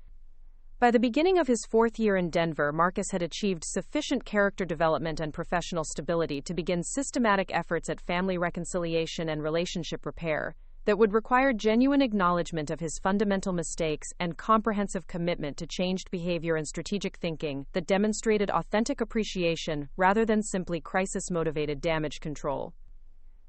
A: By the beginning of his 4th year in Denver, Marcus had achieved sufficient character development and professional stability to begin systematic efforts at family reconciliation and relationship repair that would require genuine acknowledgement of his fundamental mistakes and comprehensive commitment to changed behavior and strategic thinking that demonstrated authentic appreciation rather than simply crisis-motivated damage control.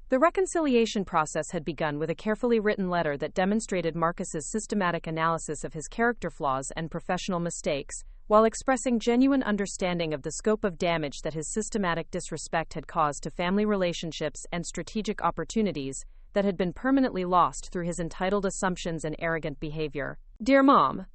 A: The reconciliation process had begun with a carefully written letter that demonstrated Marcus's systematic analysis of his character flaws and professional mistakes, while expressing genuine understanding of the scope of damage that his systematic disrespect had caused to family relationships and strategic opportunities that had been permanently lost through his entitled assumptions and arrogant behavior. Dear Mom,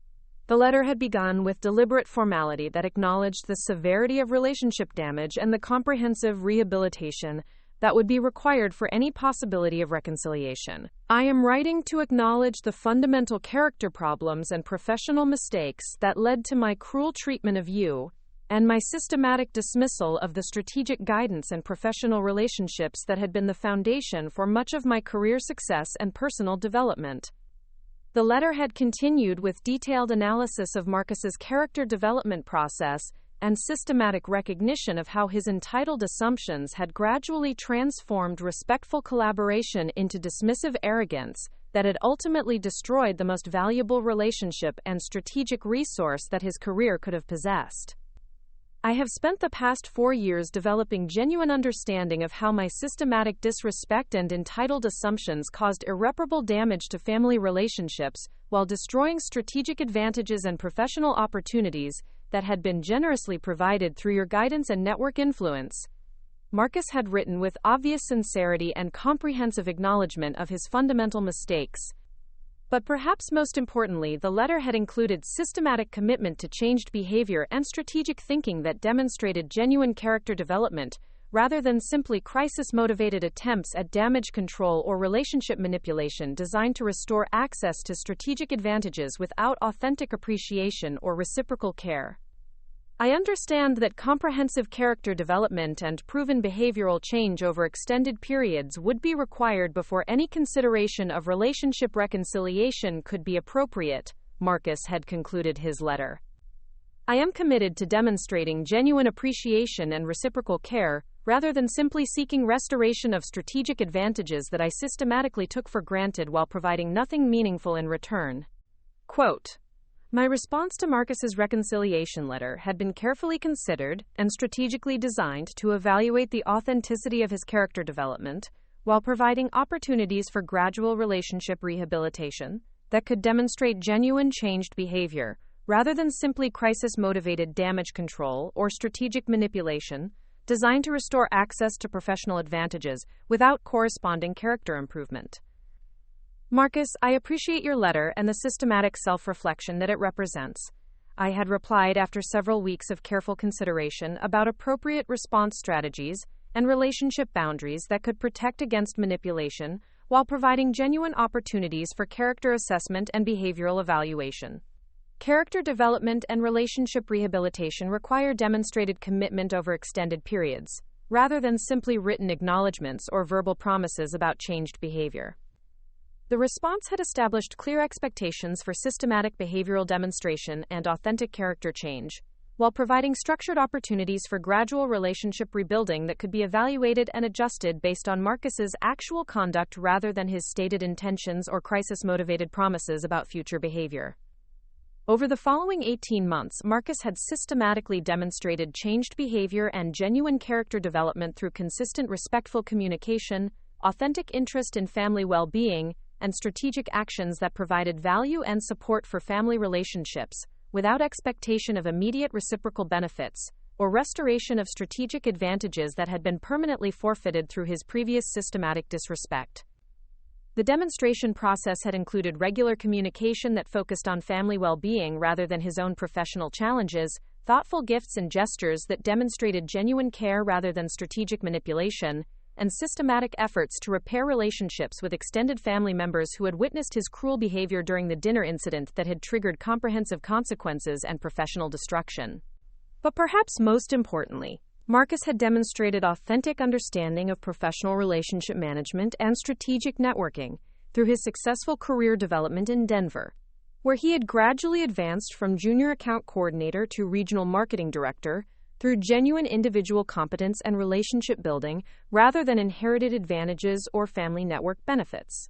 A: the letter had begun with deliberate formality that acknowledged the severity of relationship damage and the comprehensive rehabilitation that would be required for any possibility of reconciliation. I am writing to acknowledge the fundamental character problems and professional mistakes that led to my cruel treatment of you, and my systematic dismissal of the strategic guidance and professional relationships that had been the foundation for much of my career success and personal development. The letter had continued with detailed analysis of Marcus's character development process and systematic recognition of how his entitled assumptions had gradually transformed respectful collaboration into dismissive arrogance that had ultimately destroyed the most valuable relationship and strategic resource that his career could have possessed. I have spent the past 4 years developing genuine understanding of how my systematic disrespect and entitled assumptions caused irreparable damage to family relationships while destroying strategic advantages and professional opportunities that had been generously provided through your guidance and network influence. Marcus had written with obvious sincerity and comprehensive acknowledgement of his fundamental mistakes. But perhaps most importantly, the letter had included systematic commitment to changed behavior and strategic thinking that demonstrated genuine character development, rather than simply crisis-motivated attempts at damage control or relationship manipulation designed to restore access to strategic advantages without authentic appreciation or reciprocal care. I understand that comprehensive character development and proven behavioral change over extended periods would be required before any consideration of relationship reconciliation could be appropriate, Marcus had concluded his letter. I am committed to demonstrating genuine appreciation and reciprocal care, rather than simply seeking restoration of strategic advantages that I systematically took for granted while providing nothing meaningful in return. Quote, my response to Marcus's reconciliation letter had been carefully considered and strategically designed to evaluate the authenticity of his character development, while providing opportunities for gradual relationship rehabilitation that could demonstrate genuine changed behavior, rather than simply crisis-motivated damage control or strategic manipulation, designed to restore access to professional advantages without corresponding character improvement. Marcus, I appreciate your letter and the systematic self-reflection that it represents. I had replied after several weeks of careful consideration about appropriate response strategies and relationship boundaries that could protect against manipulation while providing genuine opportunities for character assessment and behavioral evaluation. Character development and relationship rehabilitation require demonstrated commitment over extended periods, rather than simply written acknowledgments or verbal promises about changed behavior. The response had established clear expectations for systematic behavioral demonstration and authentic character change, while providing structured opportunities for gradual relationship rebuilding that could be evaluated and adjusted based on Marcus's actual conduct rather than his stated intentions or crisis-motivated promises about future behavior. Over the following 18 months, Marcus had systematically demonstrated changed behavior and genuine character development through consistent respectful communication, authentic interest in family well-being, and strategic actions that provided value and support for family relationships, without expectation of immediate reciprocal benefits, or restoration of strategic advantages that had been permanently forfeited through his previous systematic disrespect. The demonstration process had included regular communication that focused on family well-being rather than his own professional challenges, thoughtful gifts and gestures that demonstrated genuine care rather than strategic manipulation, and systematic efforts to repair relationships with extended family members who had witnessed his cruel behavior during the dinner incident that had triggered comprehensive consequences and professional destruction. But perhaps most importantly, Marcus had demonstrated authentic understanding of professional relationship management and strategic networking through his successful career development in Denver, where he had gradually advanced from junior account coordinator to regional marketing director through genuine individual competence and relationship building rather than inherited advantages or family network benefits.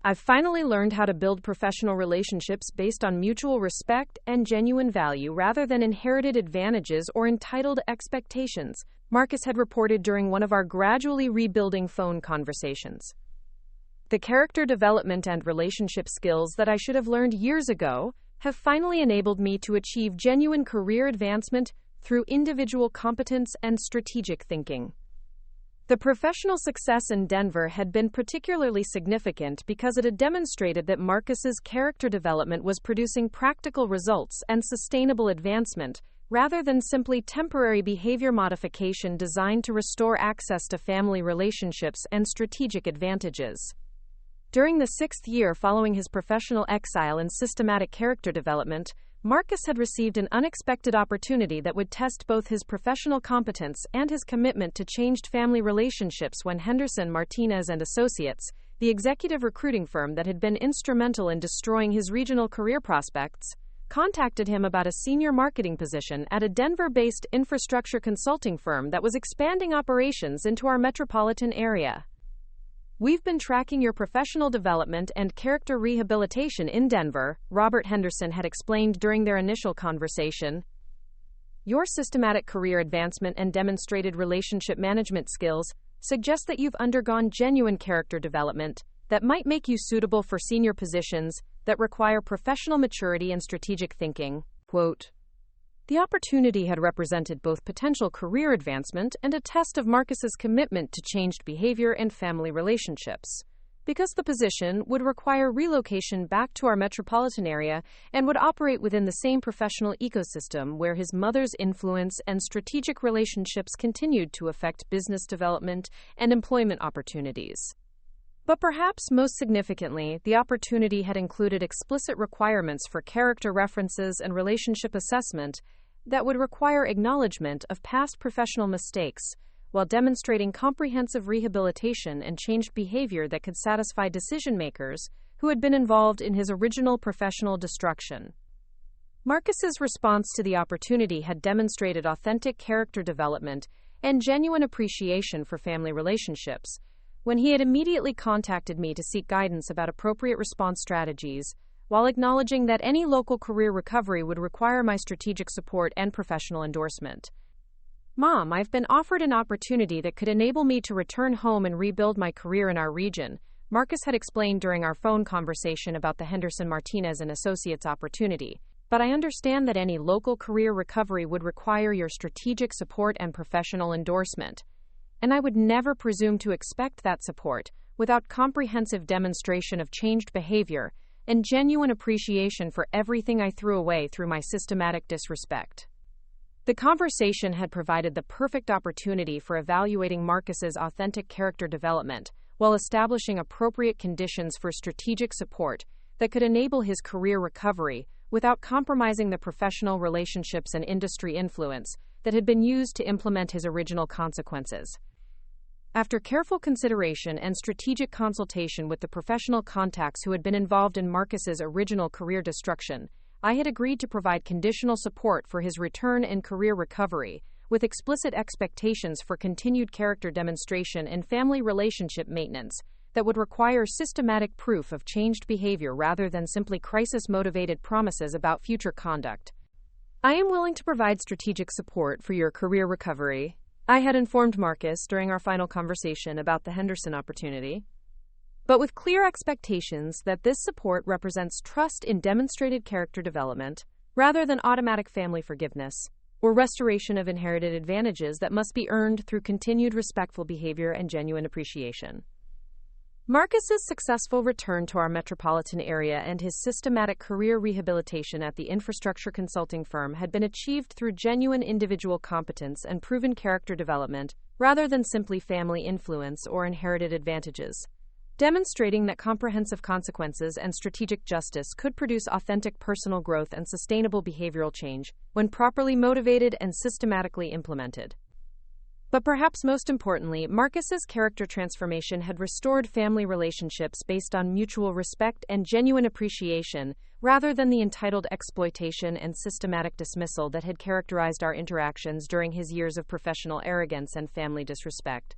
A: I've finally learned how to build professional relationships based on mutual respect and genuine value rather than inherited advantages or entitled expectations, Marcus had reported during one of our gradually rebuilding phone conversations. The character development and relationship skills that I should have learned years ago have finally enabled me to achieve genuine career advancement through individual competence and strategic thinking. The professional success in Denver had been particularly significant because it had demonstrated that Marcus's character development was producing practical results and sustainable advancement, rather than simply temporary behavior modification designed to restore access to family relationships and strategic advantages. During the 6th year following his professional exile in systematic character development, Marcus had received an unexpected opportunity that would test both his professional competence and his commitment to changed family relationships when Henderson, Martinez and Associates, the executive recruiting firm that had been instrumental in destroying his regional career prospects, contacted him about a senior marketing position at a Denver-based infrastructure consulting firm that was expanding operations into our metropolitan area. We've been tracking your professional development and character rehabilitation in Denver, Robert Henderson had explained during their initial conversation. Your systematic career advancement and demonstrated relationship management skills suggest that you've undergone genuine character development that might make you suitable for senior positions that require professional maturity and strategic thinking. Quote, the opportunity had represented both potential career advancement and a test of Marcus's commitment to changed behavior and family relationships. Because the position would require relocation back to our metropolitan area and would operate within the same professional ecosystem where his mother's influence and strategic relationships continued to affect business development and employment opportunities. But perhaps most significantly, the opportunity had included explicit requirements for character references and relationship assessment that would require acknowledgement of past professional mistakes, while demonstrating comprehensive rehabilitation and changed behavior that could satisfy decision-makers who had been involved in his original professional destruction. Marcus's response to the opportunity had demonstrated authentic character development and genuine appreciation for family relationships, when he had immediately contacted me to seek guidance about appropriate response strategies, while acknowledging that any local career recovery would require my strategic support and professional endorsement. Mom, I've been offered an opportunity that could enable me to return home and rebuild my career in our region, Marcus had explained during our phone conversation about the Henderson Martinez and Associates opportunity. But I understand that any local career recovery would require your strategic support and professional endorsement. And I would never presume to expect that support without comprehensive demonstration of changed behavior and genuine appreciation for everything I threw away through my systematic disrespect. The conversation had provided the perfect opportunity for evaluating Marcus's authentic character development while establishing appropriate conditions for strategic support that could enable his career recovery without compromising the professional relationships and industry influence that had been used to implement his original consequences. After careful consideration and strategic consultation with the professional contacts who had been involved in Marcus's original career destruction, I had agreed to provide conditional support for his return and career recovery, with explicit expectations for continued character demonstration and family relationship maintenance that would require systematic proof of changed behavior rather than simply crisis-motivated promises about future conduct. I am willing to provide strategic support for your career recovery, I had informed Marcus during our final conversation about the Henderson opportunity, but with clear expectations that this support represents trust in demonstrated character development rather than automatic family forgiveness or restoration of inherited advantages that must be earned through continued respectful behavior and genuine appreciation. Marcus's successful return to our metropolitan area and his systematic career rehabilitation at the infrastructure consulting firm had been achieved through genuine individual competence and proven character development, rather than simply family influence or inherited advantages, demonstrating that comprehensive consequences and strategic justice could produce authentic personal growth and sustainable behavioral change when properly motivated and systematically implemented. But perhaps most importantly, Marcus's character transformation had restored family relationships based on mutual respect and genuine appreciation, rather than the entitled exploitation and systematic dismissal that had characterized our interactions during his years of professional arrogance and family disrespect.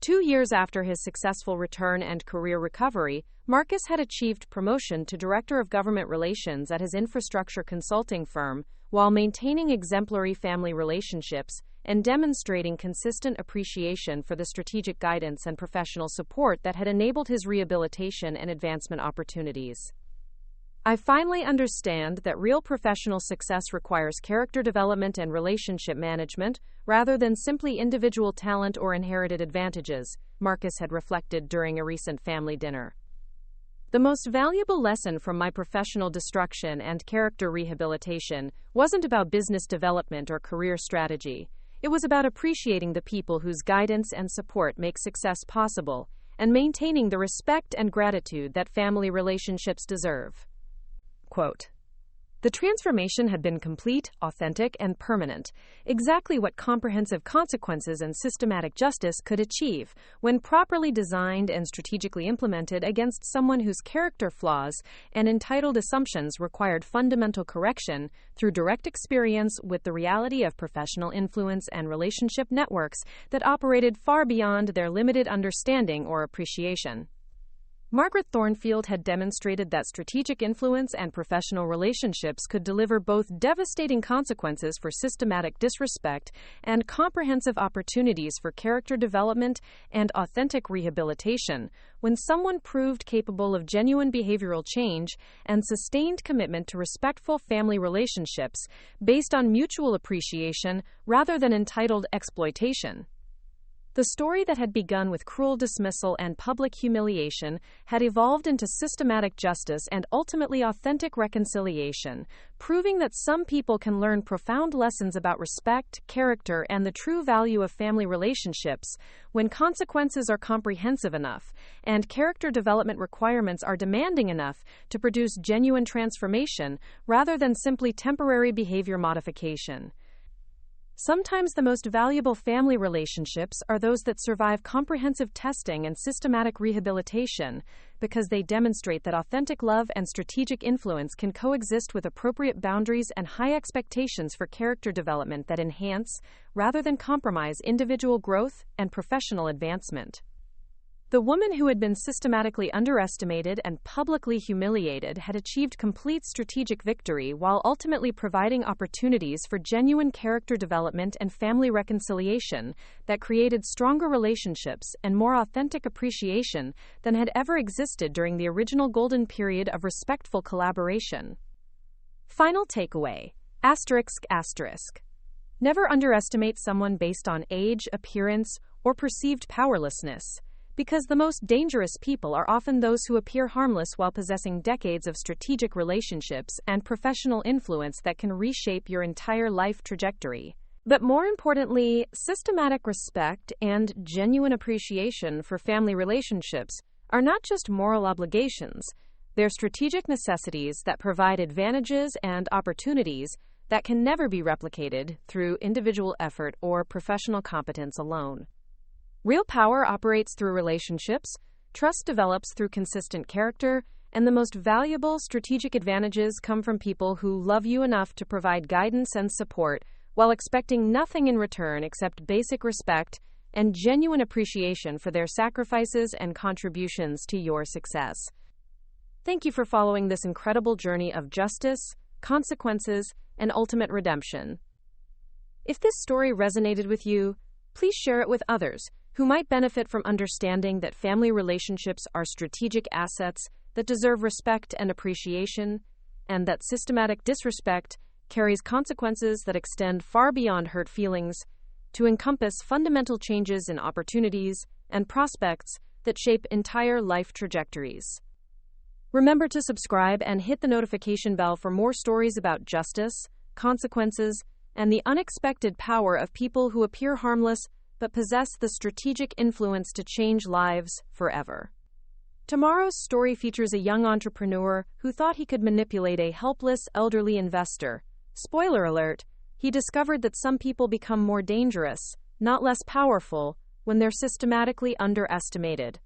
A: 2 years after his successful return and career recovery, Marcus had achieved promotion to Director of Government Relations at his infrastructure consulting firm, while maintaining exemplary family relationships and demonstrating consistent appreciation for the strategic guidance and professional support that had enabled his rehabilitation and advancement opportunities. I finally understand that real professional success requires character development and relationship management, rather than simply individual talent or inherited advantages, Marcus had reflected during a recent family dinner. The most valuable lesson from my professional destruction and character rehabilitation wasn't about business development or career strategy. It was about appreciating the people whose guidance and support make success possible, and maintaining the respect and gratitude that family relationships deserve. Quote, "The transformation had been complete, authentic, and permanent, exactly what comprehensive consequences and systematic justice could achieve when properly designed and strategically implemented against someone whose character flaws and entitled assumptions required fundamental correction through direct experience with the reality of professional influence and relationship networks that operated far beyond their limited understanding or appreciation." Margaret Thornfield had demonstrated that strategic influence and professional relationships could deliver both devastating consequences for systematic disrespect and comprehensive opportunities for character development and authentic rehabilitation when someone proved capable of genuine behavioral change and sustained commitment to respectful family relationships based on mutual appreciation rather than entitled exploitation. The story that had begun with cruel dismissal and public humiliation had evolved into systematic justice and ultimately authentic reconciliation, proving that some people can learn profound lessons about respect, character, and the true value of family relationships when consequences are comprehensive enough and character development requirements are demanding enough to produce genuine transformation rather than simply temporary behavior modification. Sometimes the most valuable family relationships are those that survive comprehensive testing and systematic rehabilitation because they demonstrate that authentic love and strategic influence can coexist with appropriate boundaries and high expectations for character development that enhance, rather than compromise, individual growth and professional advancement. The woman who had been systematically underestimated and publicly humiliated had achieved complete strategic victory while ultimately providing opportunities for genuine character development and family reconciliation that created stronger relationships and more authentic appreciation than had ever existed during the original golden period of respectful collaboration. Final takeaway: ****. Never underestimate someone based on age, appearance, or perceived powerlessness, because the most dangerous people are often those who appear harmless while possessing decades of strategic relationships and professional influence that can reshape your entire life trajectory. But more importantly, systematic respect and genuine appreciation for family relationships are not just moral obligations, they're strategic necessities that provide advantages and opportunities that can never be replicated through individual effort or professional competence alone. Real power operates through relationships, trust develops through consistent character, and the most valuable strategic advantages come from people who love you enough to provide guidance and support while expecting nothing in return except basic respect and genuine appreciation for their sacrifices and contributions to your success. Thank you for following this incredible journey of justice, consequences, and ultimate redemption. If this story resonated with you, please share it with others who might benefit from understanding that family relationships are strategic assets that deserve respect and appreciation, and that systematic disrespect carries consequences that extend far beyond hurt feelings to encompass fundamental changes in opportunities and prospects that shape entire life trajectories. Remember to subscribe and hit the notification bell for more stories about justice, consequences, and the unexpected power of people who appear harmless but possess the strategic influence to change lives forever. Tomorrow's story features a young entrepreneur who thought he could manipulate a helpless elderly investor. Spoiler alert, he discovered that some people become more dangerous not less powerful, when they're systematically underestimated.